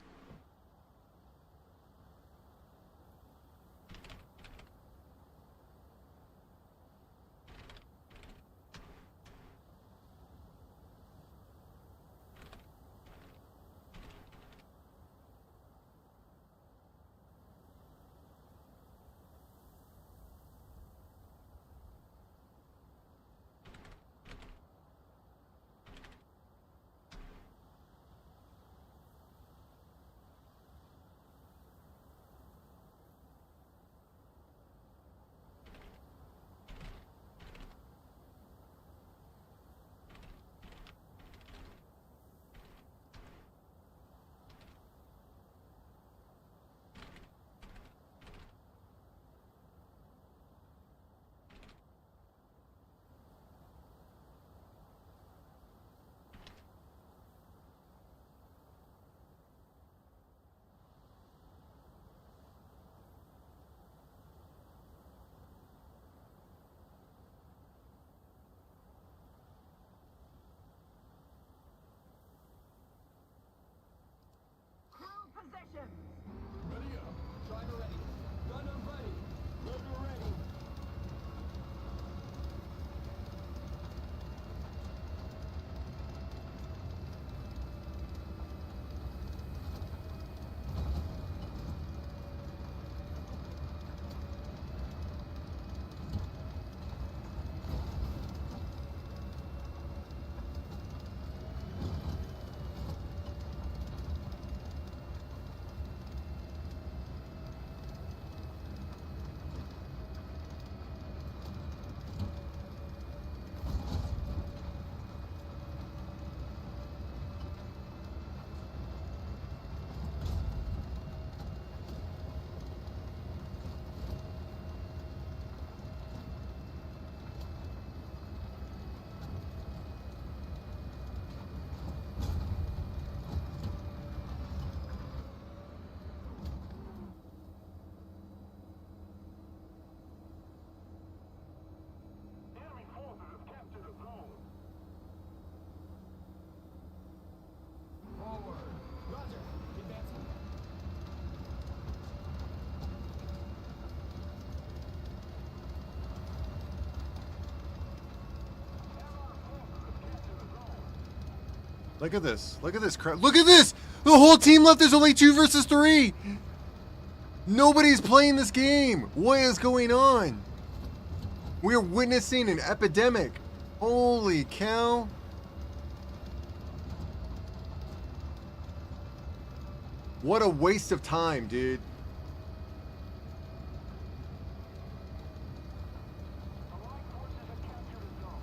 Crew position. Ready up. Driver ready. Gunner ready. Loader ready. Enemy forces have captured a zone. Forward. Roger. Advancing. Allied forces have captured a zone. Look at this. Look at this crap. Look at this. The whole team left. There's only 2 versus 3. Nobody's playing this game. What is going on? We're witnessing an epidemic. Holy cow. What a waste of time, dude. Allied forces have captured a zone.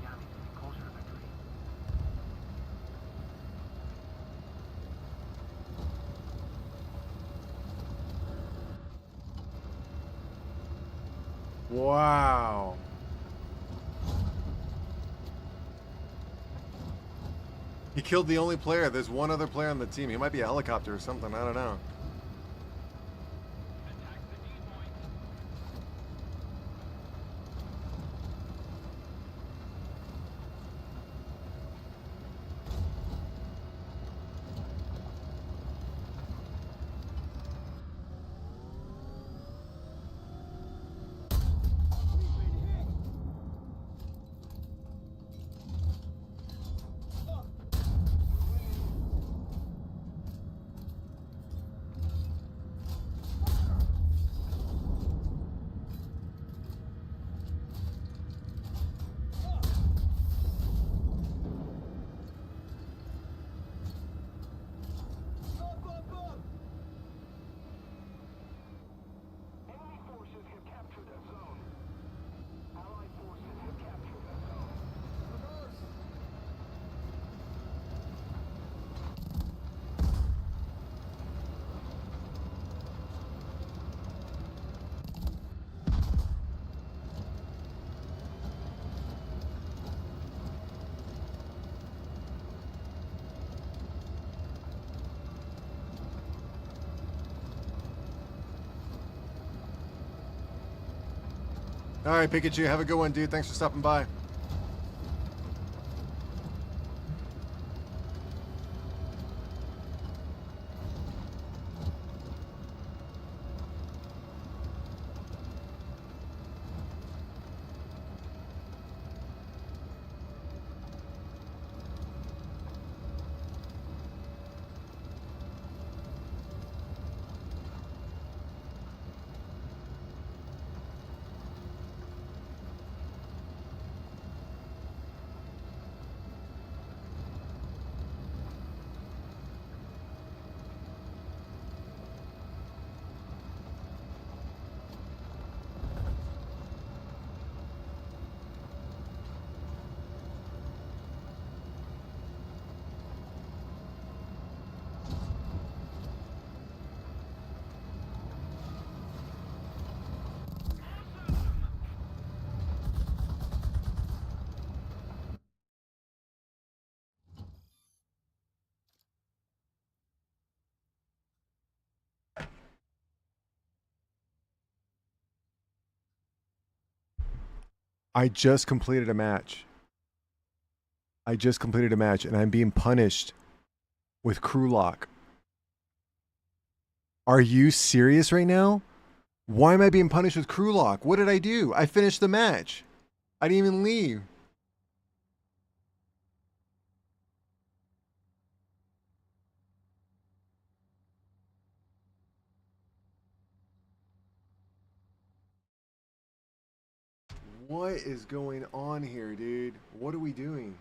Enemy closer to victory. Wow. He killed the only player. There's one other player on the team. He might be a helicopter or something. I don't know. Attack the D point. All right, Pikachu, have a good one, dude. Thanks for stopping by. I just completed a match. And I'm being punished with crew lock. Are you serious right now? Why am I being punished with crew lock? What did I do? I finished the match. I didn't even leave. What is going on here, dude? What are we doing?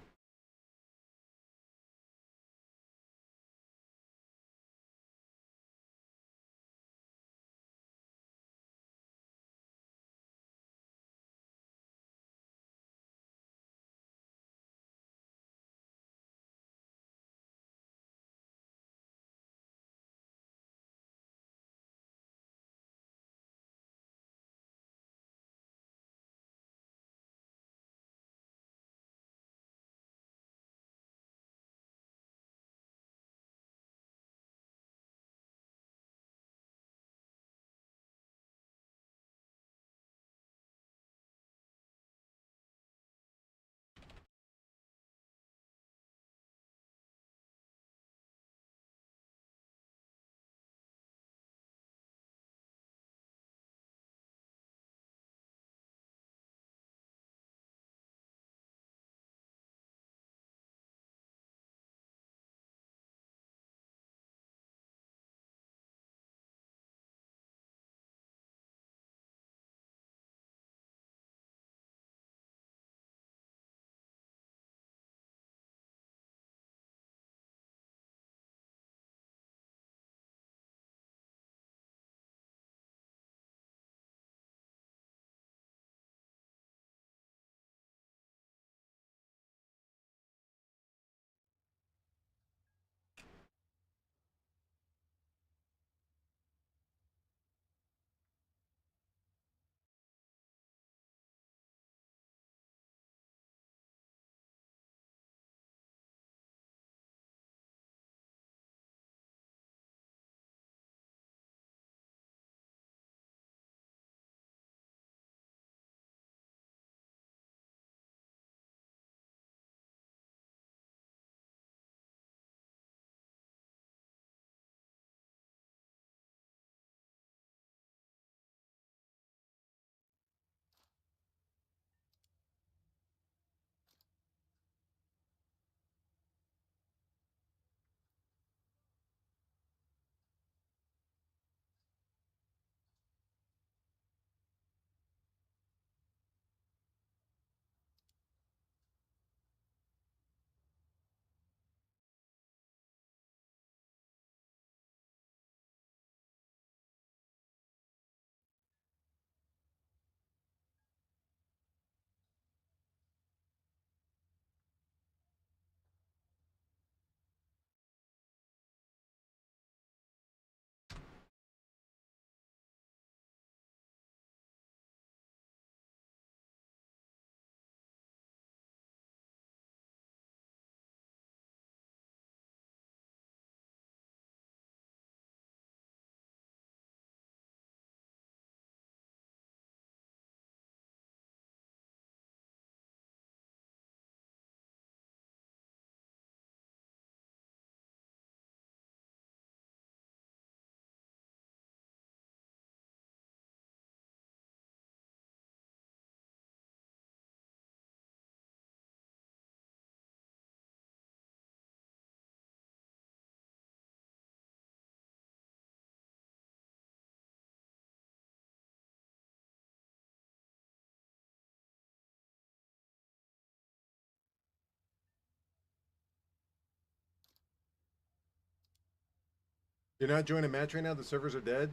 You're not joining a match right now? The servers are dead?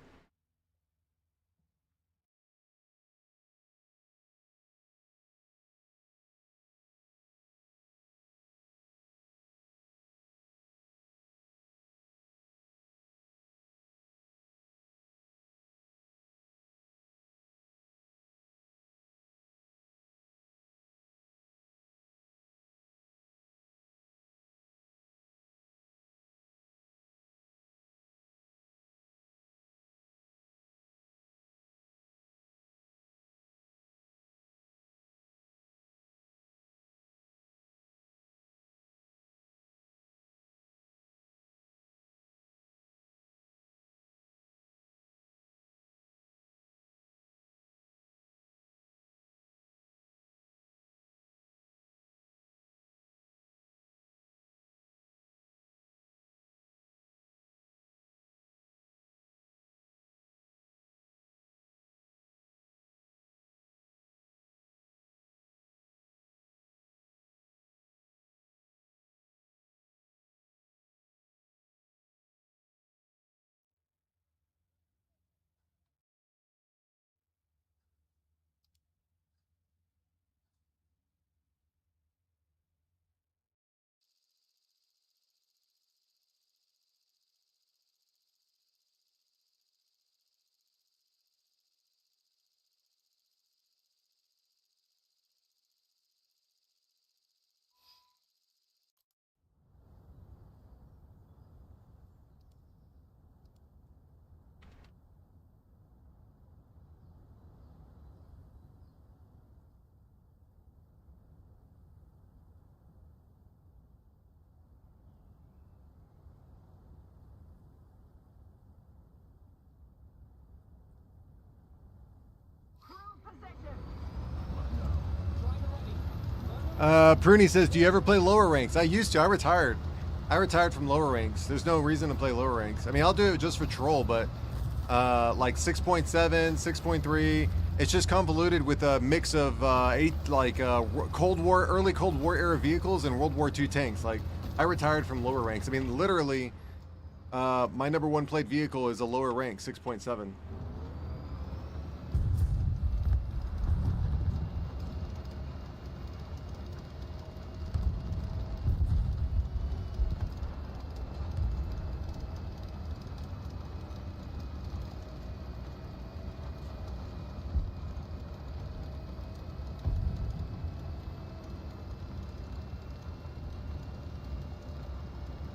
Pruny says, do you ever play lower ranks? I used to. I retired. I retired from lower ranks. There's no reason to play lower ranks. I mean, I'll do it just for troll, but like 6.7, 6.3, it's just convoluted with a mix of Cold War, early Cold War era vehicles and World War II tanks. Like, I retired from lower ranks. I mean, literally, my number one played vehicle is a lower rank, 6.7.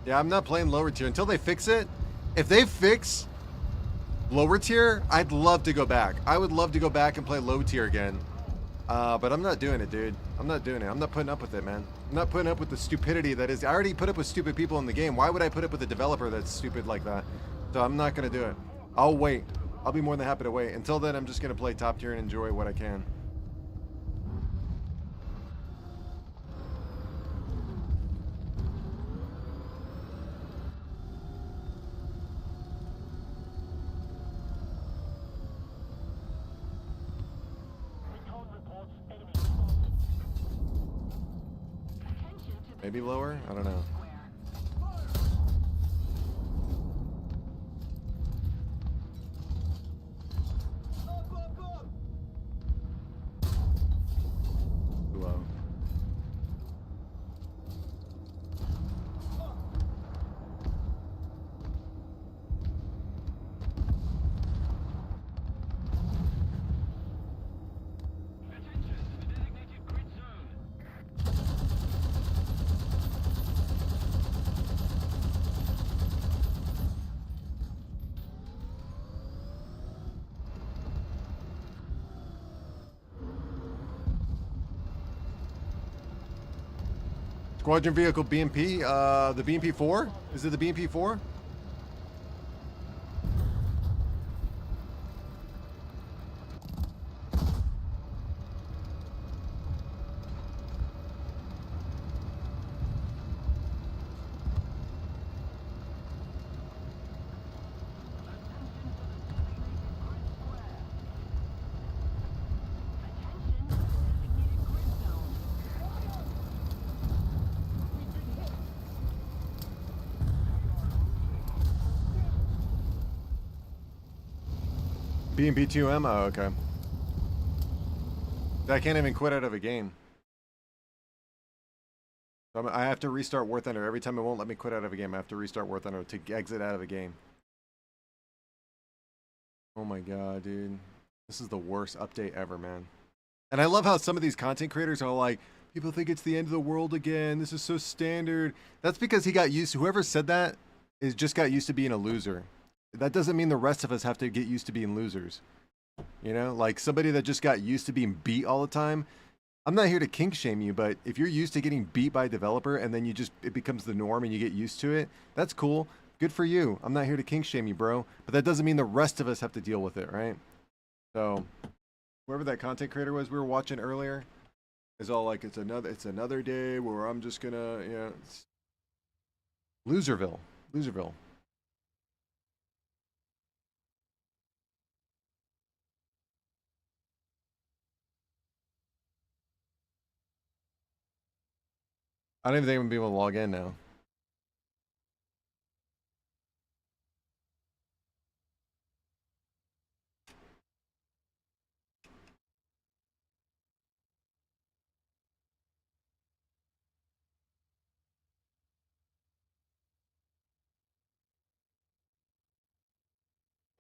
Yeah, I'm not playing lower tier until they fix it. If they fix lower tier, I'd love to go back. I would love to go back and play low tier again. But I'm not doing it, dude. I'm not doing it. I'm not putting up with it, man. I'm not putting up with the stupidity that is. I already put up with stupid people in the game. Why would I put up with a developer that's stupid like that? So I'm not going to do it. I'll wait. I'll be more than happy to wait. Until then, I'm just going to play top tier and enjoy what I can. Maybe lower? I don't know. Low. Squadron vehicle BMP, the BMP 4? Is it the BMP 4? BMP2M? Oh, okay. I can't even quit out of a game. So I have to restart War Thunder. Every time it won't let me quit out of a game, I have to restart War Thunder to exit out of a game. Oh my god, dude. This is the worst update ever, man. And I love how some of these content creators are like, people think it's the end of the world again. This is so standard. That's because he got used to, whoever said that is just got used to being a loser. That doesn't mean the rest of us have to get used to being losers. You know, like somebody that just got used to being beat all the time. I'm not here to kink shame you, but if you're used to getting beat by a developer and then it becomes the norm and you get used to it, that's cool. Good for you. I'm not here to kink shame you, bro. But that doesn't mean the rest of us have to deal with it, right? So, whoever that content creator was we were watching earlier is all like, it's another day where I'm just gonna, you know, Loserville. I don't even think I'm gonna be able to log in now.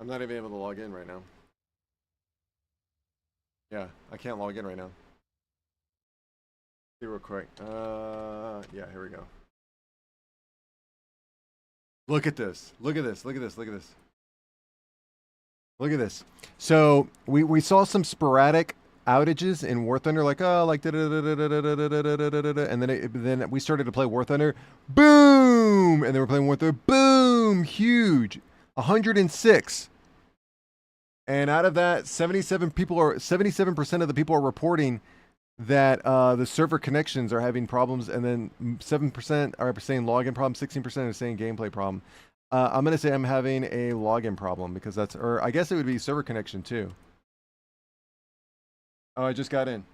I'm not even able to log in right now. Yeah, I can't log in right now. See real quick. Yeah, here we go. Look at this. Look at this. Look at this. Look at this. Look at this. So we saw some sporadic outages in War Thunder, like and then we started to play War Thunder, boom, and then we're playing War Thunder, boom, huge, 106, and out of that, 77% of the people are reporting that the server connections are having problems, and then 7% are saying login problem, 16% are saying gameplay problem. I'm going to say I'm having a login problem because that's, or I guess it would be server connection too. Oh, I just got in.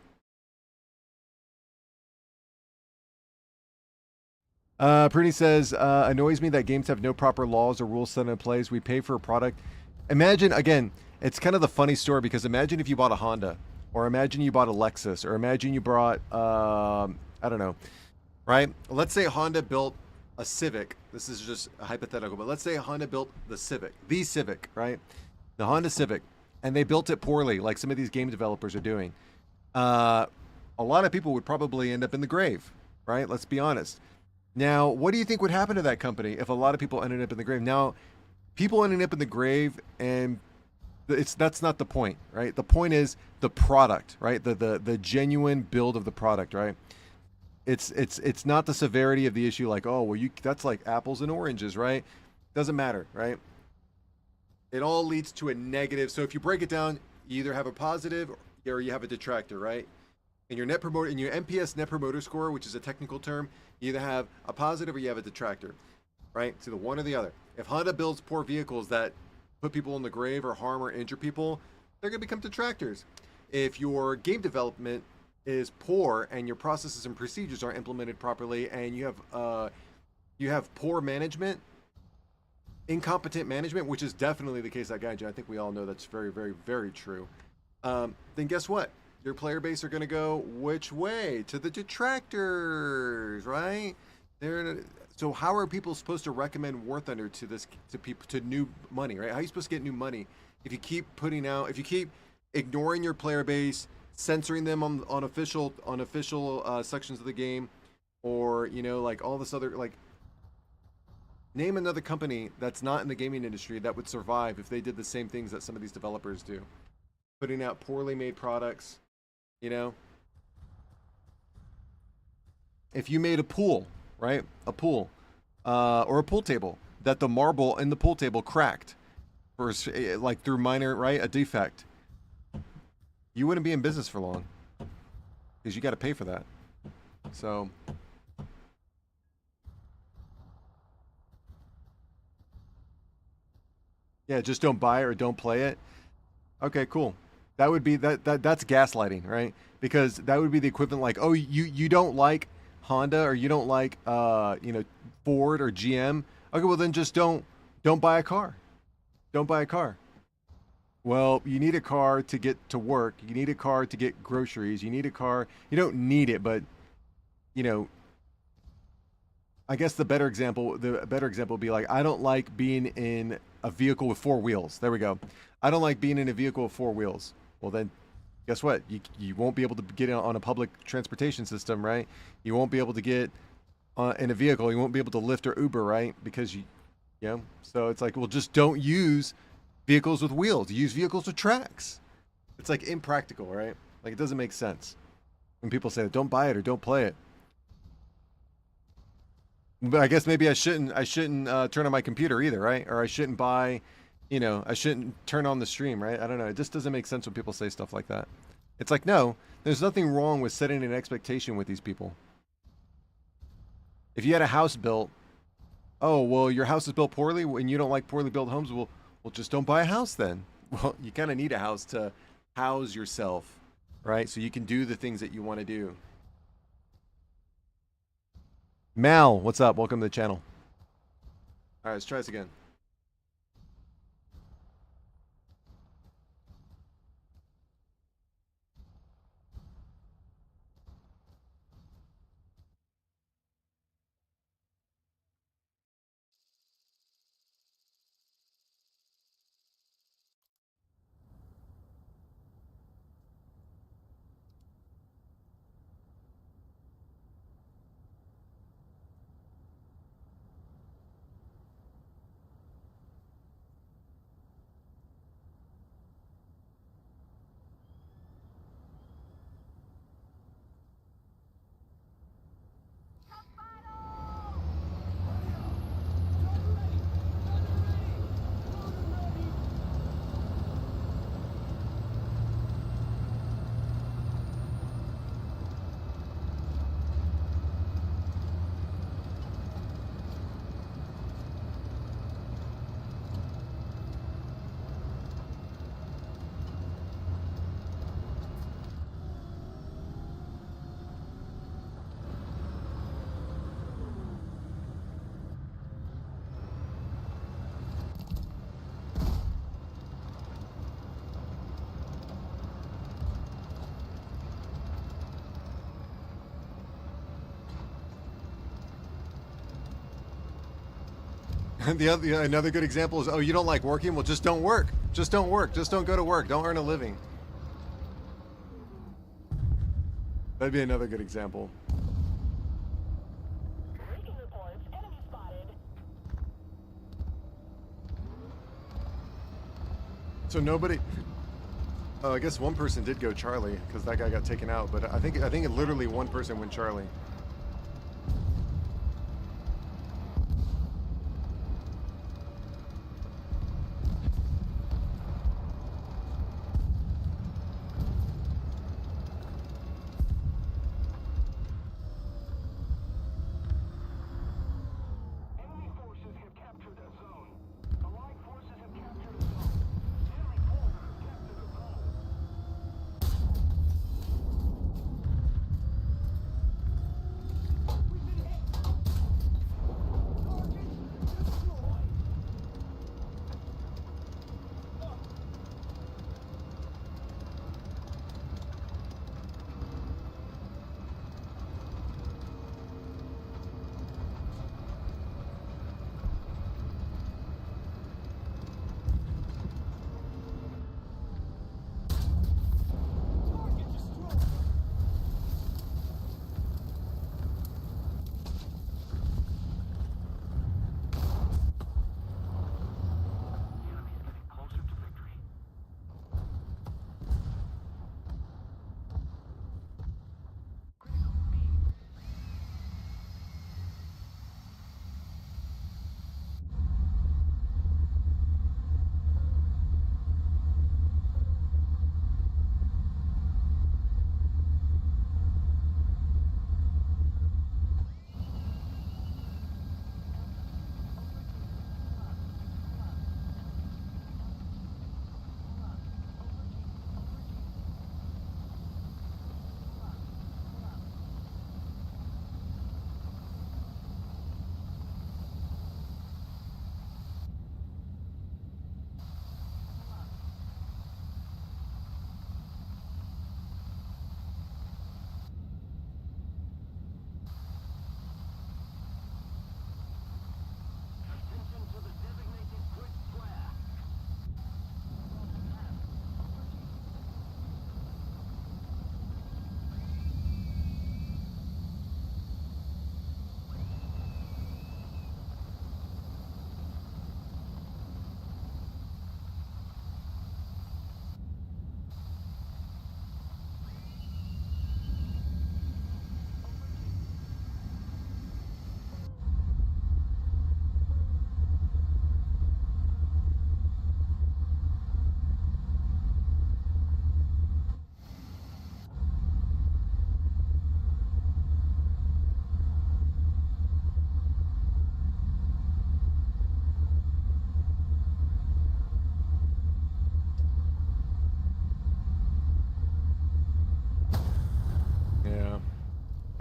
Pretty says, annoys me that games have no proper laws or rules set in place. We pay for a product. Imagine, again, it's kind of the funny story because imagine if you bought a Honda, or imagine you bought a Lexus, or imagine you bought, I don't know, right? Let's say Honda built a Civic. This is just a hypothetical, but let's say Honda built the Civic, right? The Honda Civic, and they built it poorly, like some of these game developers are doing. A lot of people would probably end up in the grave, right? Let's be honest. Now, what do you think would happen to that company if a lot of people ended up in the grave? Now, people ending up in the grave, and that's not the point, right? The point is the product, right? The genuine build of the product, right? It's not the severity of the issue, like, oh, well, that's like apples and oranges, right? Doesn't matter, right? It all leads to a negative. So if you break it down, you either have a positive or you have a detractor, right? In your NPS net promoter score, which is a technical term, you either have a positive or you have a detractor, right? It's either one or the other. If Honda builds poor vehicles that put people in the grave or harm or injure people, they're going to become detractors. If your game development is poor and your processes and procedures aren't implemented properly, and you have poor management, incompetent management, which is definitely the case at Gaijin, I think we all know that's very, very, very true. Then guess what? Your player base are going to go which way? To the detractors, right? So how are people supposed to recommend War Thunder to people, to new money, right? How are you supposed to get new money if you keep ignoring your player base, censoring them on official sections of the game, or like all this other, like, name another company that's not in the gaming industry that would survive if they did the same things that some of these developers do, putting out poorly made products. If you made a pool, right, or a pool table that the marble in the pool table cracked, or like through minor, right, a defect, you wouldn't be in business for long because you got to pay for that. So yeah, just don't buy it or don't play it. Okay, cool. That would be that's gaslighting, right? Because that would be the equivalent, like, oh, you don't like Honda, or you don't like Ford or GM. Okay, well then just don't buy a car. Don't buy a car. Well, you need a car to get to work. You need a car to get groceries. You need a car. You don't need it, but you know, I guess the better example would be like, I don't like being in a vehicle with four wheels. There we go. I don't like being in a vehicle with four wheels. Well, then, guess what? You won't be able to get on a public transportation system, right? You won't be able to get in a vehicle. You won't be able to Lyft or Uber, right? Because you know. So it's like, well, just don't use vehicles with wheels. Use vehicles with tracks. It's like impractical, right? Like it doesn't make sense when people say, don't buy it or don't play it. But I guess maybe I shouldn't turn on my computer either, right? Or I shouldn't buy, I shouldn't turn on the stream, right? I don't know. It just doesn't make sense when people say stuff like that. It's like, no, there's nothing wrong with setting an expectation with these people. If you had a house built, oh, well, your house is built poorly and you don't like poorly built homes, well, just don't buy a house then. Well, you kind of need a house to house yourself, right? So you can do the things that you want to do. Mal, what's up? Welcome to the channel. All right, let's try this again. Another good example is, oh, you don't like working? Well, just don't work. Just don't work. Just don't go to work. Don't earn a living. That'd be another good example. Breaking reports. Enemy spotted. So nobody. Oh, I guess one person did go Charlie because that guy got taken out. But I think it literally one person went Charlie. Enemy forces have captured a zone. Allied forces have captured a zone. Enemy forces have captured a zone.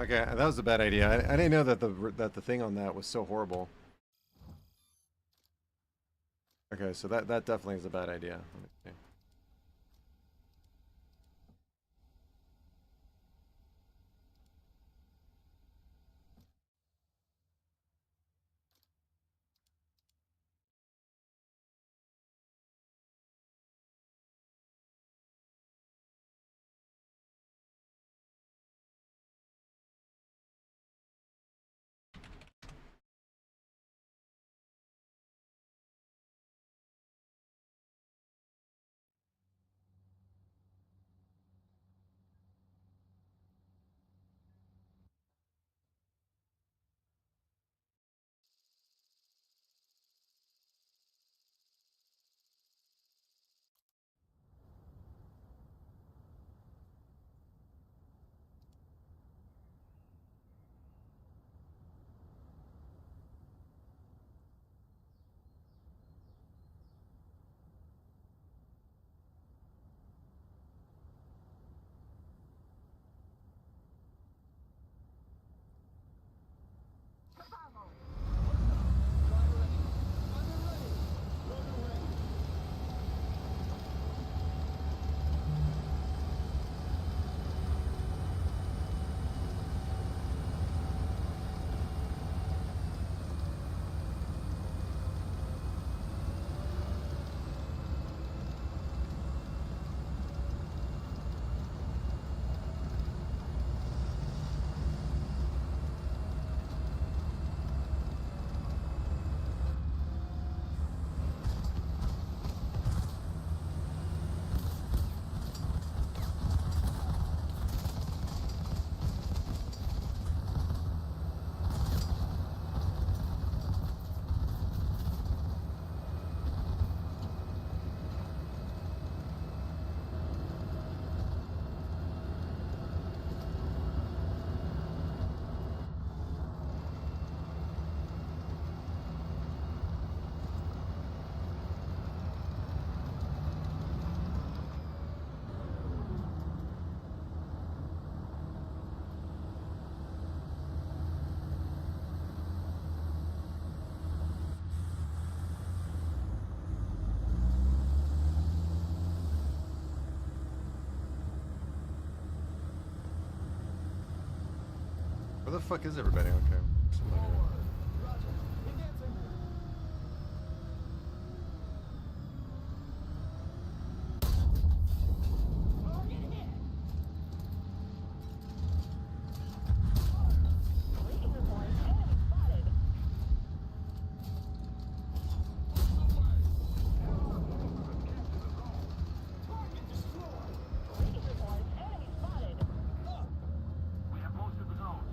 Okay, that was a bad idea. I didn't know that the thing on that was so horrible. Okay, so that definitely is a bad idea. Let me see. Where the fuck is everybody? Okay. Somebody here. Roger. Advancing. Target hit. Breaking report. Enemy spotted. Target destroyed. Breaking report. Enemy spotted. We have most of the zones.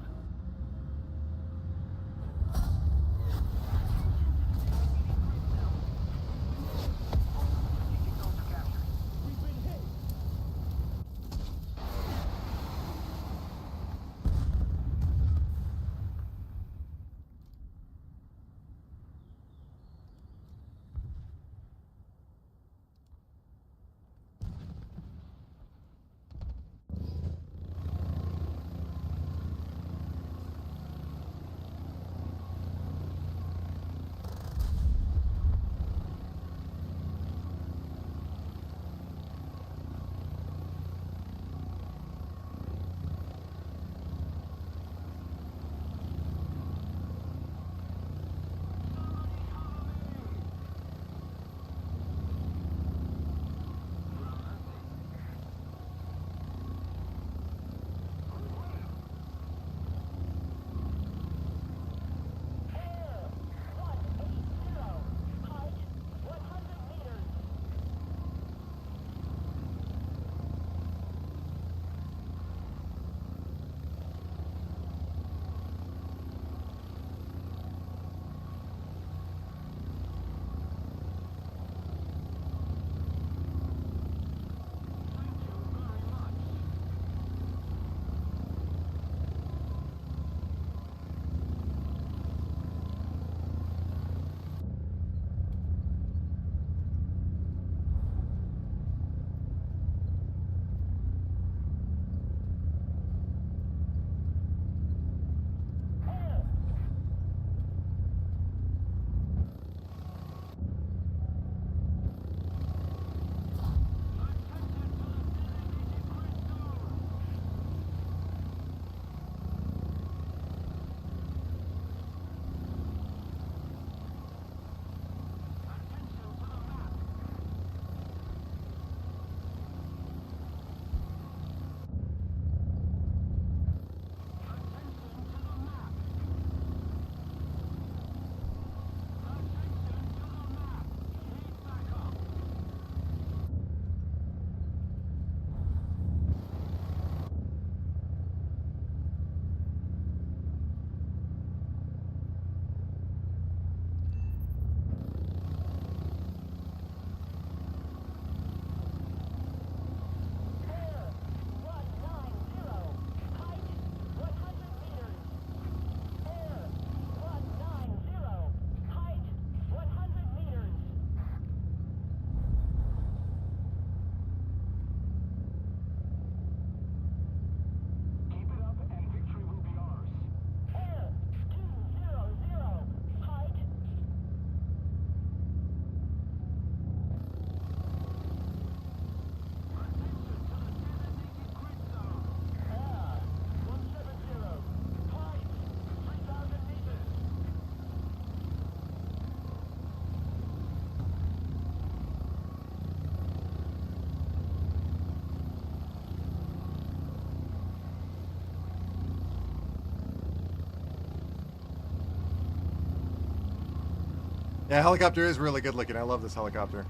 Yeah, helicopter is really good looking. I love this helicopter.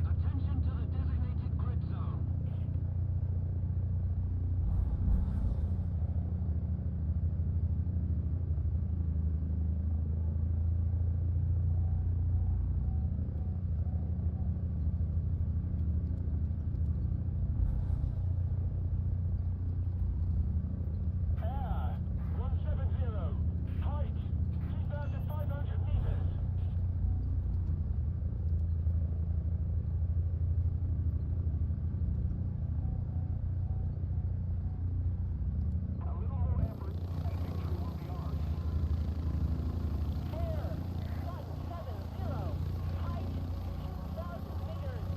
Attention to the designated grid zone. Air 170. Height 2,500 meters. A little more effort and victory will be ours. Air 170. Height 2,000 meters.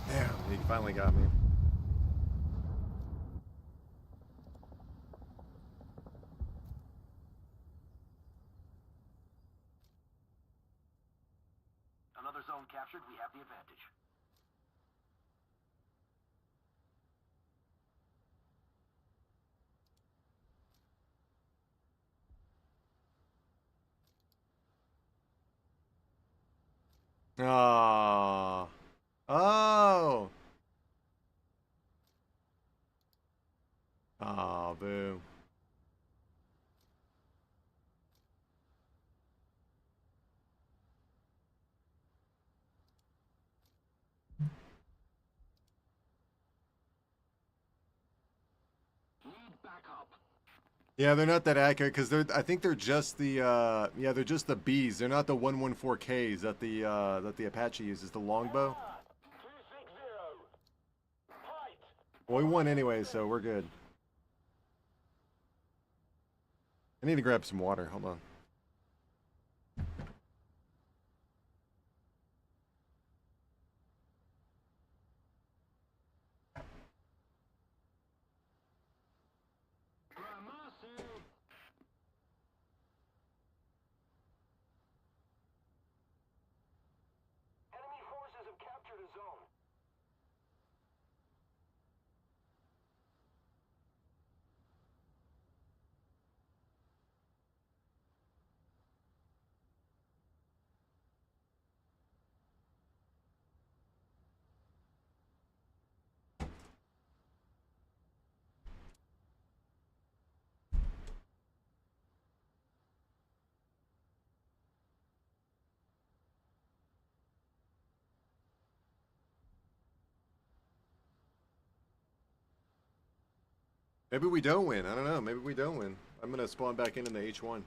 Damn, he finally got me. Another zone captured, we have the advantage. Oh. Oh. Oh, boo. Need backup. Yeah, they're not that accurate because I think they're just the yeah, they're just the Bs. They're not the 114Ks that the Apache uses, the longbow. 260. Height Well, we won anyway, so we're good. I need to grab some water. Hold on. Gramercy. Enemy forces have captured a zone. Maybe we don't win. I don't know. Maybe we don't win. I'm gonna spawn back in the H1.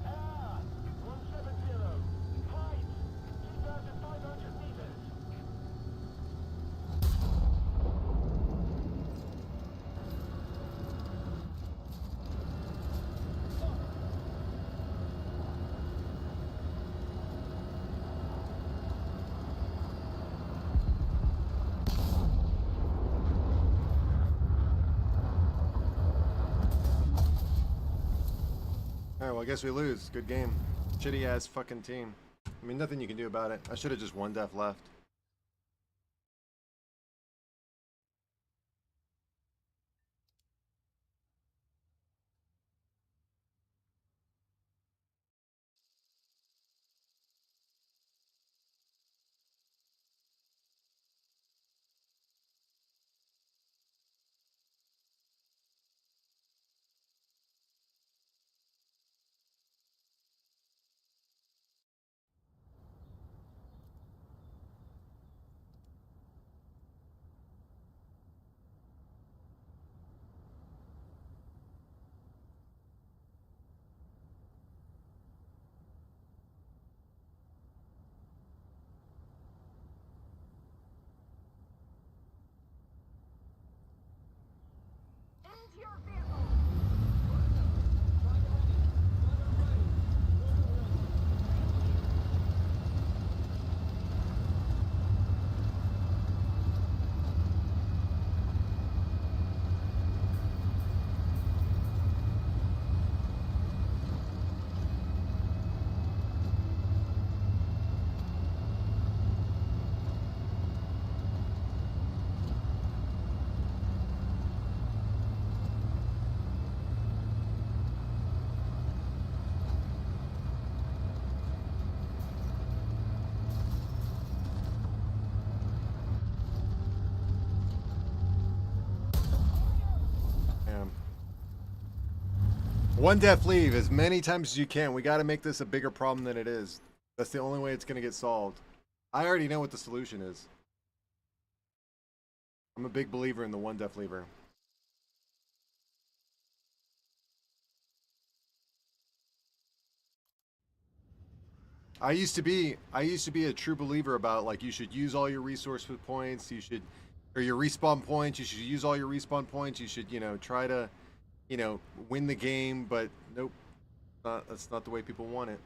Air 170. Height 2,500 meters. Alright, well, I guess we lose. Good game. Shitty ass fucking team. I mean, nothing you can do about it. I should have just one death left. One death leave as many times as you can. We got to make this a bigger problem than it is. That's the only way it's going to get solved. I already know what the solution is. I'm a big believer in the one death lever. I used to be a true believer about like you should use all your resource points, or your respawn points, you should use all your respawn points, you should, try to, win the game, but nope. That's not the way people want it.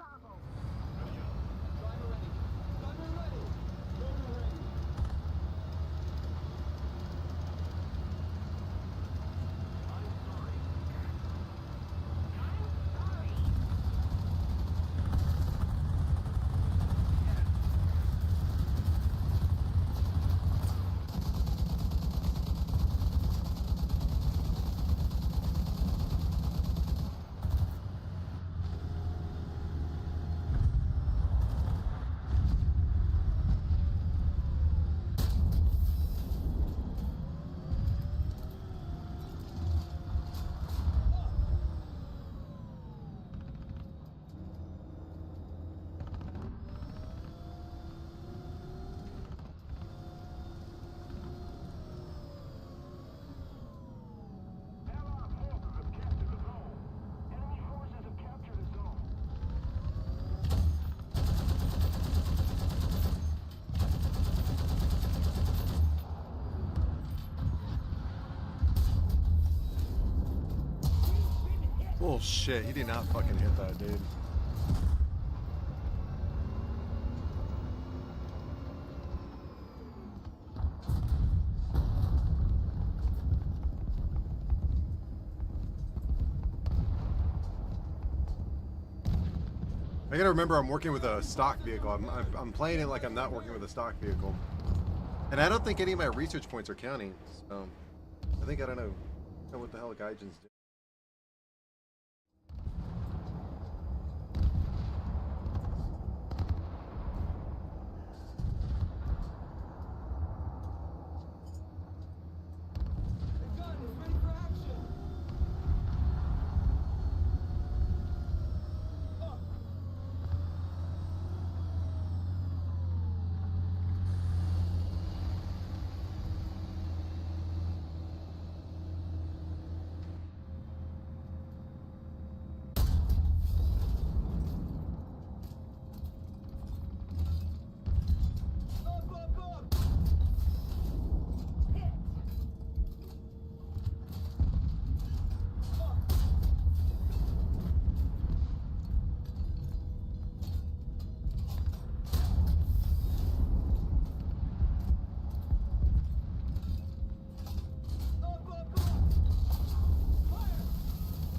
combo. Driver ready. Gunner ready. Loader ready. Allied forces have captured the zone. Enemy forces have captured the zone. Bullshit, he did not fucking hit that, dude. I gotta remember I'm working with a stock vehicle. I'm playing it like I'm not working with a stock vehicle. And I don't think any of my research points are counting. So I think I don't know what the hell Gaijin's do. The gun is ready for action. Up. Hit. Up. Fire. Position.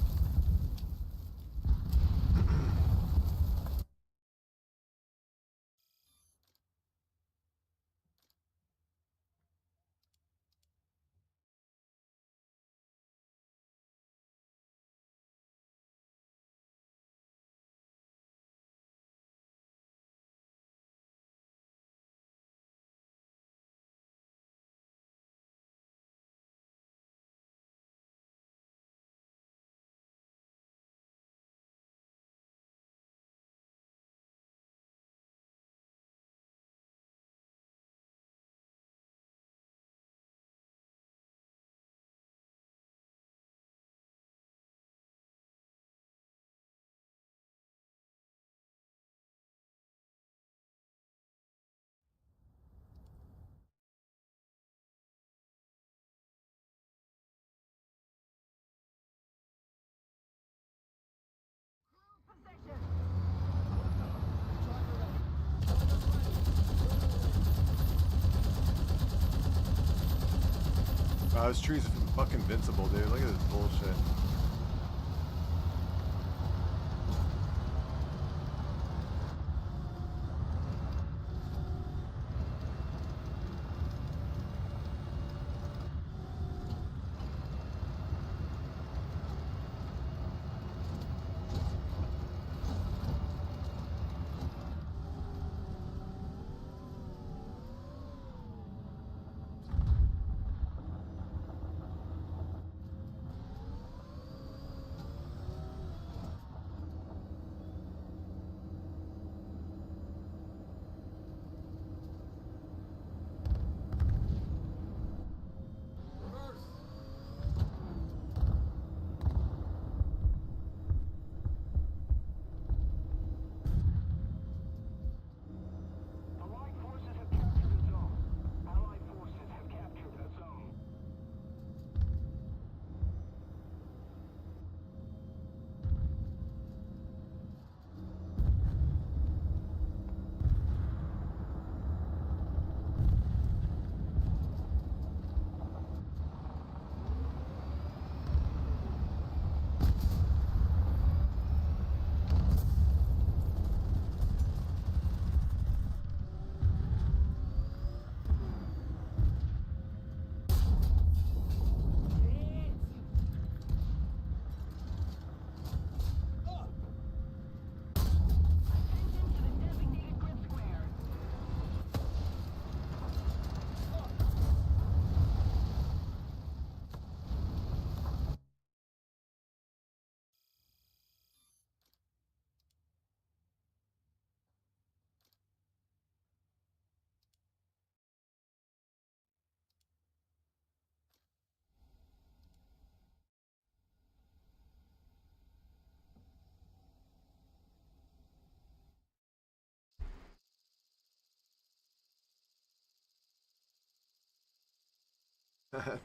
Driver ready. Gunner ready. Loader ready. Wow, this tree's fucking invincible, dude. Look at this bullshit.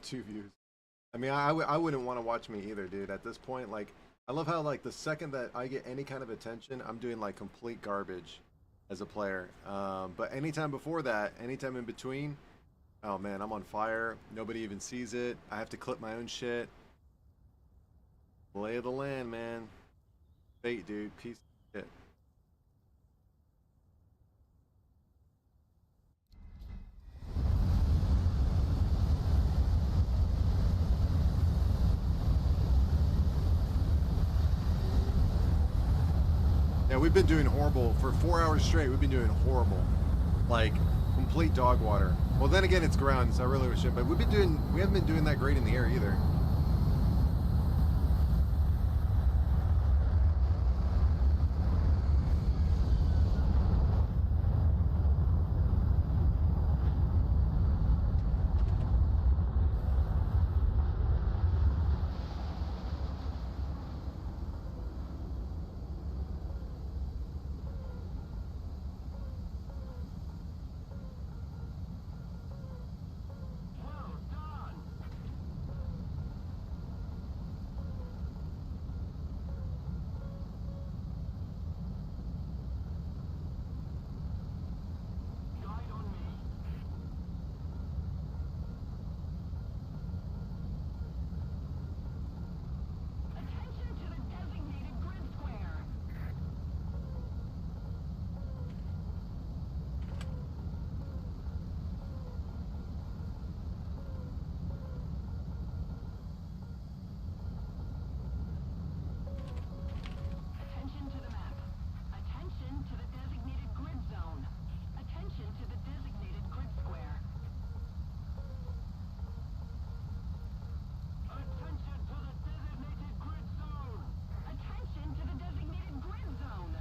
2 views. I mean, I wouldn't want to watch me either, dude. At this point, like, I love how like the second that I get any kind of attention, I'm doing like complete garbage as a player. But anytime before that, anytime in between, oh man, I'm on fire. Nobody even sees it. I have to clip my own shit. Lay of the land, man. Fate, dude. Piece of shit. Yeah, we've been doing horrible for 4 hours straight. We've been doing horrible, like complete dog water. Well, then again, it's ground, so I really wish it. But we haven't been doing that great in the air either. Well done. Guide on me. Attention to the designated grid square. Attention to the map. Attention to the designated grid zone. Attention to the designated grid square. Attention to the designated grid zone. Attention to the designated grid zone.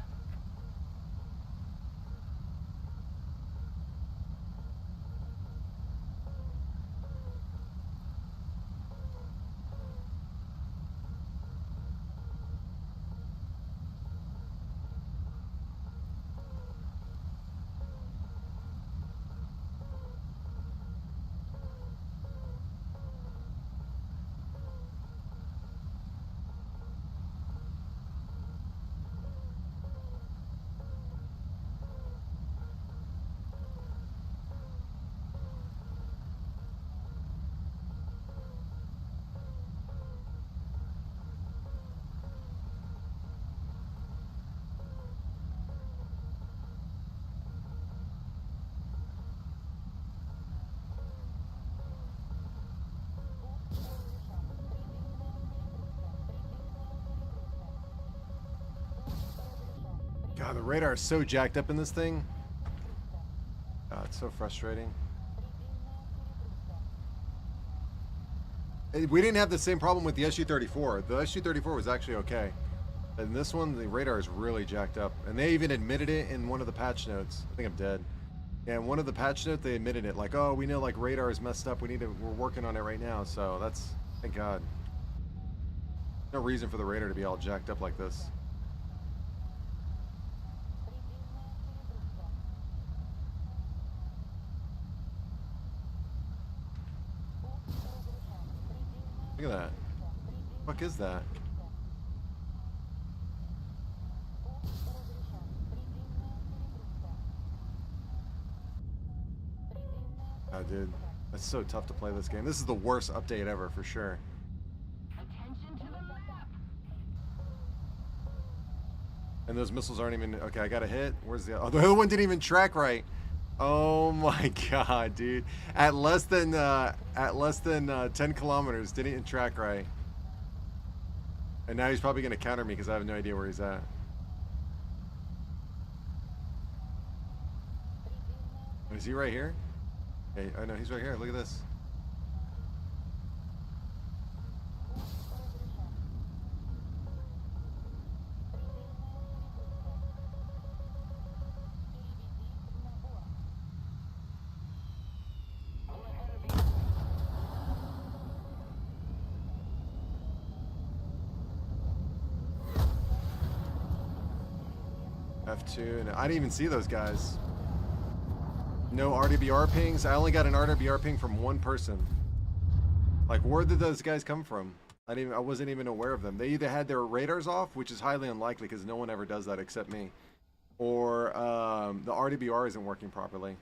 God, the radar is so jacked up in this thing. God, it's so frustrating. We didn't have the same problem with the SU-34. The SU-34 was actually okay. And this one, the radar is really jacked up. And they even admitted it in one of the patch notes. I think I'm dead. Yeah, in one of the patch notes, they admitted it. Like, oh, we know like radar is messed up. We're working on it right now. So that's, thank God. No reason for the radar to be all jacked up like this. Look at that. What the fuck is that? Oh, dude. It's so tough to play this game. This is the worst update ever, for sure. Attention to the map. And those missiles aren't even... Okay, I got a hit. Where's the... Oh, the other one didn't even track right. Oh my god, dude. At less than 10 kilometers, didn't even track right. And now he's probably going to counter me because I have no idea where he's at. Is he right here? Hey, oh no, he's right here. Look at this. F2, and I didn't even see those guys. No RWR pings. I only got an RWR ping from one person. Like, where did those guys come from? I wasn't even aware of them. They either had their radars off, which is highly unlikely because no one ever does that except me, or the RWR isn't working properly.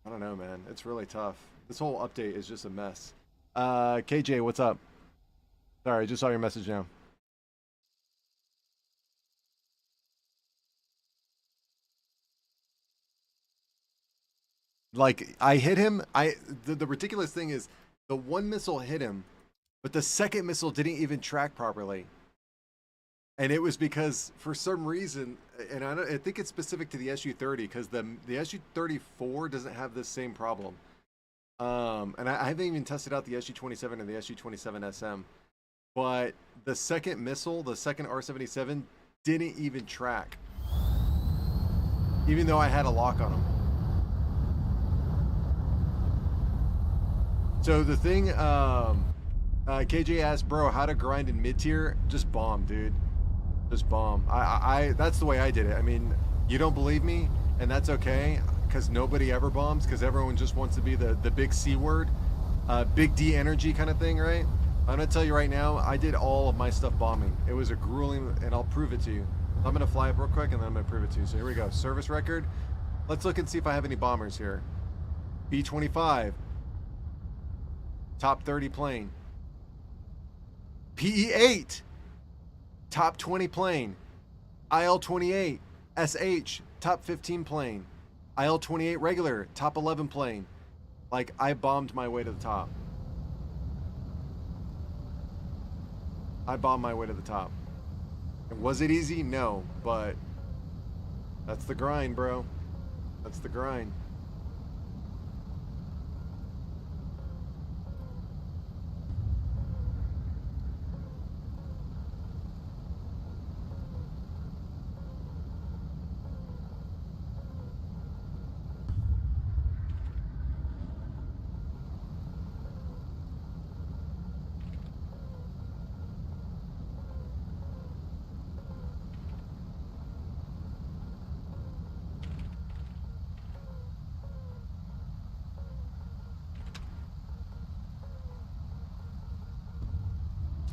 I don't know, man. It's really tough. This whole update is just a mess. KJ, what's up? Sorry, I just saw your message now. Like, I hit him. The ridiculous thing is, the one missile hit him, but the second missile didn't even track properly. And it was because, for some reason, and I think it's specific to the SU-30, because the SU-34 doesn't have this same problem. And I haven't even tested out the SU-27 or the SU-27 SM. But the second missile, the second R-77, didn't even track. Even though I had a lock on him. So the thing, KJ asked, bro, how to grind in mid-tier? Just bomb, dude. Just bomb. That's the way I did it. I mean, you don't believe me, and that's okay, because nobody ever bombs, because everyone just wants to be the big C word, big D energy kind of thing, right? I'm going to tell you right now, I did all of my stuff bombing. It was a grueling, and I'll prove it to you. I'm going to fly up real quick, and then I'm going to prove it to you. So here we go. Service record. Let's look and see if I have any bombers here. B-25. Top 30 plane. PE-8. Top 20 plane. IL-28. SH. Top 15 plane. IL-28 regular. Top 11 plane. Like, I bombed my way to the top. I bombed my way to the top. And was it easy? No, but that's the grind, bro. That's the grind.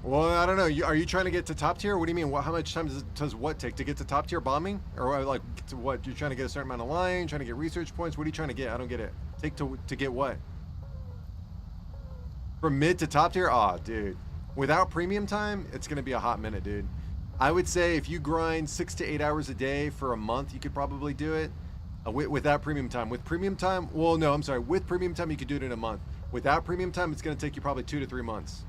Well, I don't know. Are you trying to get to top tier? What do you mean? How much time does what take to get to top tier bombing? Or like to what? You're trying to get a certain amount of line, trying to get research points? What are you trying to get? I don't get it. Take to get what? From mid to top tier? Aw, dude. Without premium time, it's going to be a hot minute, dude. I would say if you grind 6 to 8 hours a day for a month, you could probably do it. Without premium time. With premium time, well, no, I'm sorry. With premium time, you could do it in a month. Without premium time, it's going to take you probably 2 to 3 months.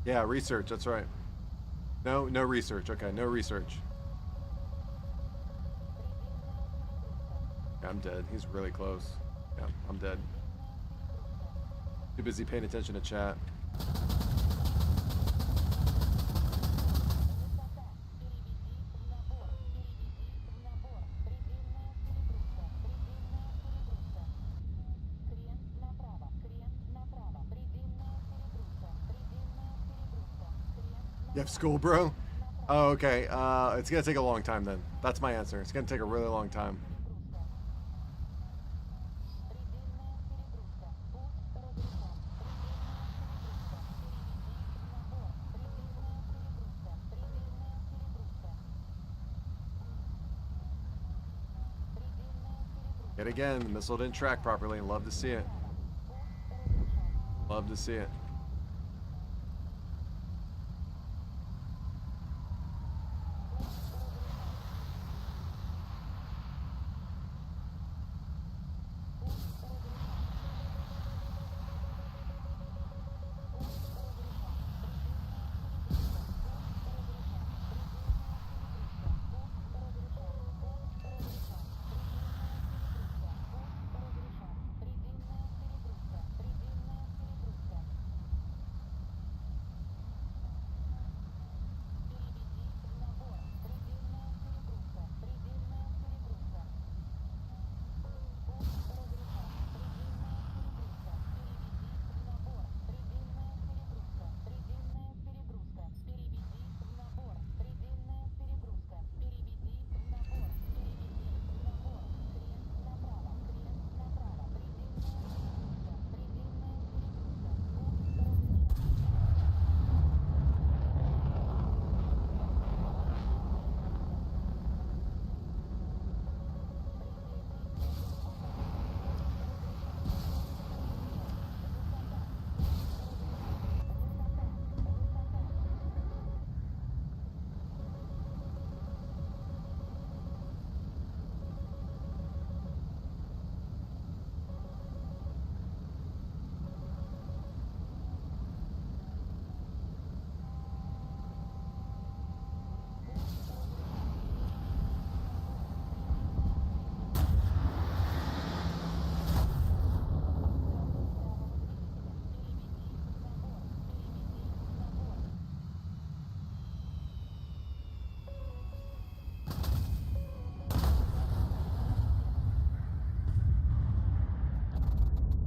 Yeah, research, that's right. No research. Okay, no research. Yeah, I'm dead. He's really close. Yeah, I'm dead. Too busy paying attention to chat. You have school, bro? Oh, okay. It's gonna take a long time then. That's my answer. It's gonna take a really long time. Yet again, the missile didn't track properly. Love to see it. Love to see it.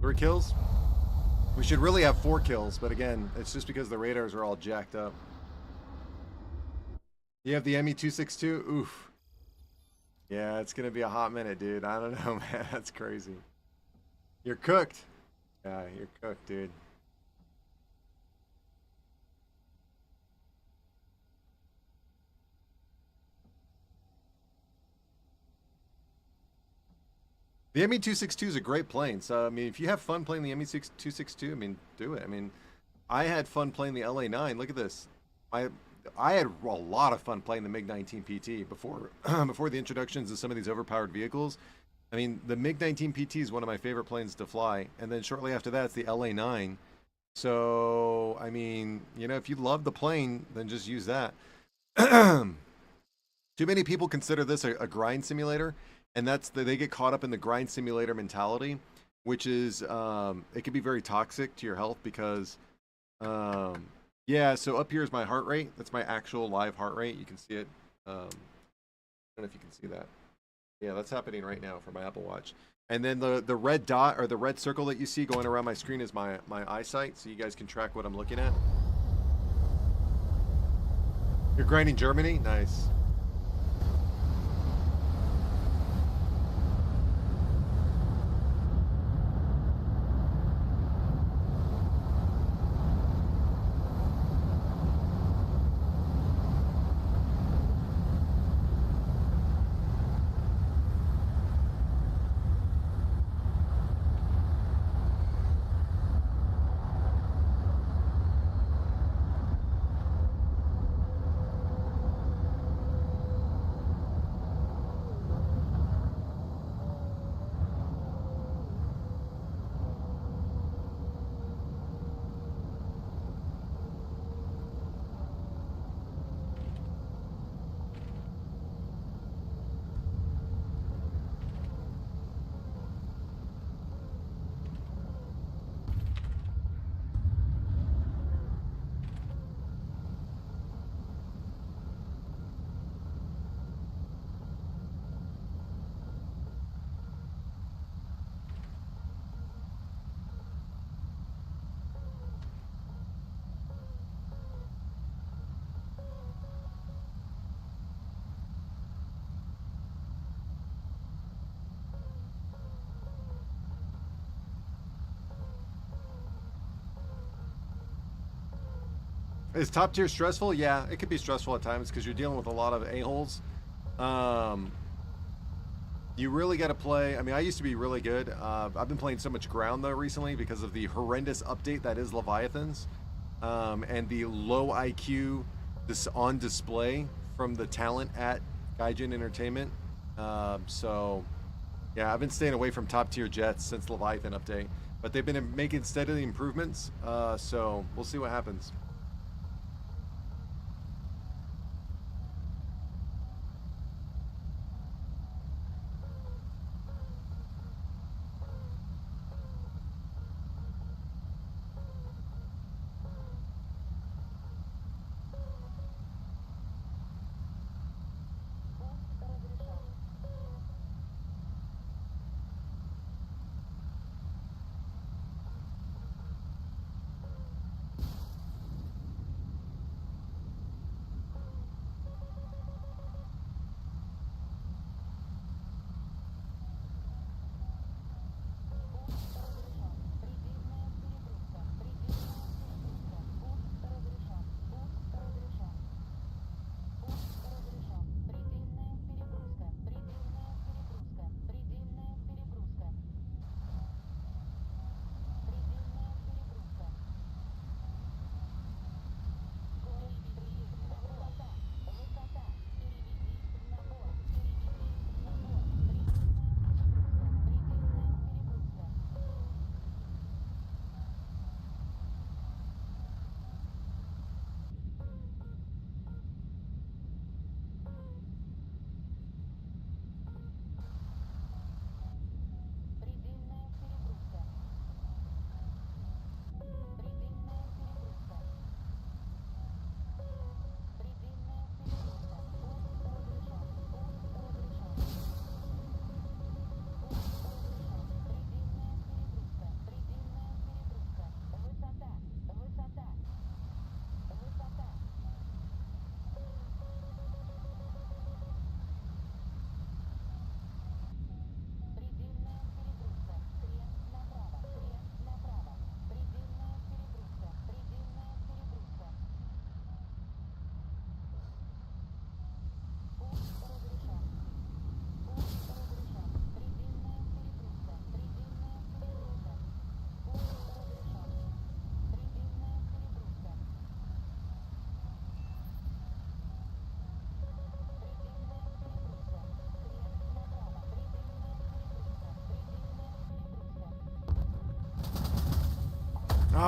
3 kills? We should really have 4 kills, but again, it's just because the radars are all jacked up. You have the ME262? Oof. Yeah, it's going to be a hot minute, dude. I don't know, man. That's crazy. You're cooked. Yeah, you're cooked, dude. The ME262 is a great plane. So, I mean, if you have fun playing the ME262, I mean, do it. I mean, I had fun playing the LA9. Look at this. I had a lot of fun playing the MiG-19 PT before before the introductions of some of these overpowered vehicles. I mean, the MiG-19 PT is one of my favorite planes to fly, and then shortly after that, it's the LA9. So, I mean, you know, if you love the plane, then just use that. Too many people consider this a grind simulator, and they get caught up in the grind simulator mentality, which is it can be very toxic to your health because yeah, so up here is my heart rate. That's my actual live heart rate. You can see it. I don't know if you can see that. Yeah, that's happening right now for my Apple Watch. And then the red dot or the red circle that you see going around my screen is my eyesight, so you guys can track what I'm looking at. You're grinding Germany? Nice. Is top tier stressful? Yeah, it could be stressful at times because you're dealing with a lot of a-holes. You really got to play. I mean, I used to be really good. I've been playing so much ground though recently because of the horrendous update that is Leviathans, and the low IQ on display from the talent at Gaijin Entertainment. So, yeah, I've been staying away from top tier jets since Leviathan update, but they've been making steady improvements. So we'll see what happens.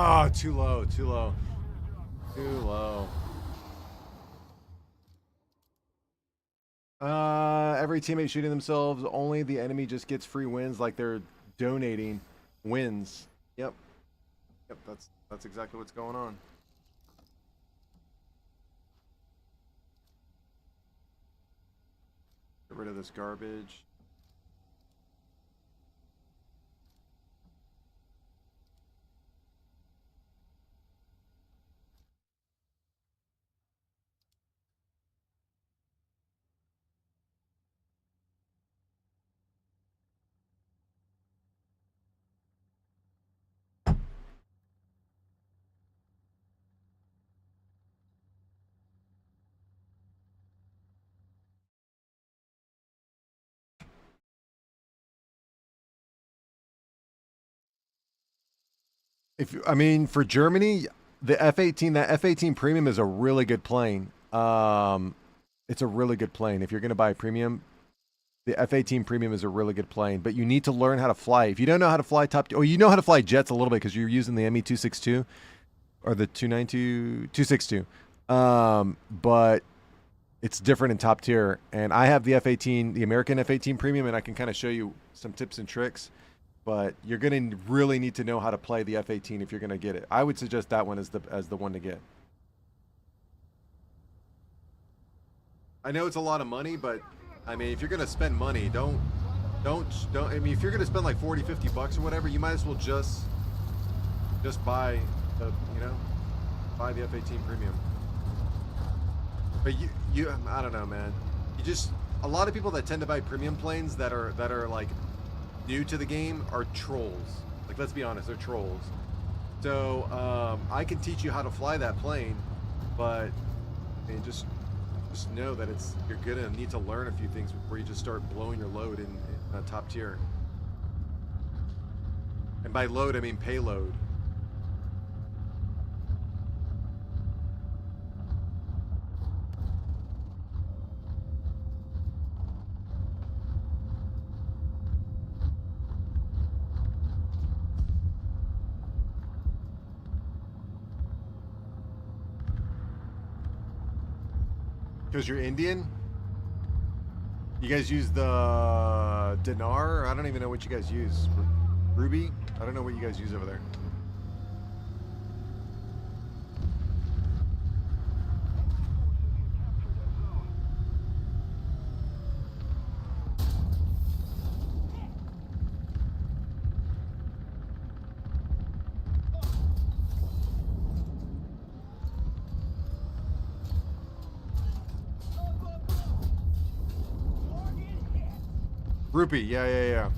Oh, too low, too low. Too low. Every teammate shooting themselves, only the enemy just gets free wins like they're donating wins. Yep. Yep, that's exactly what's going on. Get rid of this garbage. I mean, for Germany, the F-18, that F-18 premium is a really good plane. It's a really good plane. If you're going to buy a premium, the F-18 premium is a really good plane, but you need to learn how to fly. If you don't know how to fly you know how to fly jets a little bit because you're using the ME-262 or the 262. But it's different in top tier. And I have the F-18, the American F-18 premium, and I can kind of show you some tips and tricks. But you're going to really need to know how to play the F-18 if you're going to get it. I would suggest that one as the one to get. I know it's a lot of money, but I mean, if you're going to spend money, don't. I mean, if you're going to spend like 40, 50 bucks or whatever, you might as well just buy the, buy the F-18 premium. But you, I don't know, man. A lot of people that tend to buy premium planes that are like new to the game are trolls. Like, let's be honest, they're trolls. So I can teach you how to fly that plane, but I mean, just know that you're gonna need to learn a few things before you just start blowing your load in top tier. And by load, I mean payload. Because you're Indian? You guys use the dinar? I don't even know what you guys use. Ruby? I don't know what you guys use over there. Rupee, yeah.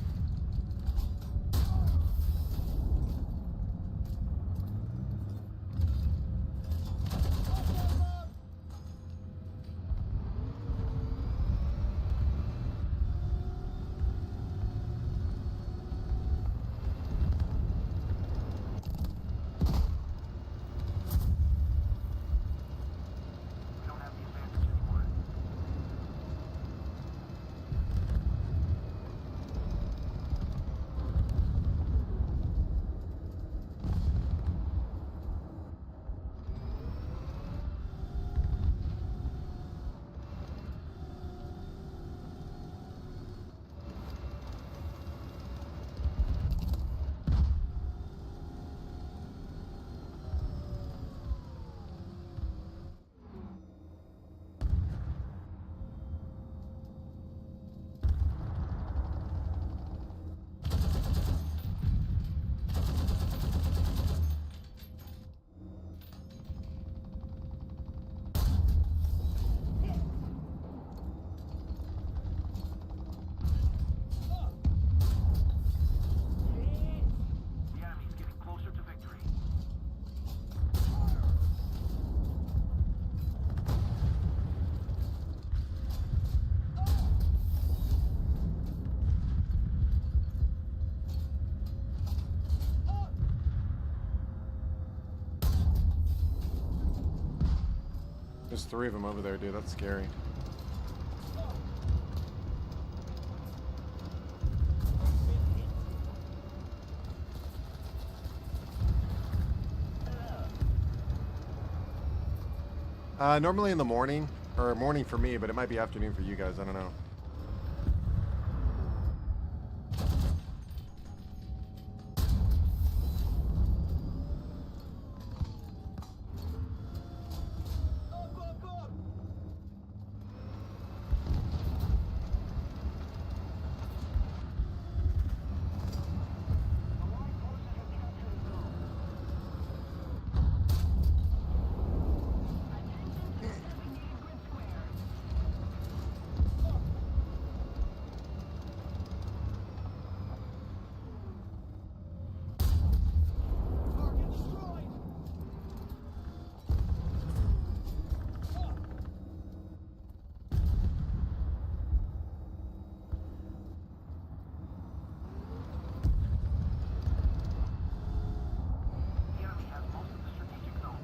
There's 3 of them over there, dude. That's scary. Normally in the morning, or morning for me, but it might be afternoon for you guys. I don't know. Up, up, up! Target destroyed! Up! The enemy has most of the strategic zones.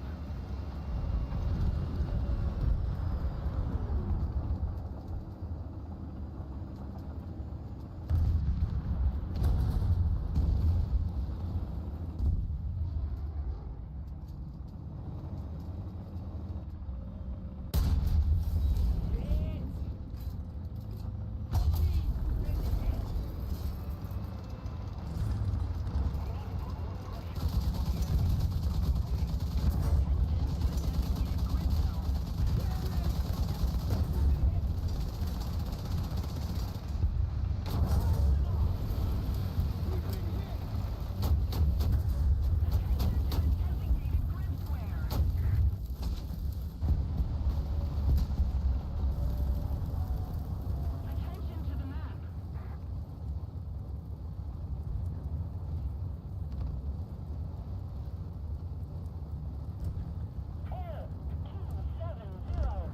Attention to the map.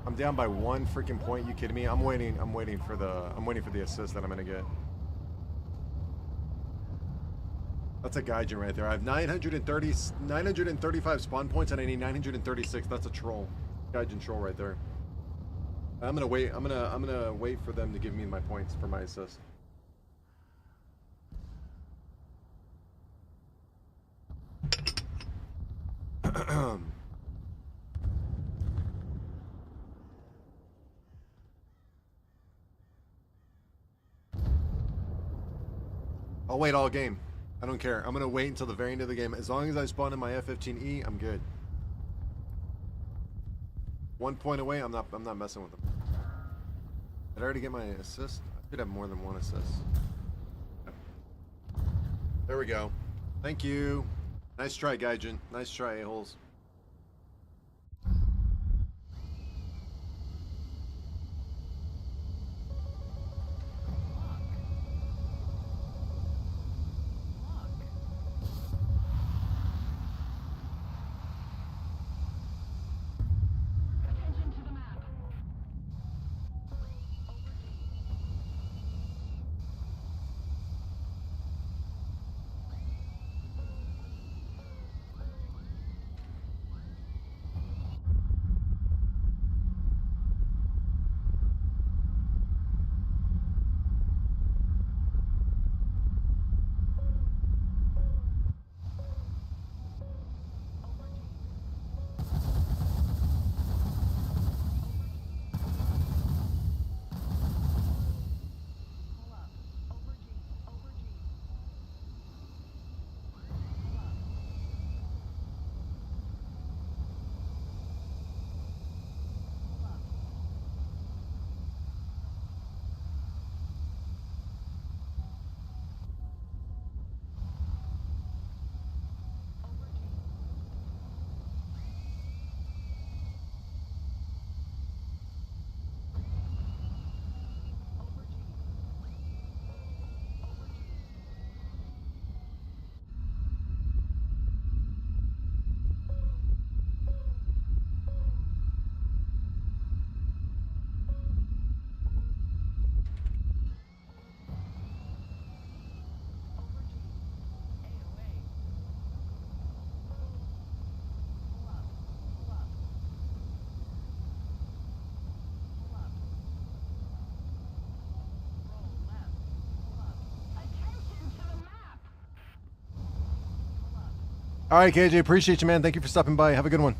I'm down by 1 freaking point. You kidding me? I'm waiting for the assist that I'm gonna get. That's a Gaijin right there. I have 935 spawn points and I need 936. That's a troll. Gaijin troll right there. I'm gonna wait. I'm gonna wait for them to give me my points for my assist. I'll wait all game. I don't care. I'm gonna wait until the very end of the game. As long as I spawn in my F-15E, I'm good. 1 point away, I'm not messing with them. Did I already get my assist? I should have more than 1 assist. There we go. Thank you. Nice try, Gaijin. Nice try, a-holes. Attention to the map. All right, KJ, appreciate you, man. Thank you for stopping by. Have a good one.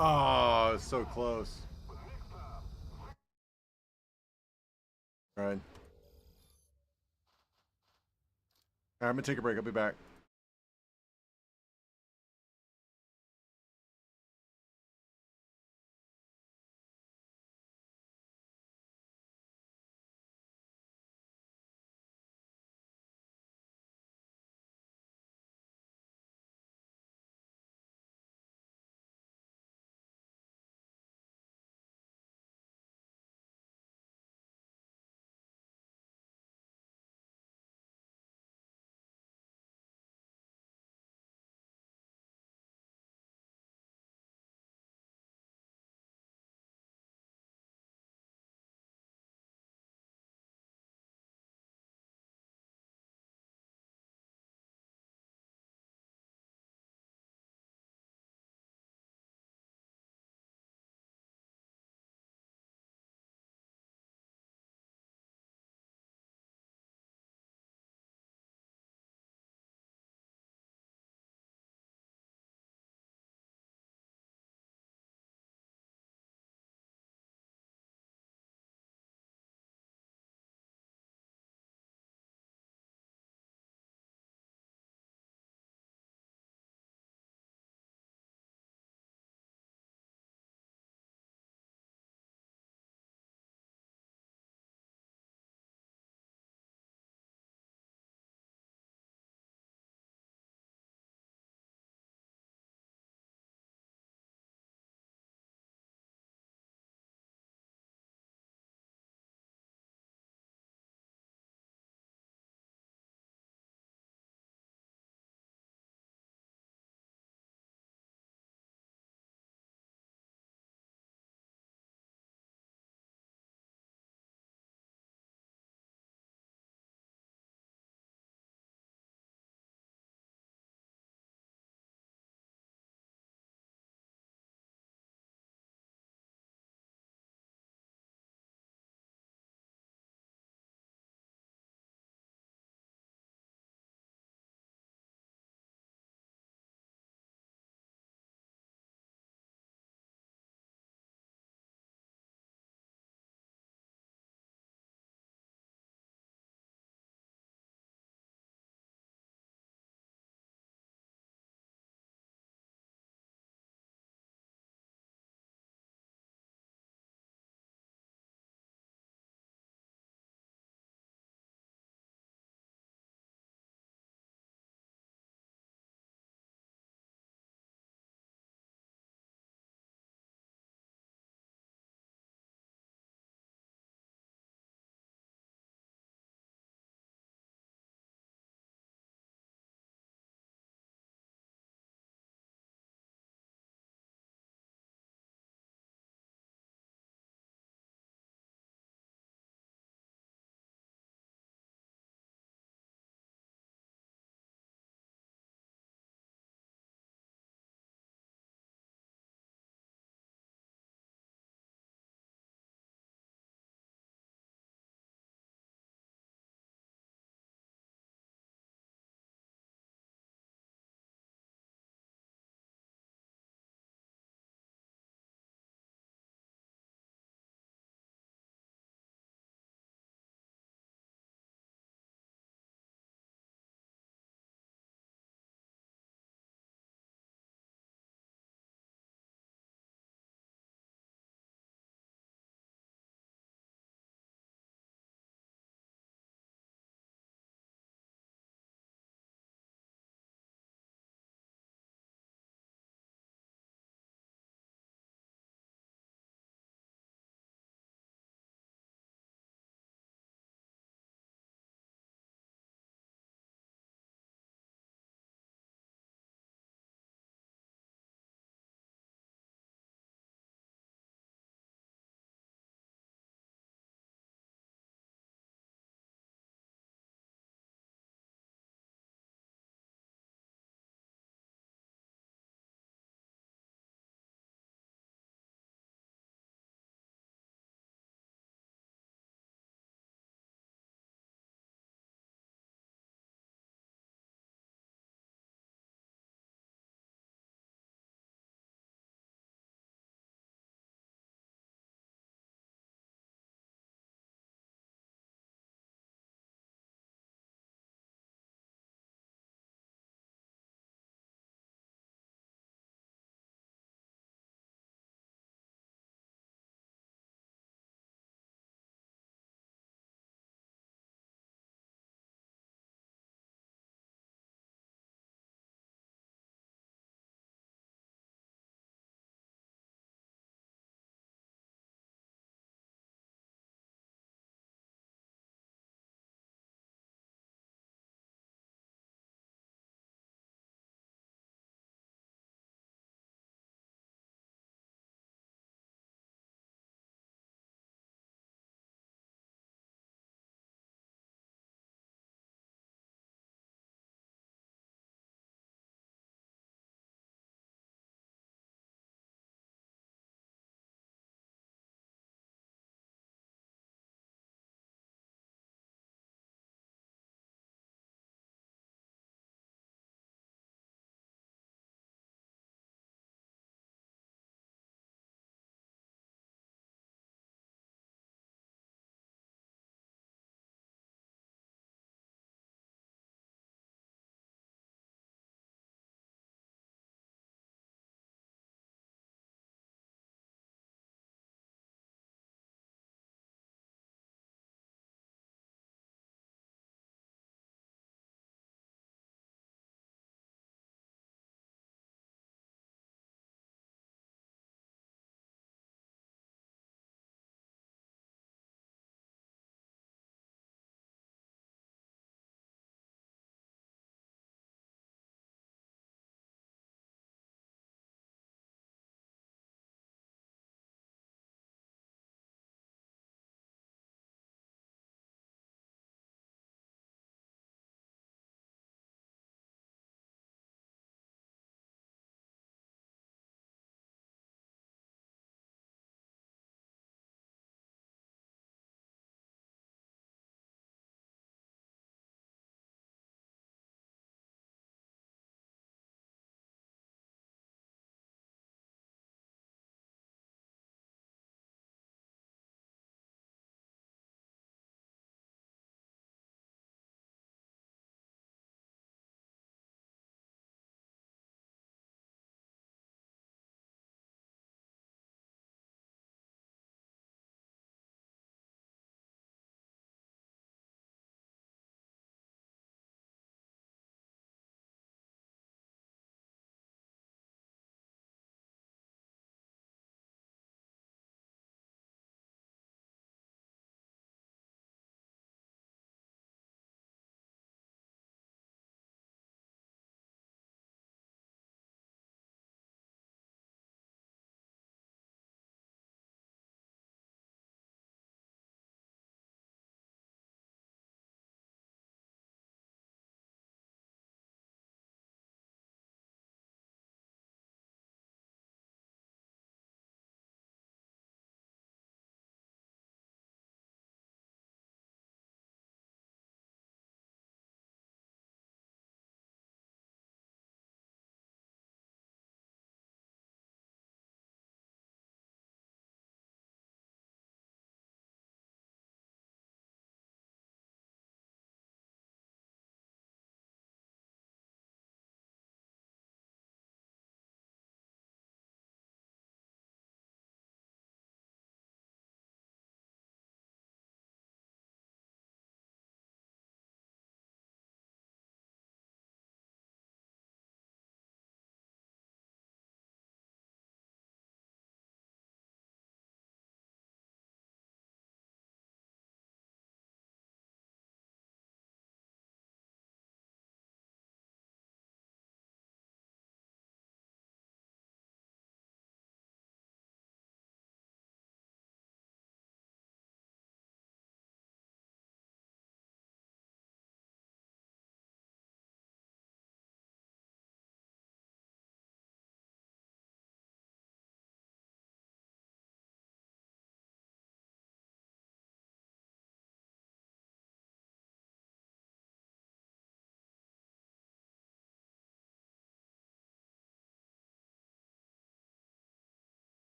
Oh, it's so close. All right. I'm gonna take a break. I'll be back.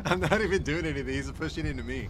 I'm not even doing anything. He's pushing into me.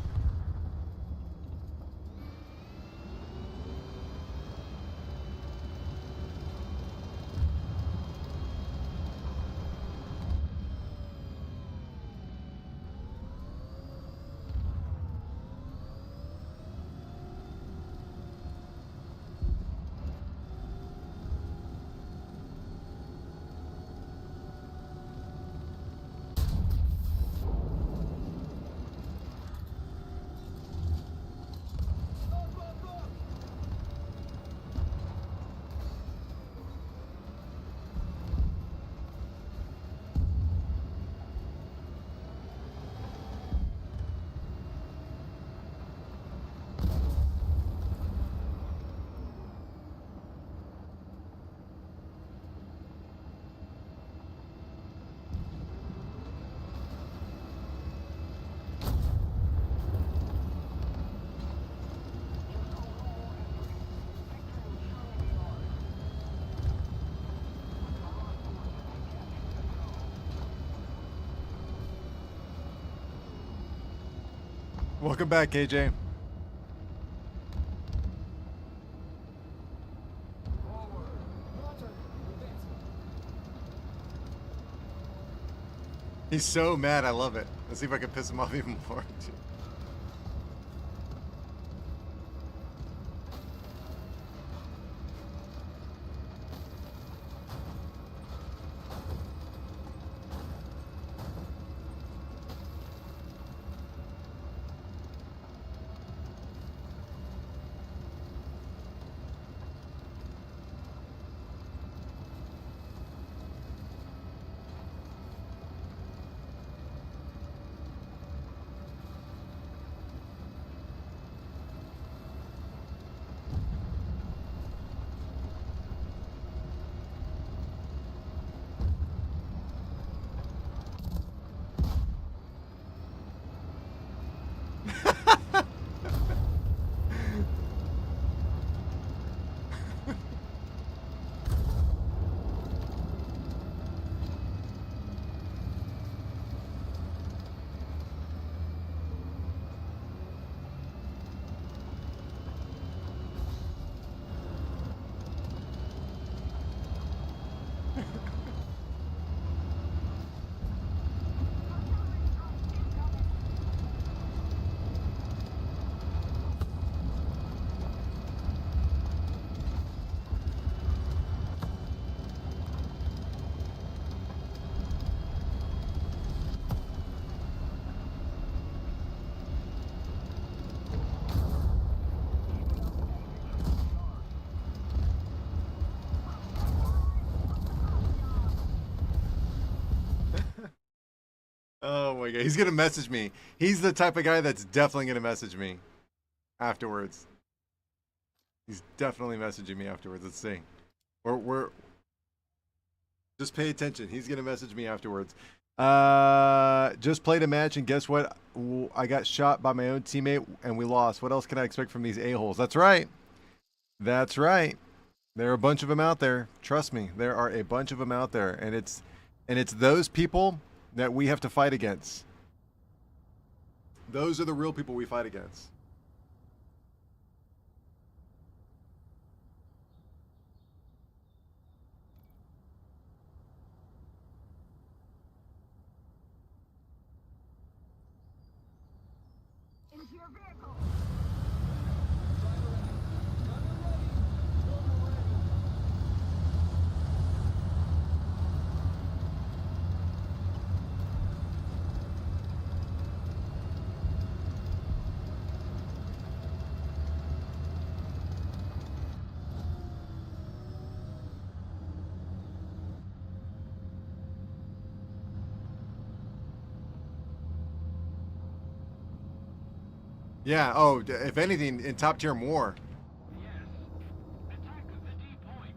Welcome back, KJ. Forward. Roger. Advancing. He's so mad. I love it. Let's see if I can piss him off even more. Oh my god, he's gonna message me. He's the type of guy that's definitely gonna message me afterwards. He's definitely messaging me afterwards. Let's see. We're just pay attention. He's gonna message me afterwards. Just played a match and guess what? I got shot by my own teammate and we lost. What else can I expect from these a-holes? That's right. That's right. There are a bunch of them out there. Trust me, there are a bunch of them out there, and it's those people that we have to fight against. Those are the real people we fight against. Into your vehicle. Yeah. Oh, if anything, in top tier more. Yes. Attack the D point.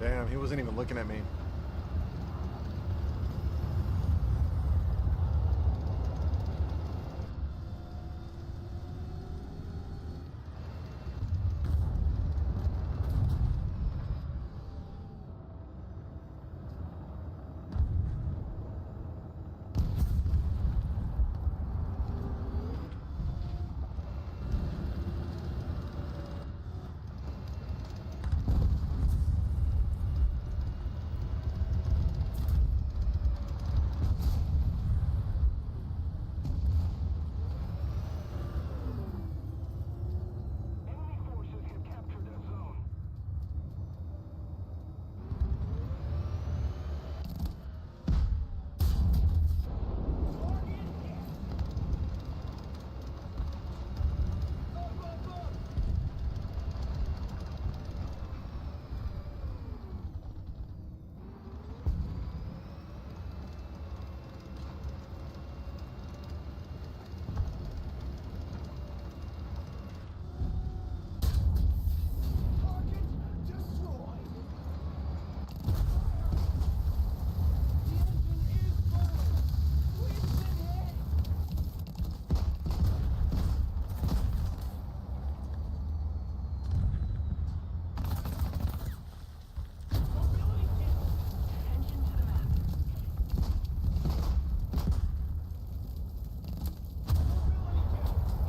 Damn, he wasn't even looking at me. Enemy forces have captured that zone. Target destroyed. The engine is burning. We've been hit. Mobility kit. Attention to the map.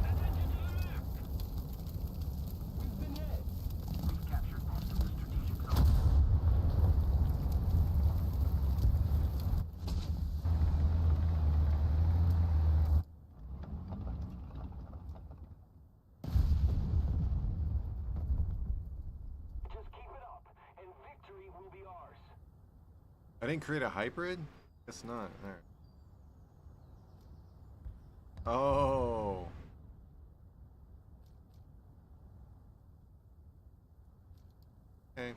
Attention to the map. We've been hit. We've captured most of the strategic zone. Just keep it up, and victory will be ours. I didn't create a hybrid? Guess not. There. Oh. Okay.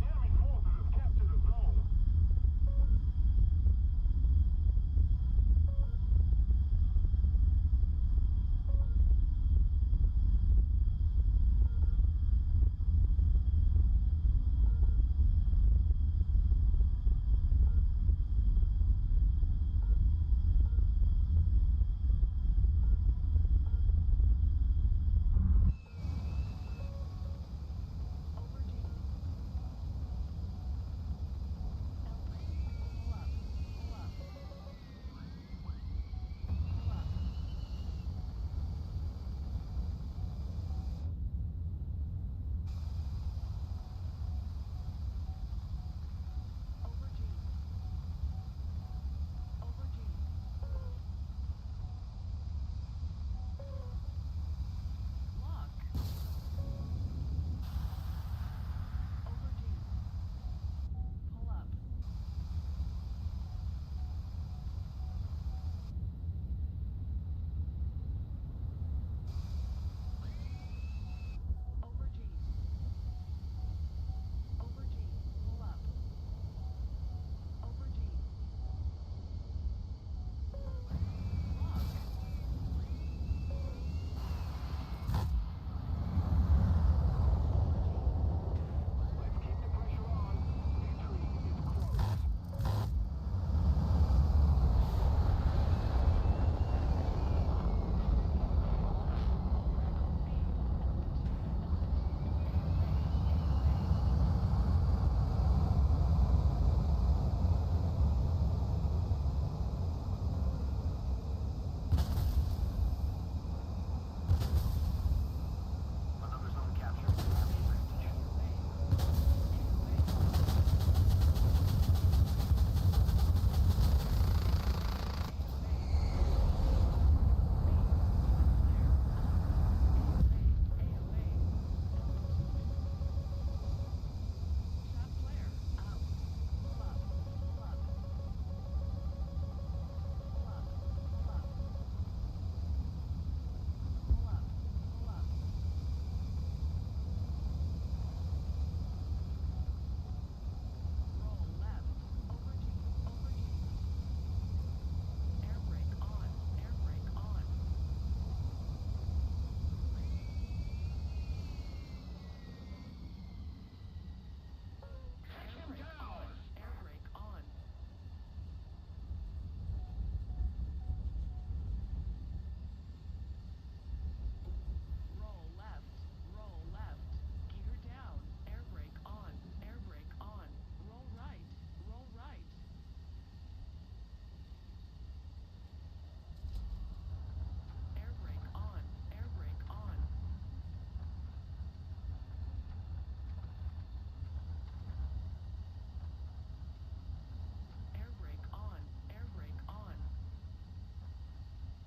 Enemy forces have captured a zone.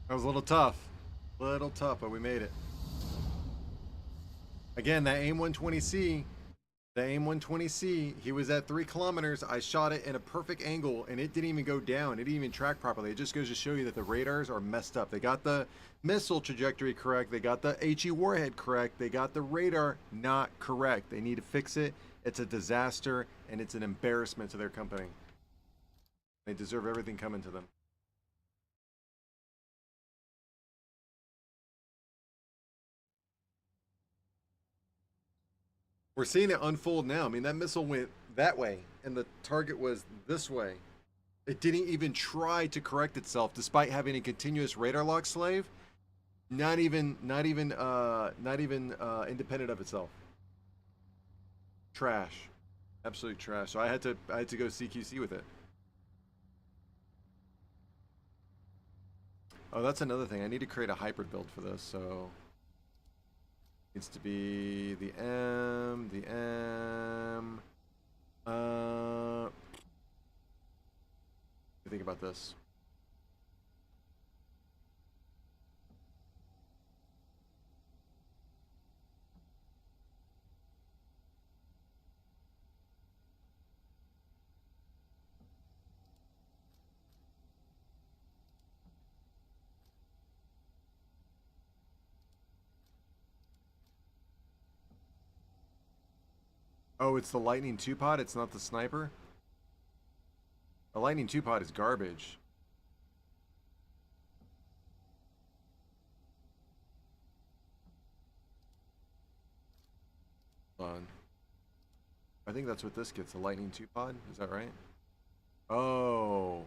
That was a little tough. Little tough, but we made it. Again, that AIM 120C, the AIM 120C, he was at 3 kilometers. I shot it in a perfect angle, and it didn't even go down. It didn't even track properly. It just goes to show you that the radars are messed up. They got the missile trajectory correct. They got the HE warhead correct. They got the radar not correct. They need to fix it. It's a disaster, and it's an embarrassment to their company. They deserve everything coming to them. We're seeing it unfold now. I mean, that missile went that way, and the target was this way. It didn't even try to correct itself, despite having a continuous radar lock slave. Not even independent of itself. Trash, absolute trash. So I had to go CQC with it. Oh, that's another thing. I need to create a hybrid build for this. So needs to be the M, the M. What do you think about this? Oh, it's the Lightning 2-pod? It's not the sniper? The Lightning 2-pod is garbage. Hold on. I think that's what this gets, the Lightning 2-pod. Is that right? Oh.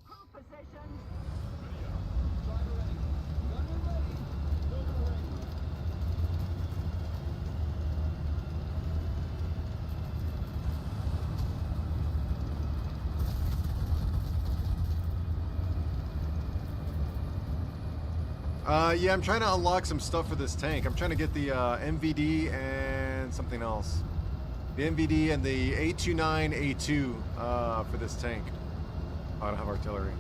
Crew position. Driver ready. Gunner ready. Loader ready. Yeah, I'm trying to unlock some stuff for this tank. I'm trying to get the MVD and something else. The MVD and the A29A2 for this tank. Oh, I don't have artillery.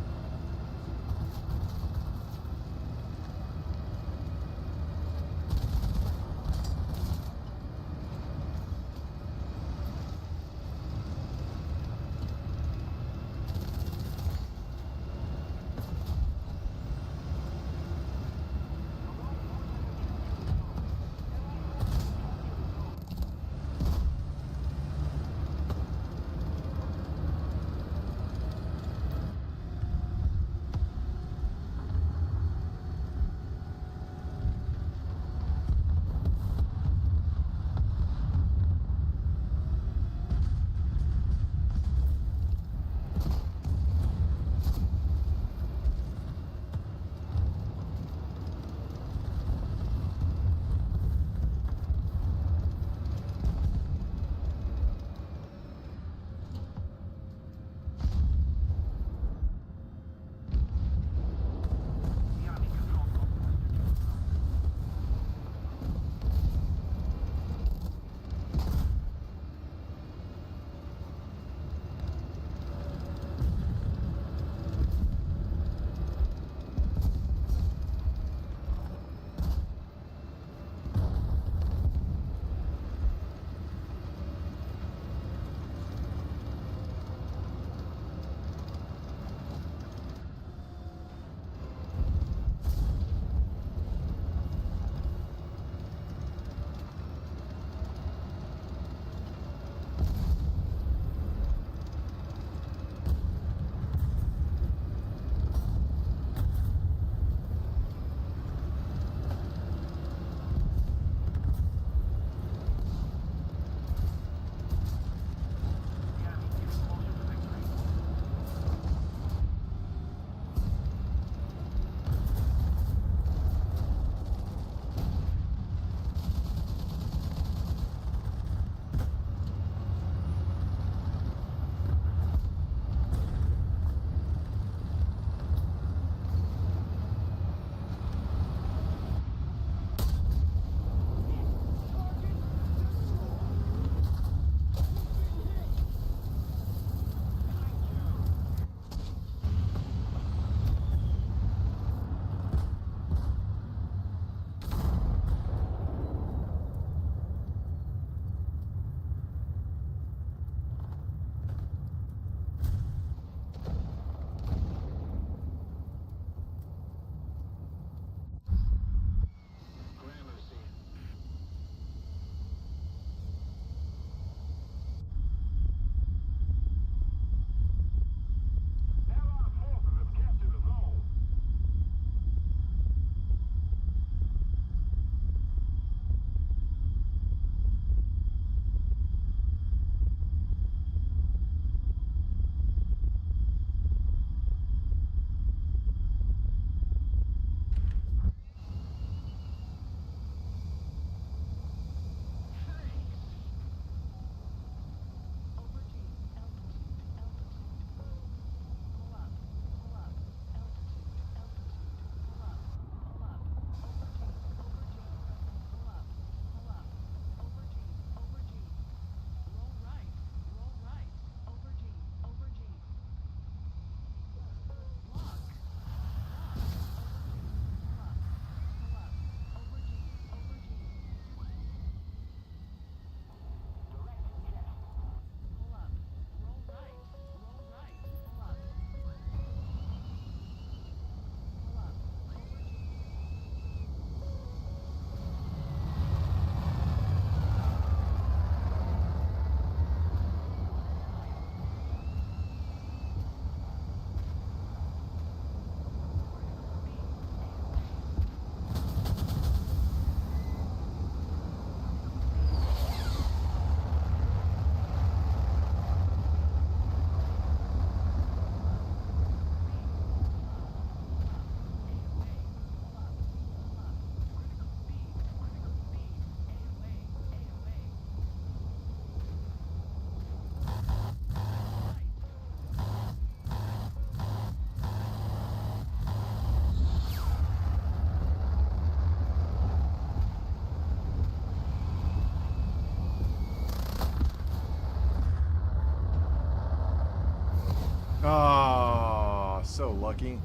lucky.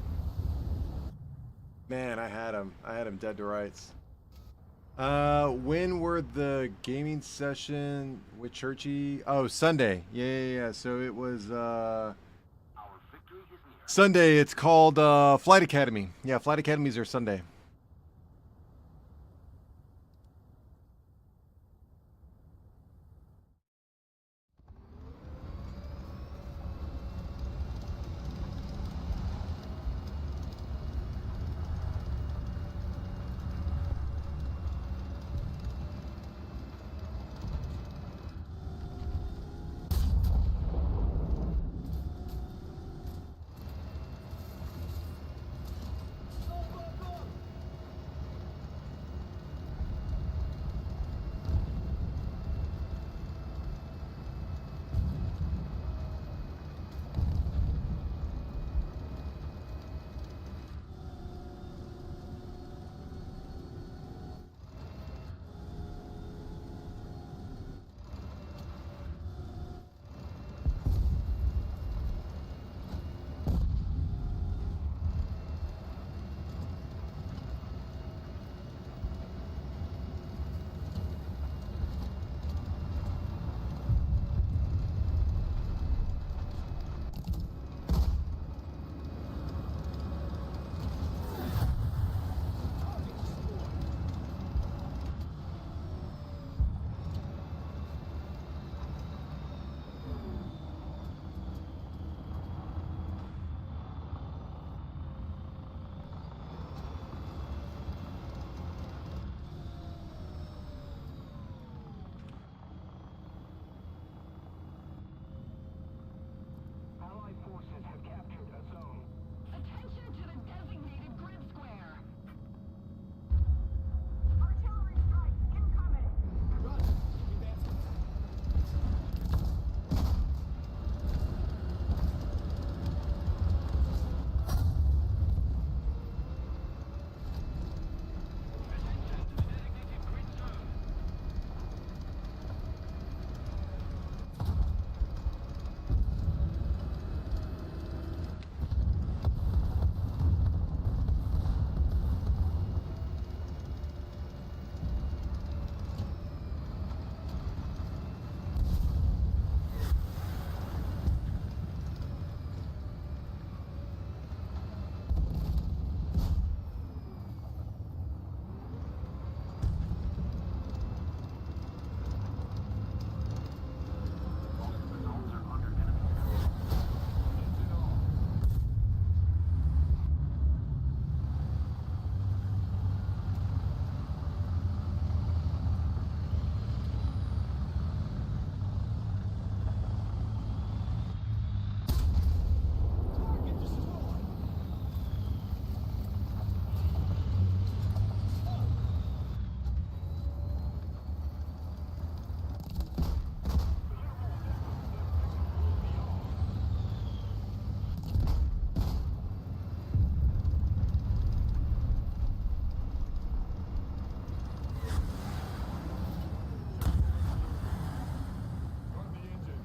Man, I had him. I had him dead to rights. When were the gaming session with Churchiee? Oh, Sunday. Yeah. So it was Sunday. It's called Flight Academy. Yeah, Flight Academies are Sunday. Allied forces have captured a zone. Attention to the designated grid square. Artillery strike incoming. Roger. Advancing. Target destroyed. Run the engine.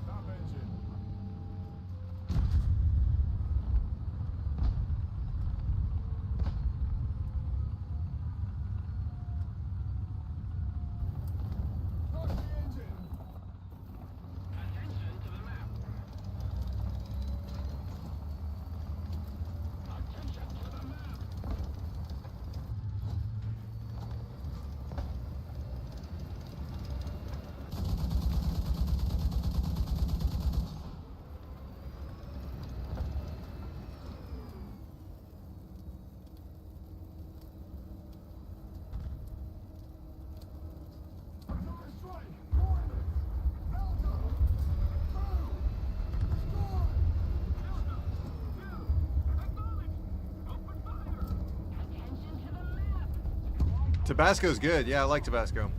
Stop engine. Start the engine. Attention to the map. Attention to the map. Artillery strike. Coordinates. Delta. Move. Score. Attention to the map. Tabasco's good. Yeah, I like Tabasco.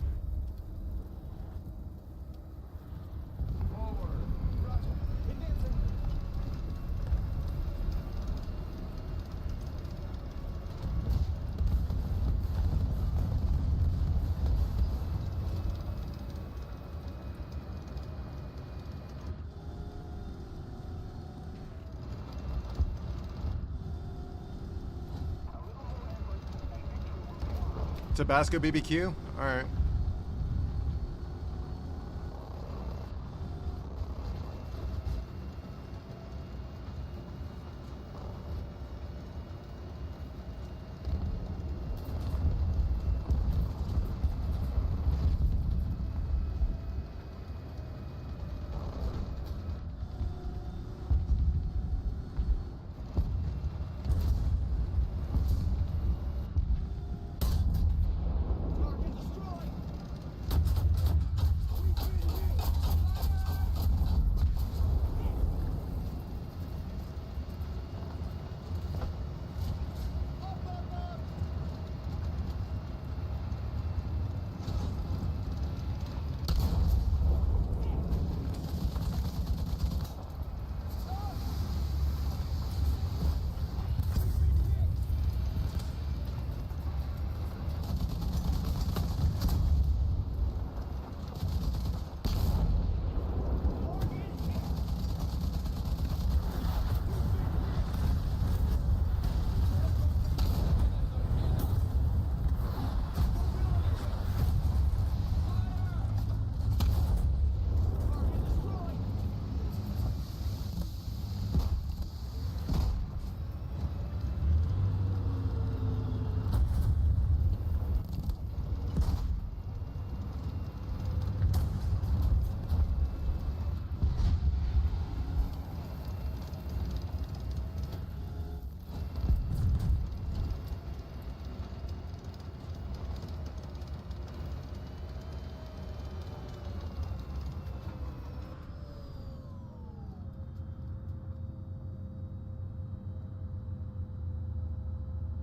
Tabasco BBQ? Alright. Target destroyed.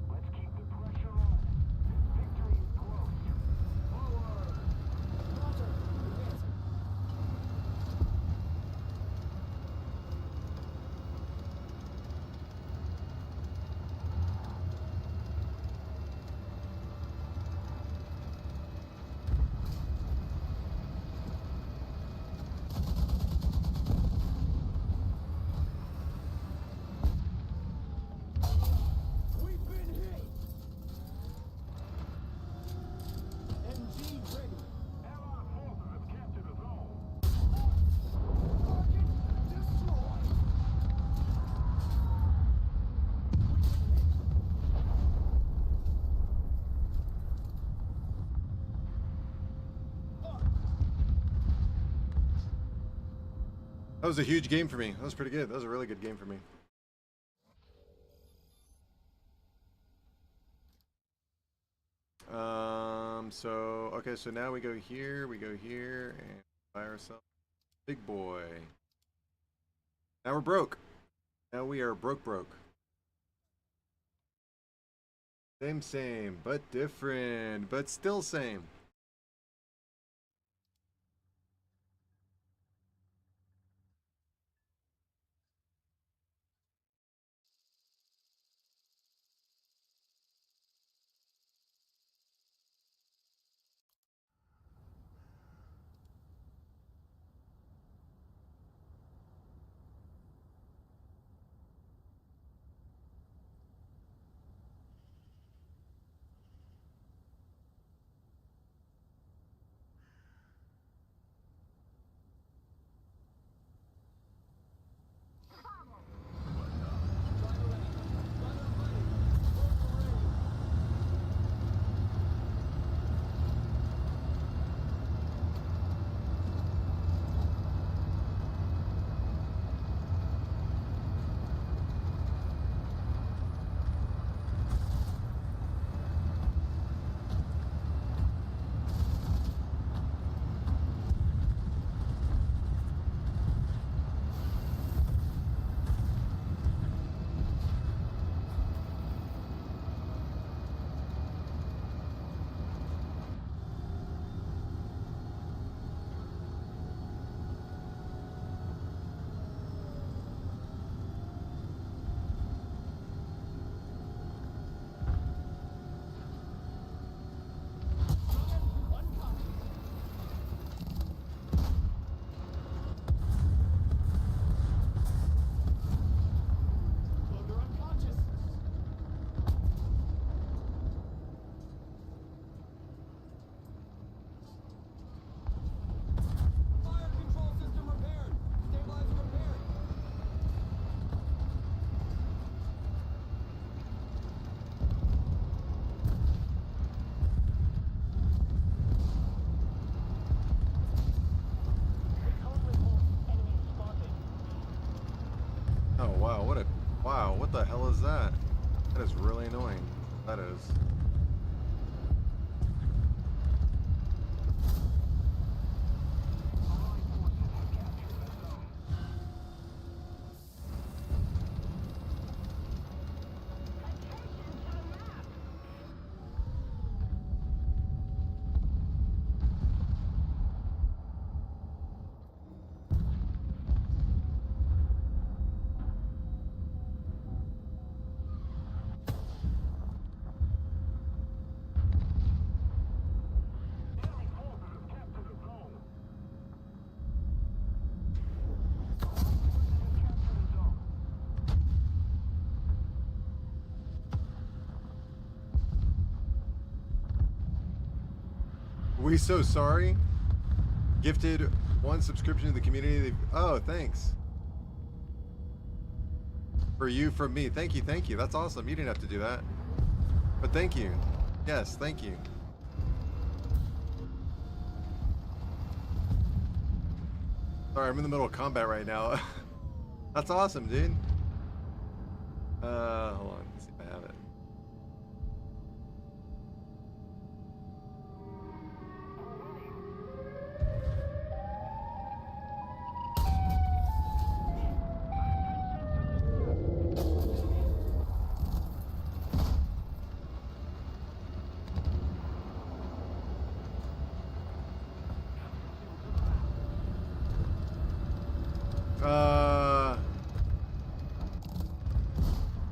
Let's keep the pressure on. Victory is close. Forward. Roger. Advancing. We've been hit. MG ready. Allied forces have captured a zone. Target destroyed. That was a huge game for me. That was pretty good. That was a really good game for me. Okay, so now we go here, and buy ourselves a big boy. Now we're broke. Now we are broke. Same, but different, but still same. Oh wow, what the hell is that? That is really annoying. That is. Enemy forces have captured a zone. We so sorry. Gifted 1 subscription to the community. Oh, thanks. For you, from me. Thank you, thank you. That's awesome. You didn't have to do that. But thank you. Yes, thank you. Sorry, I'm in the middle of combat right now. That's awesome, dude. Hold on. Let's see if I have it.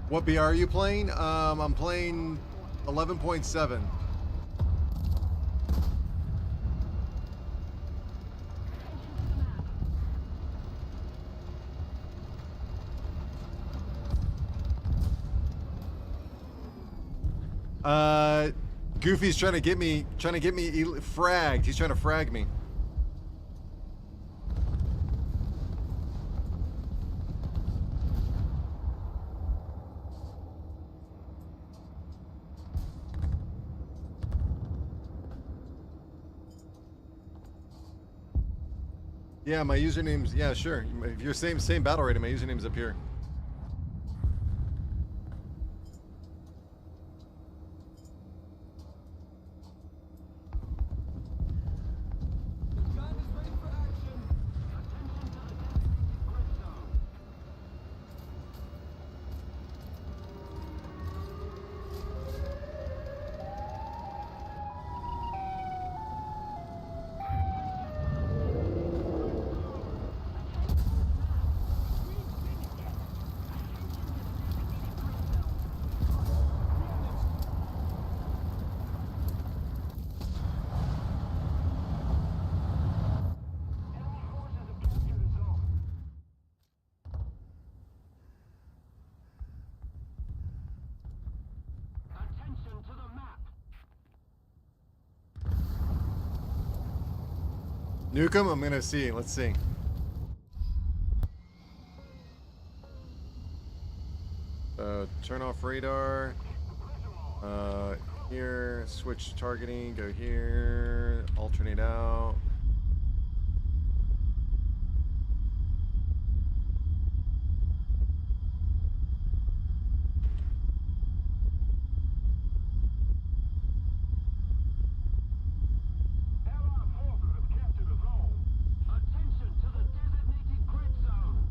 What BR are you playing? I'm playing 11.7. Goofy's trying to get me fragged. He's trying to frag me. Yeah, my username's, yeah, sure. If you're same battle rating, my username's up here. Nuke him? I'm gonna see. Let's see. Turn off radar. Here, switch targeting, go here, alternate out. Allied forces have captured a zone. Attention to the designated grid zone.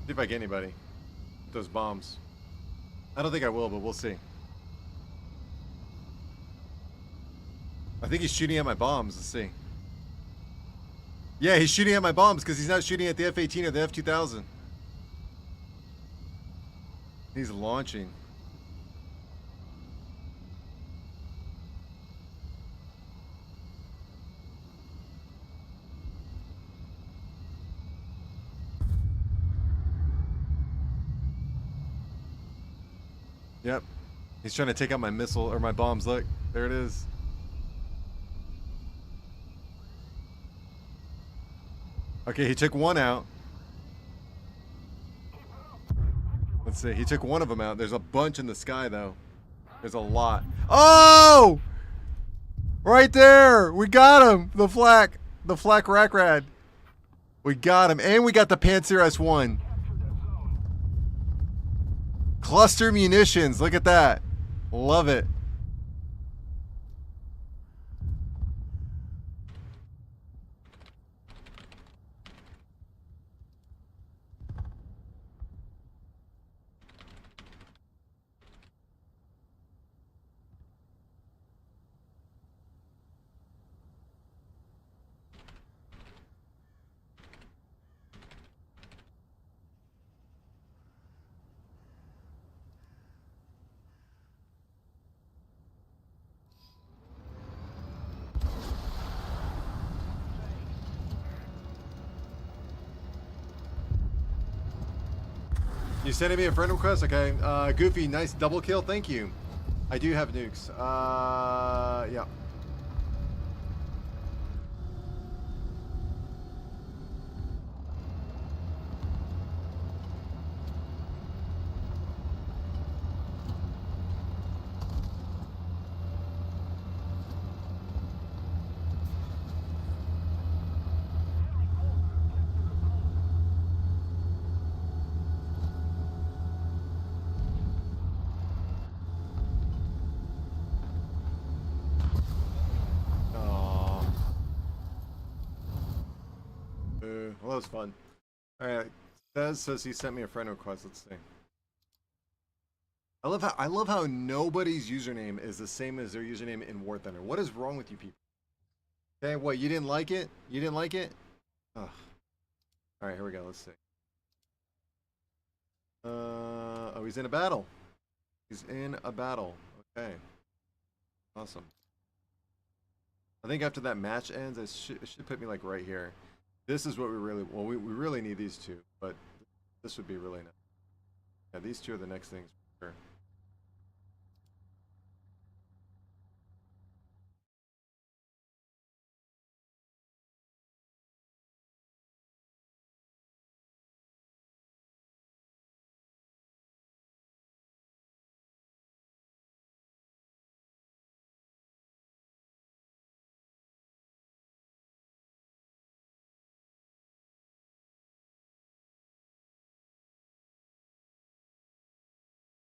See if I get anybody with those bombs. I don't think I will, but we'll see. I think he's shooting at my bombs. Let's see. Yeah, he's shooting at my bombs because he's not shooting at the F-18 or the F-2000. He's launching. Yep. He's trying to take out my missile or my bombs. Look, there it is. Okay, he took one out. Let's see. He took one of them out. There's a bunch in the sky, though. There's a lot. Oh! Right there! We got him! The flak. The flak rack rad. We got him. And we got the Panzer S1. Cluster munitions. Look at that. Love it. You sending me a friend request? Okay. Goofy, nice double kill. Thank you. I do have nukes. Yeah. Well, that was fun. Alright. Says he sent me a friend request. Let's see. I love how nobody's username is the same as their username in War Thunder. What is wrong with you people? Okay, what, you didn't like it? You didn't like it? Ugh. Alright, here we go. Let's see. Oh, he's in a battle. He's in a battle. Okay. Awesome. I think after that match ends, it should put me like right here. This is what we really, well, we really need these two, but this would be really nice. Yeah, these two are the next things for sure.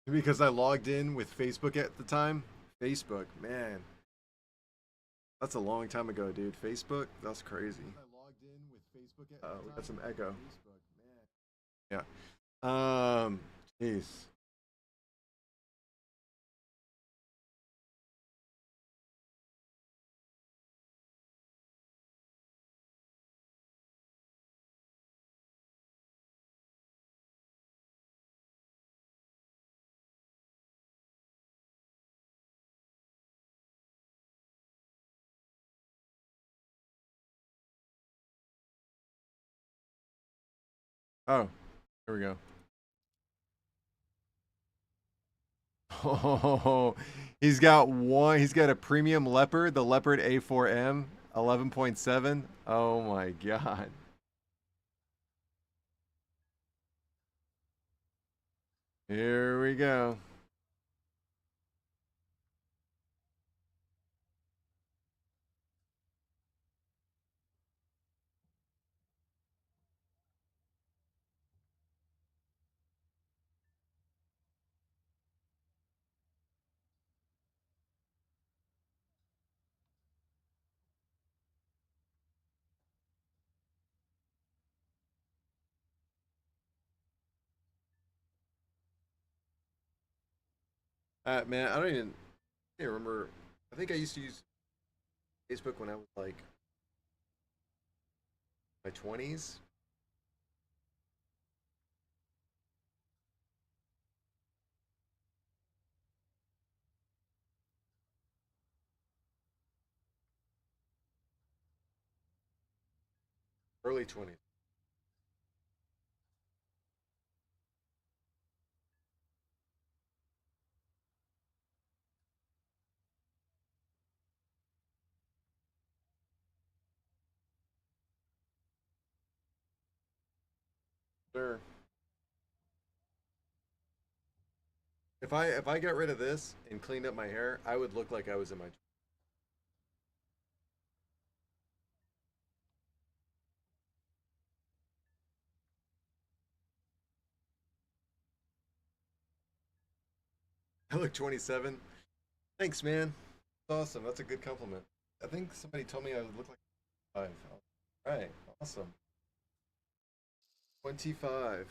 Because I logged in with Facebook at the time. Facebook, man. That's a long time ago, dude. Facebook, that's crazy. I logged in with Facebook at we got some echo. Facebook, man. Yeah. Jeez. Oh, here we go. Oh, he's got one. He's got a premium Leopard, the Leopard A4M, 11.7. Oh my god. Here we go. Man, I can't remember. I think I used to use Facebook when I was like My 20s. Early 20s. Sure. If I got rid of this and cleaned up my hair, I would look like I was in my. I look 27. Thanks, man. That's awesome. That's a good compliment. I think somebody told me I would look like 5. All right. Awesome. 25.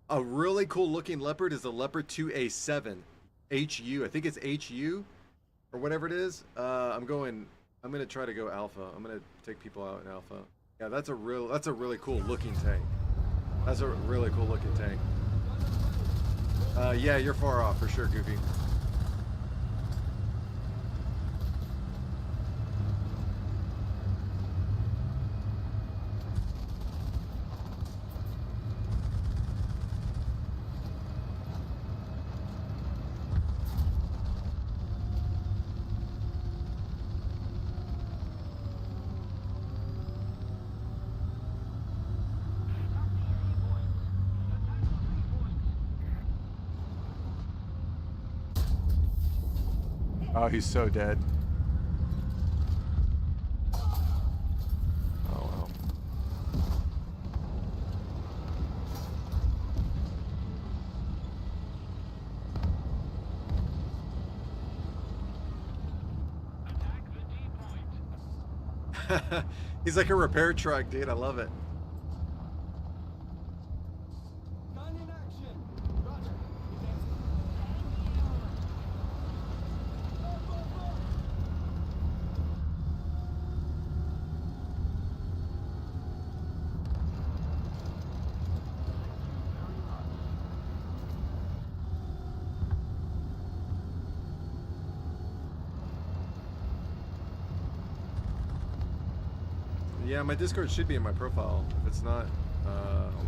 A really cool looking leopard is a leopard 2A7. HU. I think it's HU or whatever it is. I'm gonna try to go alpha. I'm gonna take people out in alpha. Yeah, that's a really cool looking tank. That's a really cool looking tank. Yeah, you're far off for sure, Goofy. Oh, he's so dead. Oh, wow. He's like a repair truck, dude. I love it. Gun in action. Roger. Yeah, my Discord should be in my profile. If it's not, hold on.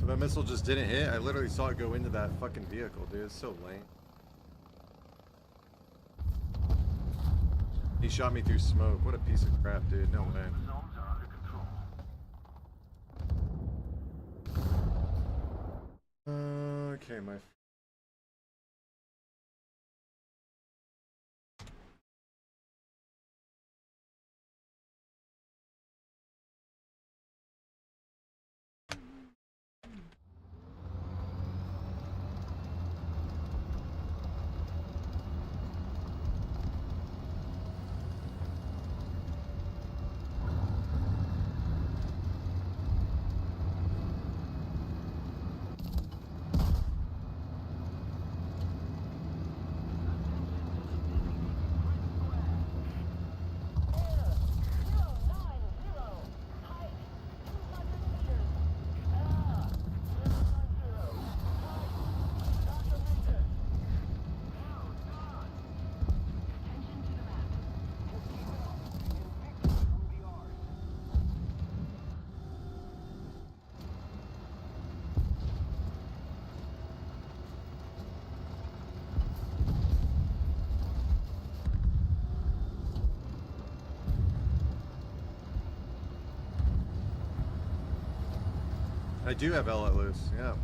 So my missile just didn't hit. I literally saw it go into that fucking vehicle, dude. It's so lame. He shot me through smoke. What a piece of crap, dude. No way. Zones are under control. Okay, my. I do have L at loose, yeah.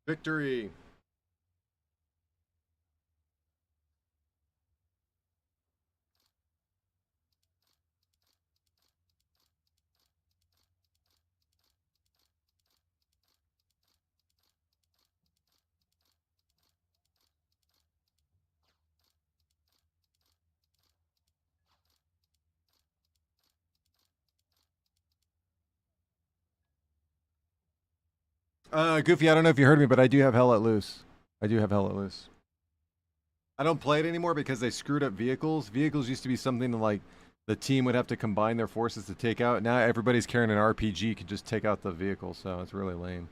Victory! Goofy, I don't know if you heard me, but I do have Hell at Loose. I do have Hell at Loose. I don't play it anymore because they screwed up vehicles. Vehicles used to be something that, like, the team would have to combine their forces to take out. Now everybody's carrying an RPG, can just take out the vehicle, so it's really lame.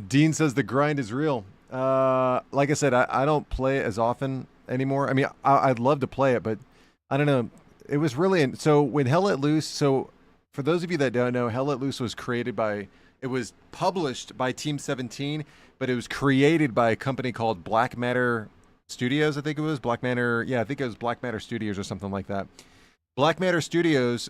Dean says the grind is real. Like I said, I don't play it as often anymore. I mean, I'd love to play it, but I don't know. It was really so when Hell Let Loose. So for those of you that don't know, Hell Let Loose was created by. It was published by Team 17, but it was created by a company called Black Matter Studios. I think it was Black Matter. Yeah, I think it was Black Matter Studios or something like that. Black Matter Studios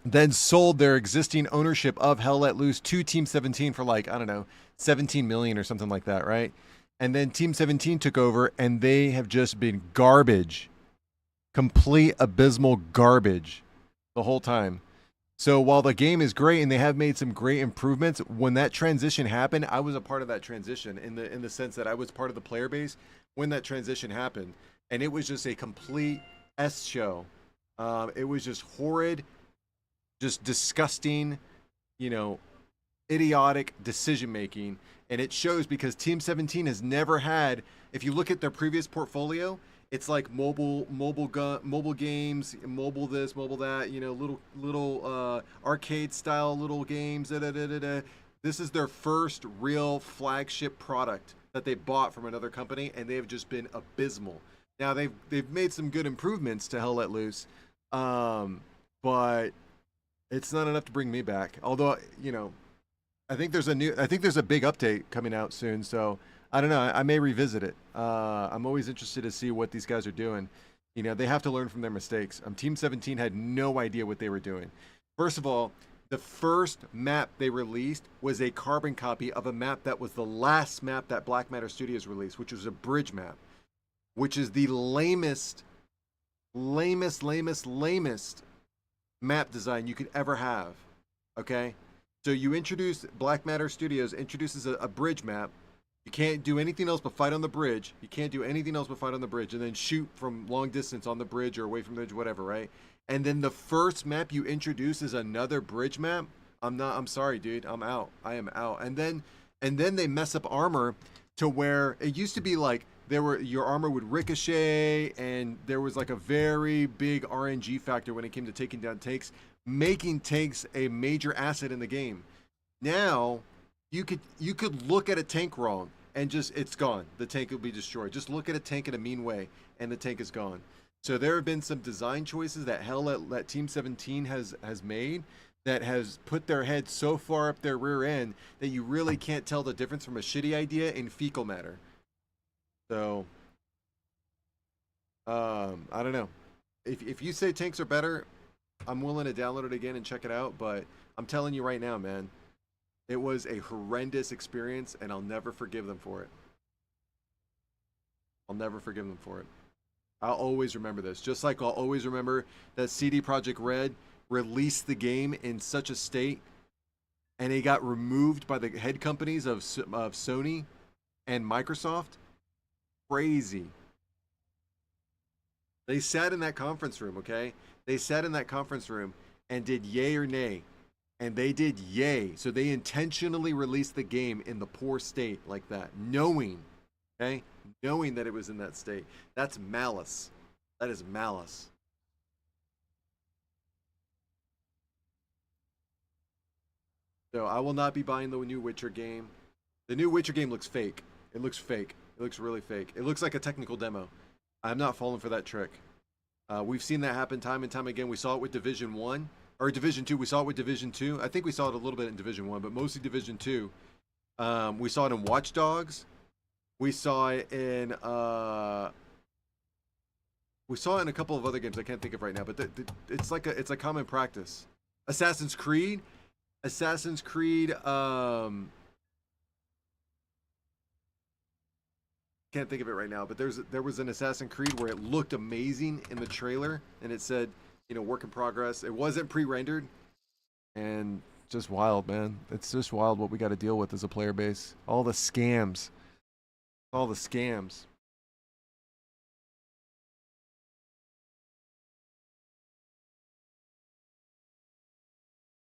then sold their existing ownership of Hell Let Loose to Team 17 for like, I don't know, 17 million or something like that, right? And then Team 17 took over and they have just been garbage. Complete abysmal garbage the whole time. So while the game is great and they have made some great improvements, when that transition happened, I was a part of that transition in the sense that I was part of the player base when that transition happened. And it was just a complete S show. It was just horrid, just disgusting, you know, idiotic decision making. And it shows because Team 17 has never had, if you look at their previous portfolio, it's like mobile games, mobile this, mobile that, you know, little arcade style little games. This is their first real flagship product that they bought from another company, and they have just been abysmal. Now they've made some good improvements to Hell Let Loose, but it's not enough to bring me back. Although, you know, I think there's a big update coming out soon, so I don't know. I may revisit it. I'm always interested to see what these guys are doing. You know, they have to learn from their mistakes. Team 17 had no idea what they were doing. First of all, the first map they released was a carbon copy of a map that was the last map that Black Matter Studios released, which was a bridge map, which is the lamest map design you could ever have. Okay? So you introduce, Black Matter Studios introduces a bridge map. You can't do anything else but fight on the bridge. And then shoot from long distance on the bridge or away from the bridge, whatever, right? And then the first map you introduce is another bridge map. I'm sorry, dude. I'm out. I am out. And then they mess up armor to where it used to be like your armor would ricochet, and there was like a very big RNG factor when it came to taking down tanks, making tanks a major asset in the game. Now you could look at a tank wrong and just, it's gone. The tank will be destroyed. Just look at a tank in a mean way and the tank is gone. So there have been some design choices that that Team 17 has made that has put their head so far up their rear end that you really can't tell the difference from a shitty idea in fecal matter. So I don't know. If you say tanks are better, I'm willing to download it again and check it out, but I'm telling you right now, man, it was a horrendous experience, and I'll never forgive them for it. I'll always remember this. Just like I'll always remember that CD Projekt Red released the game in such a state, and it got removed by the head companies of Sony and Microsoft. Crazy. They sat in that conference room, okay? They sat in that conference room and did yay or nay. And they did yay. So they intentionally released the game in the poor state like that, knowing that it was in that state. That's malice. That is malice. So I will not be buying the new Witcher game. The new Witcher game looks fake. It looks fake. It looks really fake. It looks like a technical demo. I'm not falling for that trick. We've seen that happen time and time again. We saw it with Division 1. Or Division 2, we saw it with Division 2. I think we saw it a little bit in Division 1, but mostly Division 2. We saw it in Watch Dogs. We saw it in a couple of other games I can't think of right now, but it's a common practice. Assassin's Creed. Can't think of it right now, but there was an Assassin's Creed where it looked amazing in the trailer, and it said, you know, work in progress. It wasn't pre-rendered, and just wild, man. It's just wild what we got to deal with as a player base. All the scams.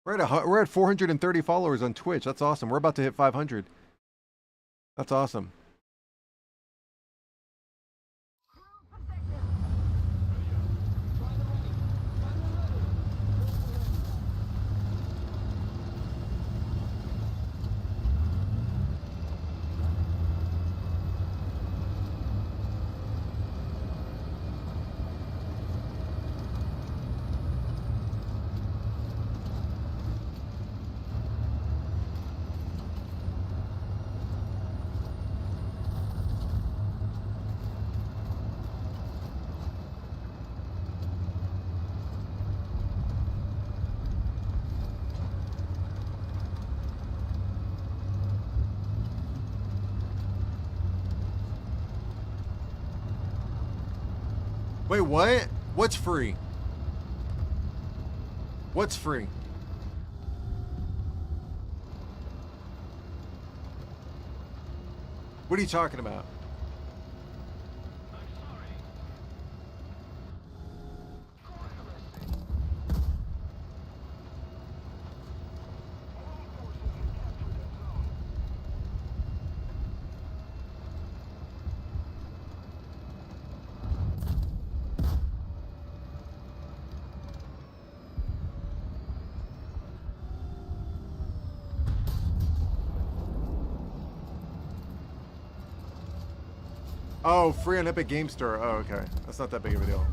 We're at 430 followers on Twitch. That's awesome. We're about to hit 500. That's awesome. Wait, what? What's free? What's free? What are you talking about? Oh, free on Epic Game Store. Oh, okay. That's not that big of a deal.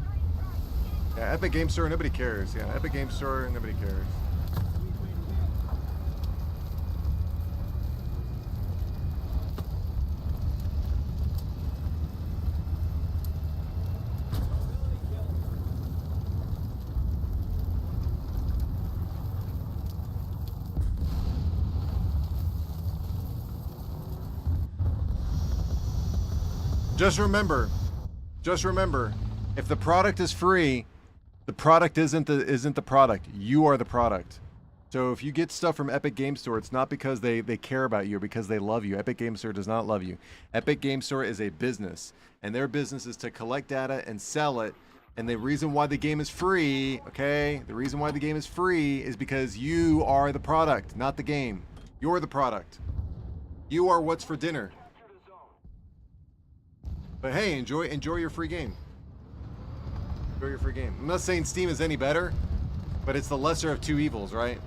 Yeah, Epic Game Store, nobody cares. Yeah, Epic Game Store, nobody cares. Just remember, if the product is free, the product isn't the product. You are the product. So if you get stuff from Epic Game Store, it's not because they care about you or because they love you. Epic Game Store does not love you. Epic Game Store is a business, and their business is to collect data and sell it. And the reason why the game is free, okay? The reason why the game is free is because you are the product, not the game. You're the product. You are what's for dinner. But hey, enjoy your free game. Enjoy your free game. I'm not saying Steam is any better, but it's the lesser of two evils, right?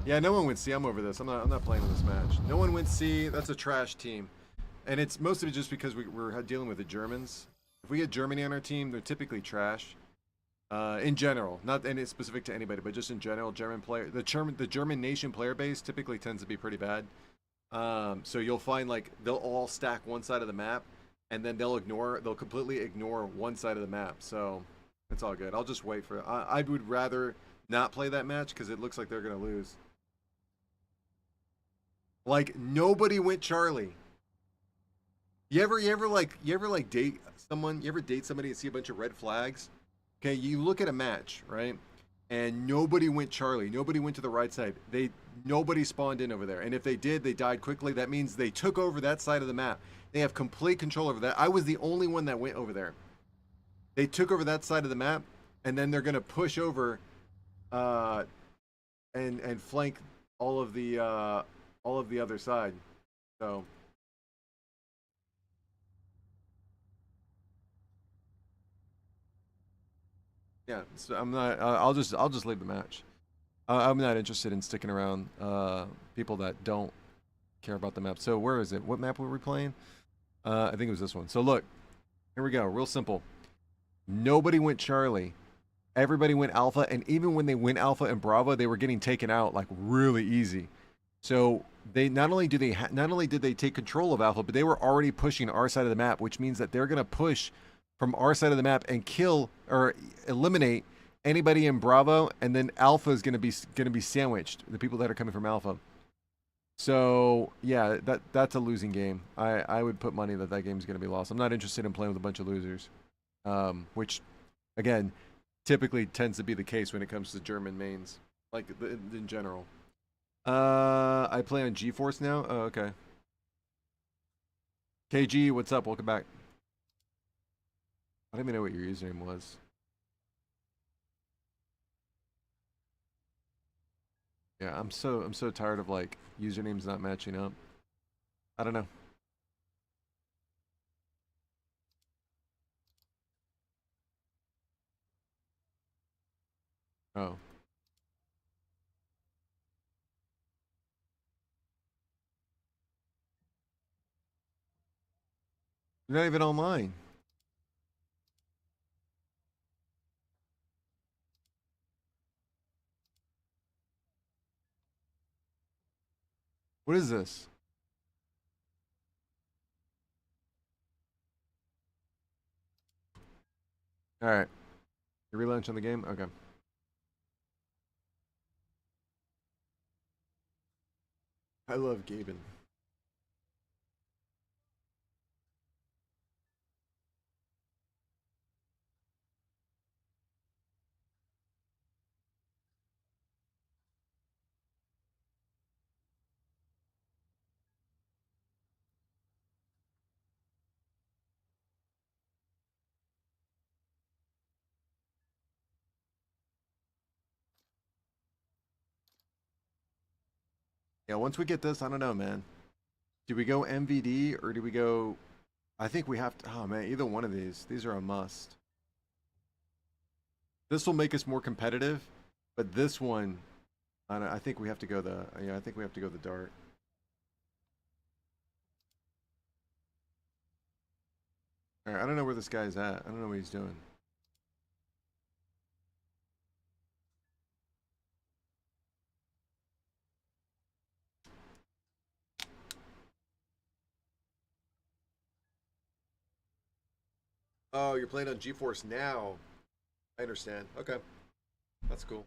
Yeah, no one wins C. I'm over this. I'm not playing in this match. No one wins C. That's a trash team, and it's mostly just because we're dealing with the Germans. If we get Germany on our team, they're typically trash. In general, not any specific to anybody, but just in general, the German nation player base typically tends to be pretty bad. So you'll find like they'll all stack one side of the map, and then they'll completely ignore one side of the map. So it's all good. I'll just wait for it. I would rather not play that match because it looks like they're gonna lose. Like nobody went Charlie. You ever date someone? You ever date somebody and see a bunch of red flags? Okay, you look at a match, right? And nobody went Charlie. Nobody went to the right side. Nobody spawned in over there. And if they did, they died quickly. That means they took over that side of the map. They have complete control over that. I was the only one that went over there. They took over that side of the map, and then they're gonna push over, and flank all of the other side. So. Yeah, so I'm not. I'll just leave the match. I'm not interested in sticking around people that don't care about the map. So where is it? What map were we playing? I think it was this one. So look, here we go. Real simple. Nobody went Charlie. Everybody went Alpha, and even when they went Alpha and Bravo, they were getting taken out like really easy. So they not only did they take control of Alpha, but they were already pushing our side of the map, which means that they're gonna push from our side of the map and kill or eliminate anybody in Bravo, and then Alpha is gonna be sandwiched. The people that are coming from Alpha. So yeah, that's a losing game. I would put money that game is gonna be lost. I'm not interested in playing with a bunch of losers, which again typically tends to be the case when it comes to German mains, like in general. I play on GeForce now. Oh, okay. KG, what's up? Welcome back. I don't even know what your username was. Yeah, I'm so tired of like usernames not matching up. I don't know. Oh. You're not even online. What is this? All right. You relaunch on the game? Okay. I love Gaben. Yeah, once we get this, I don't know, man. Do we go MVD or do we go... I think we have to... Oh, man, either one of these. These are a must. This will make us more competitive, but this one, I think we have to go the... Yeah, I think we have to go the dart. All right, I don't know where this guy's at. I don't know what he's doing. Oh, you're playing on GeForce Now. I understand. Okay. That's cool.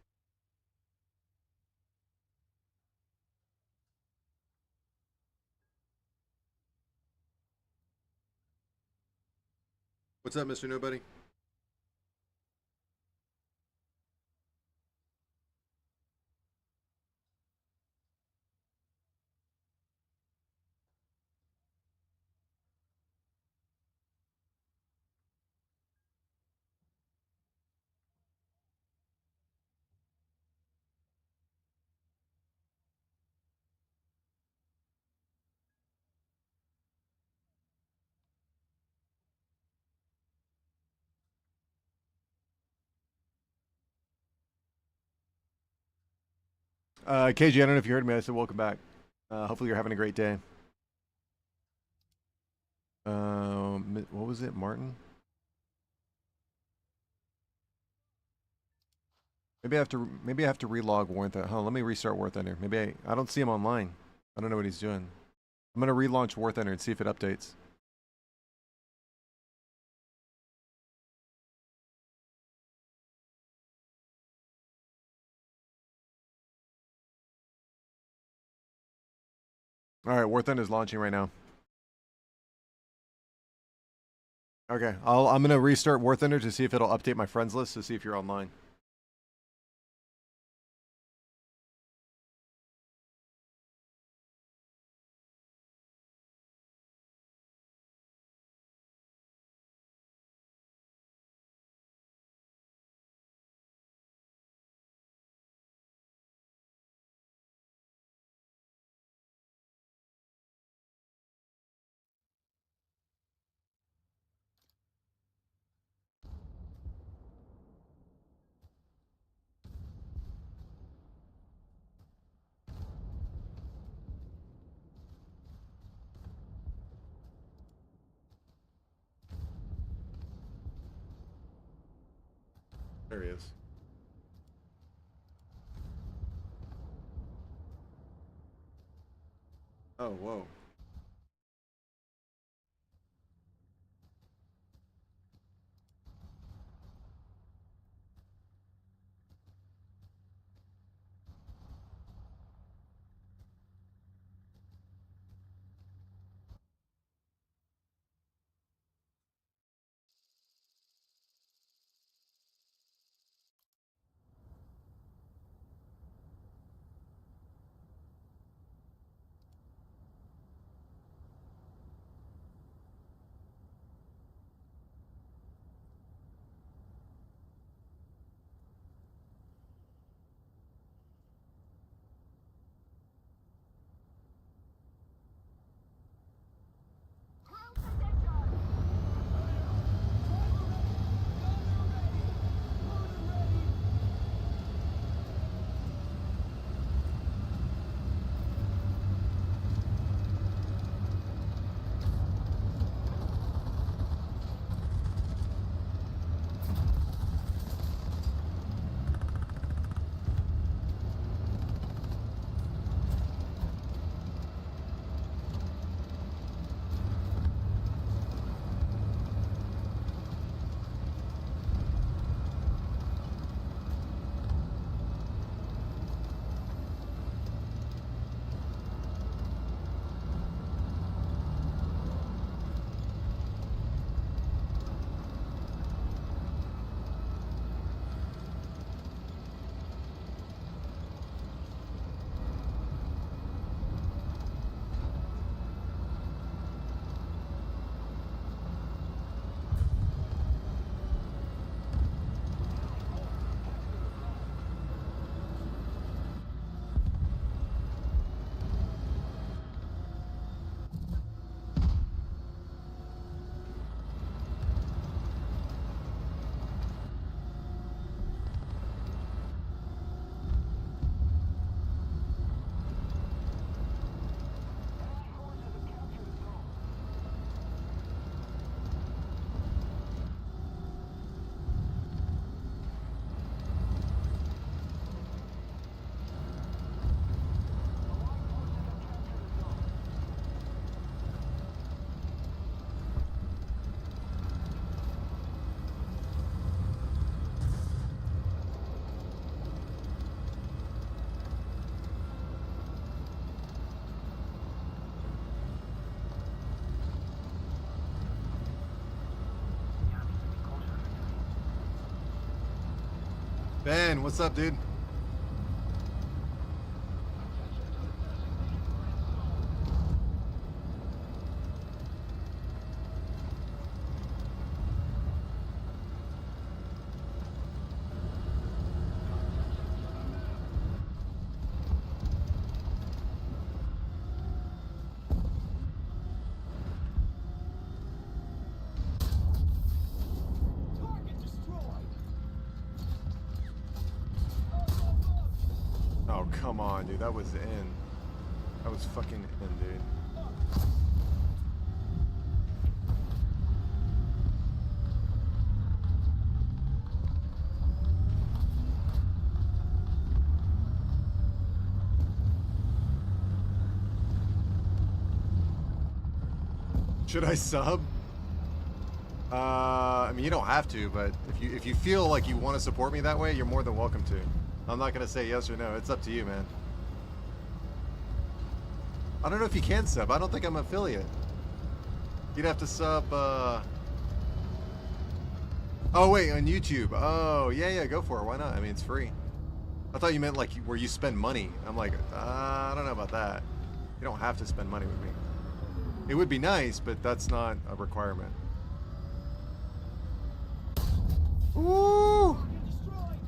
What's up, Mr. Nobody? KG, I don't know if you heard me. I said welcome back. Hopefully you're having a great day. What was it, Martin? Maybe I have to relog War Thunder. Huh, let me restart War Thunder. Maybe I don't see him online. I don't know what he's doing. I'm gonna relaunch War Thunder and see if it updates. All right, War Thunder is launching right now. Okay, I'm gonna restart War Thunder to see if it'll update my friends list to see if you're online. There he is. Oh, whoa. Ben, what's up, dude? Target destroyed. Oh, come on, dude. That was in. That was fucking in, dude. Should I sub? I mean, you don't have to, but if you feel like you want to support me that way, you're more than welcome to. I'm not gonna say yes or no. It's up to you, man. I don't know if you can sub. I don't think I'm an affiliate. You'd have to sub. Oh wait, on YouTube. Oh yeah, go for it. Why not? I mean, it's free. I thought you meant like where you spend money. I'm like, I don't know about that. You don't have to spend money with me. It would be nice, but that's not a requirement. Ooh! Target destroyed.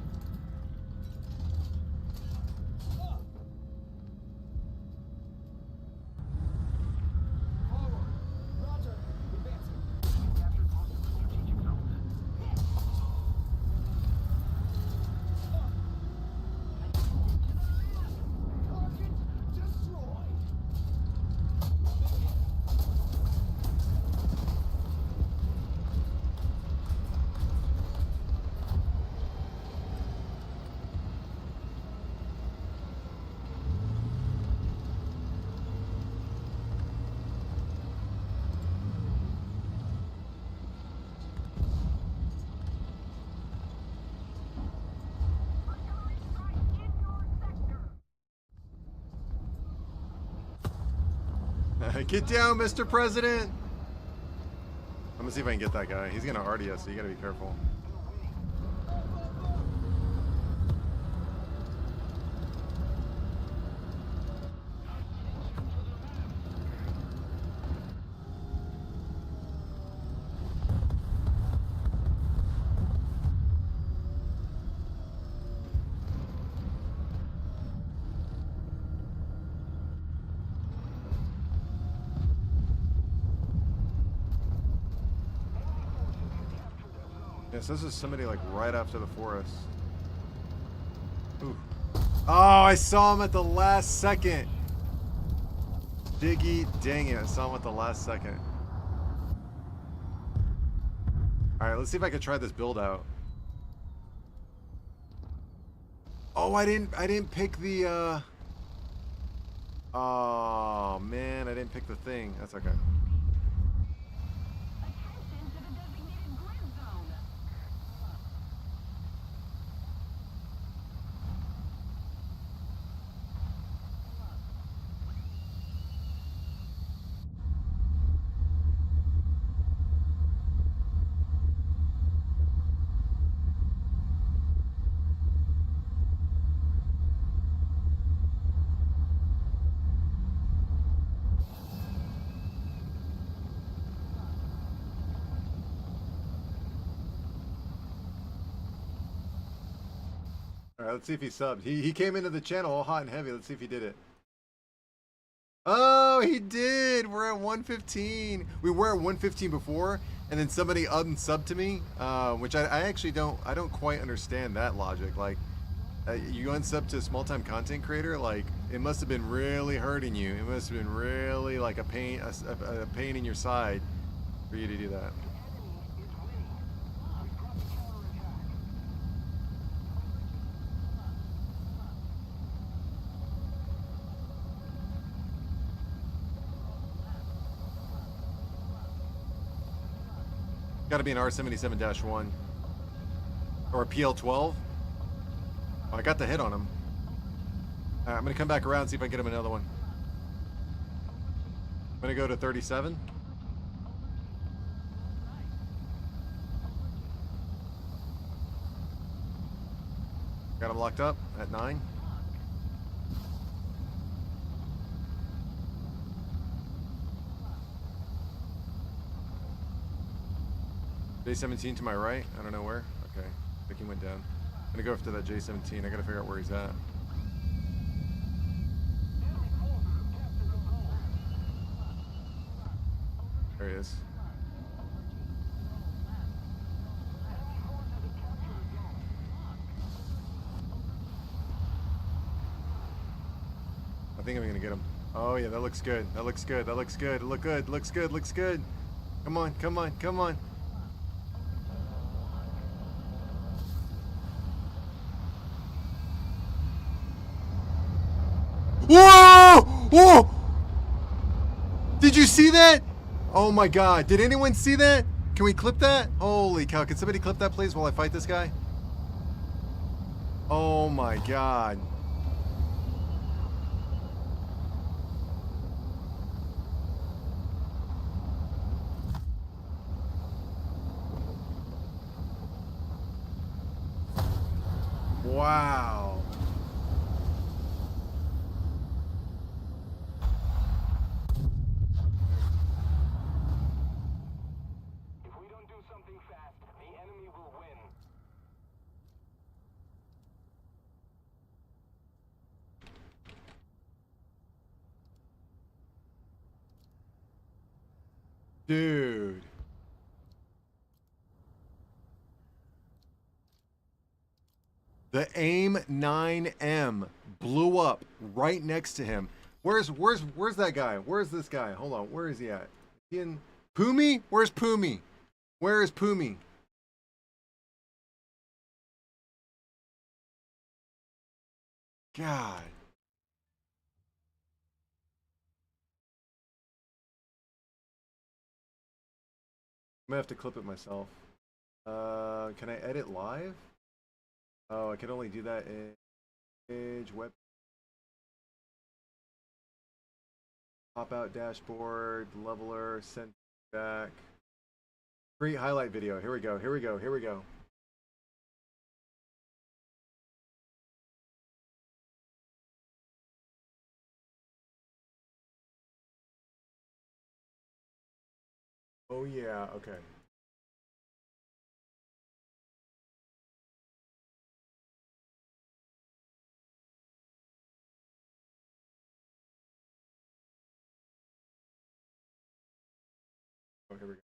Forward. Roger. Advancing. Captured most of the strategic zones. Target destroyed. Artillery strike in your sector. Get down, Mr. President! I'm gonna see if I can get that guy. He's gonna RD us, so you gotta be careful. Yes, this is somebody like right after the forest. Ooh. Oh, I saw him at the last second. Diggy dang it, I saw him at the last second. Alright, let's see if I can try this build out. Oh, I didn't pick the oh man, I didn't pick the thing. That's okay. Attention to the designated grid zone. Alright, let's see if he subbed. He came into the channel all hot and heavy. Let's see if he did it. Oh, he did! We're at 115. We were at 115 before, and then somebody unsubbed to me, which I actually don't quite understand that logic. Like, you unsub to small time content creator, like it must have been really hurting you. It must have been really like a pain in your side for you to do that. Got to be an R77-1 or a PL12. Oh, I got the hit on him. I'm gonna come back around and see if I can get him another one. I'm gonna go to 37. Got him locked up at 9. J17 to my right. I don't know where. Okay. I think he went down. I'm gonna go after that J17. I gotta figure out where he's at. There he is. I think I'm gonna get him. Oh yeah, that looks good. That looks good. That looks good. Look good. Looks good. Looks good. Come on. Come on. Come on. Whoa! Whoa! Did you see that? Oh my god. Did anyone see that? Can we clip that? Holy cow. Can somebody clip that, please, while I fight this guy? Oh my god. Wow. If we don't do something fast, the enemy will win. Dude. The AIM 9M blew up right next to him. Where's that guy? Where's this guy? Hold on. Where is he at? Is he in Pumi? Where's Pumi? Where is Pumi? God. I'm gonna have to clip it myself. Can I edit live? Oh, I can only do that in page web. Pop out dashboard, leveler, send back. Create highlight video. Here we go. Here we go. Here we go. Oh yeah. Okay. Oh, here we go.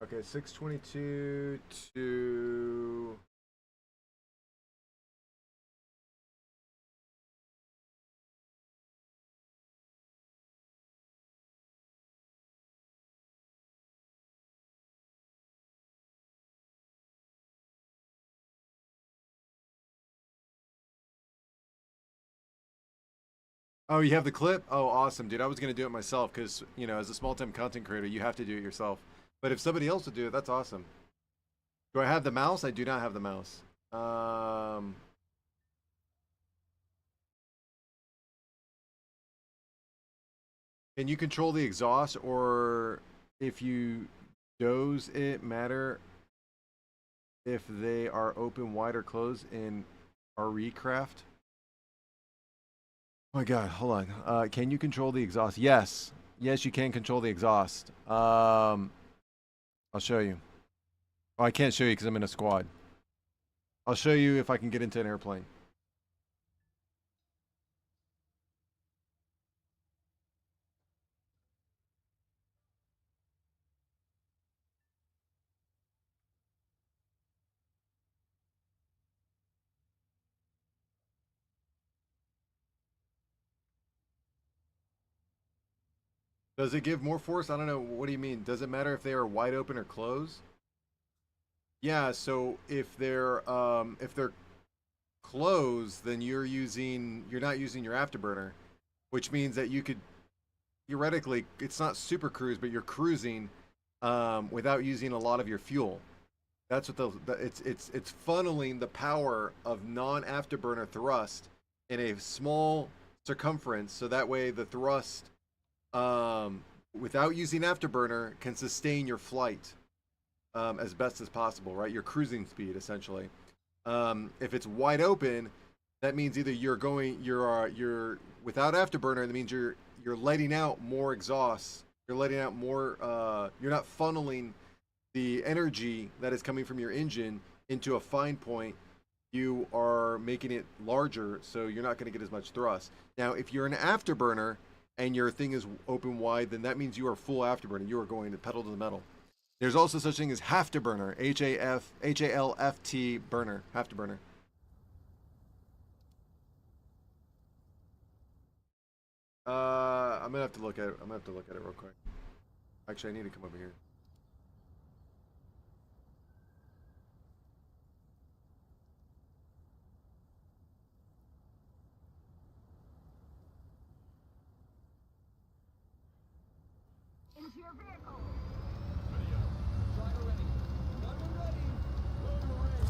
Okay, 622 to Oh, you have the clip? Oh, awesome, dude. I was gonna do it myself because, you know, as a small-time content creator, you have to do it yourself. But if somebody else would do it, that's awesome. Do I have the mouse? I do not have the mouse. Can you control the exhaust, or if you doze it matter if they are open, wide, or closed in ReCraft? Oh my god, hold on. Can you control the exhaust? Yes. Yes, you can control the exhaust. I'll show you. Oh, I can't show you because I'm in a squad. I'll show you if I can get into an airplane. Does it give more force? I don't know. What do you mean? Does it matter if they are wide open or closed? Yeah, so if they're closed, then you're not using your afterburner, which means that you could theoretically, it's not super cruise, but you're cruising without using a lot of your fuel. That's what it's funneling the power of non-afterburner thrust in a small circumference, so that way the thrust, without using afterburner, can sustain your flight as best as possible, right? Your cruising speed, essentially. If it's wide open, that means either you're without afterburner. That means you're letting out more exhaust. You're letting out more. You're not funneling the energy that is coming from your engine into a fine point. You are making it larger, so you're not going to get as much thrust. Now, if you're an afterburner and your thing is open wide, then that means you are full afterburner. You are going to pedal to the metal. There's also such thing as halfterburner, Halft burner, halfterburner. I'm gonna have to look at it. I'm gonna have to look at it real quick. Actually, I need to come over here. Into your vehicle. Driver ready. Gunner ready. Loader ready.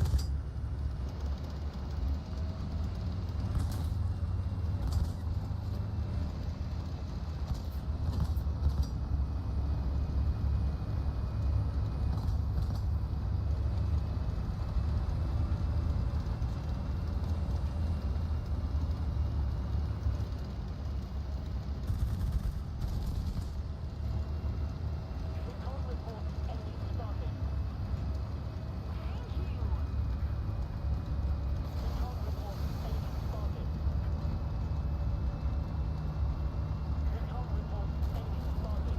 Recon report. Enemy spotted. Thank you. Recon report. Enemy spotted.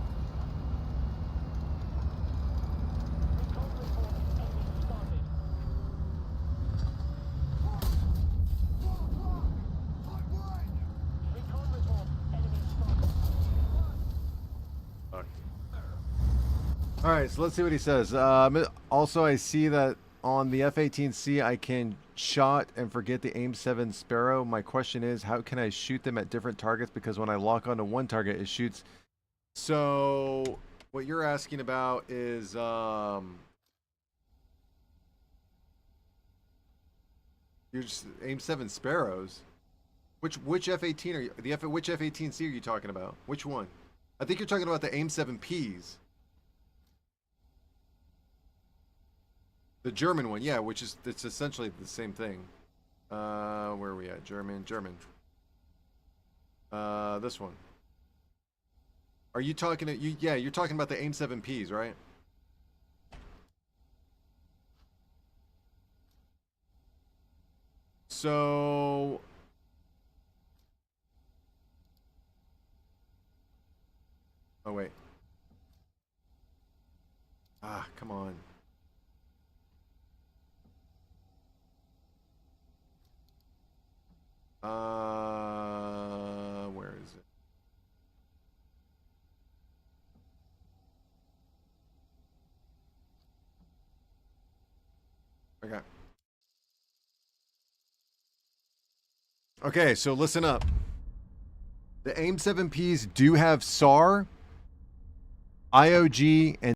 Recon report. Enemy spotted. Recon report. Enemy spotted. Recon report. Enemy spotted. All right, so let's see what he says. Also, I see that on the F-18C, I can shot and forget the AIM-7 Sparrow. My question is, how can I shoot them at different targets? Because when I lock onto one target, it shoots. So, what you're asking about is, you're just AIM-7 Sparrows. Which F-18 are you? Which F-18C are you talking about? Which one? I think you're talking about the AIM-7Ps. The German one, yeah, which is, it's essentially the same thing. Where are we at? German. This one. Are you talking to you? Yeah, you're talking about the AIM-7Ps, right? So, oh wait. Ah, come on. Where is it? Okay. Okay, so listen up. The AIM-7Ps do have SAR, IOG, and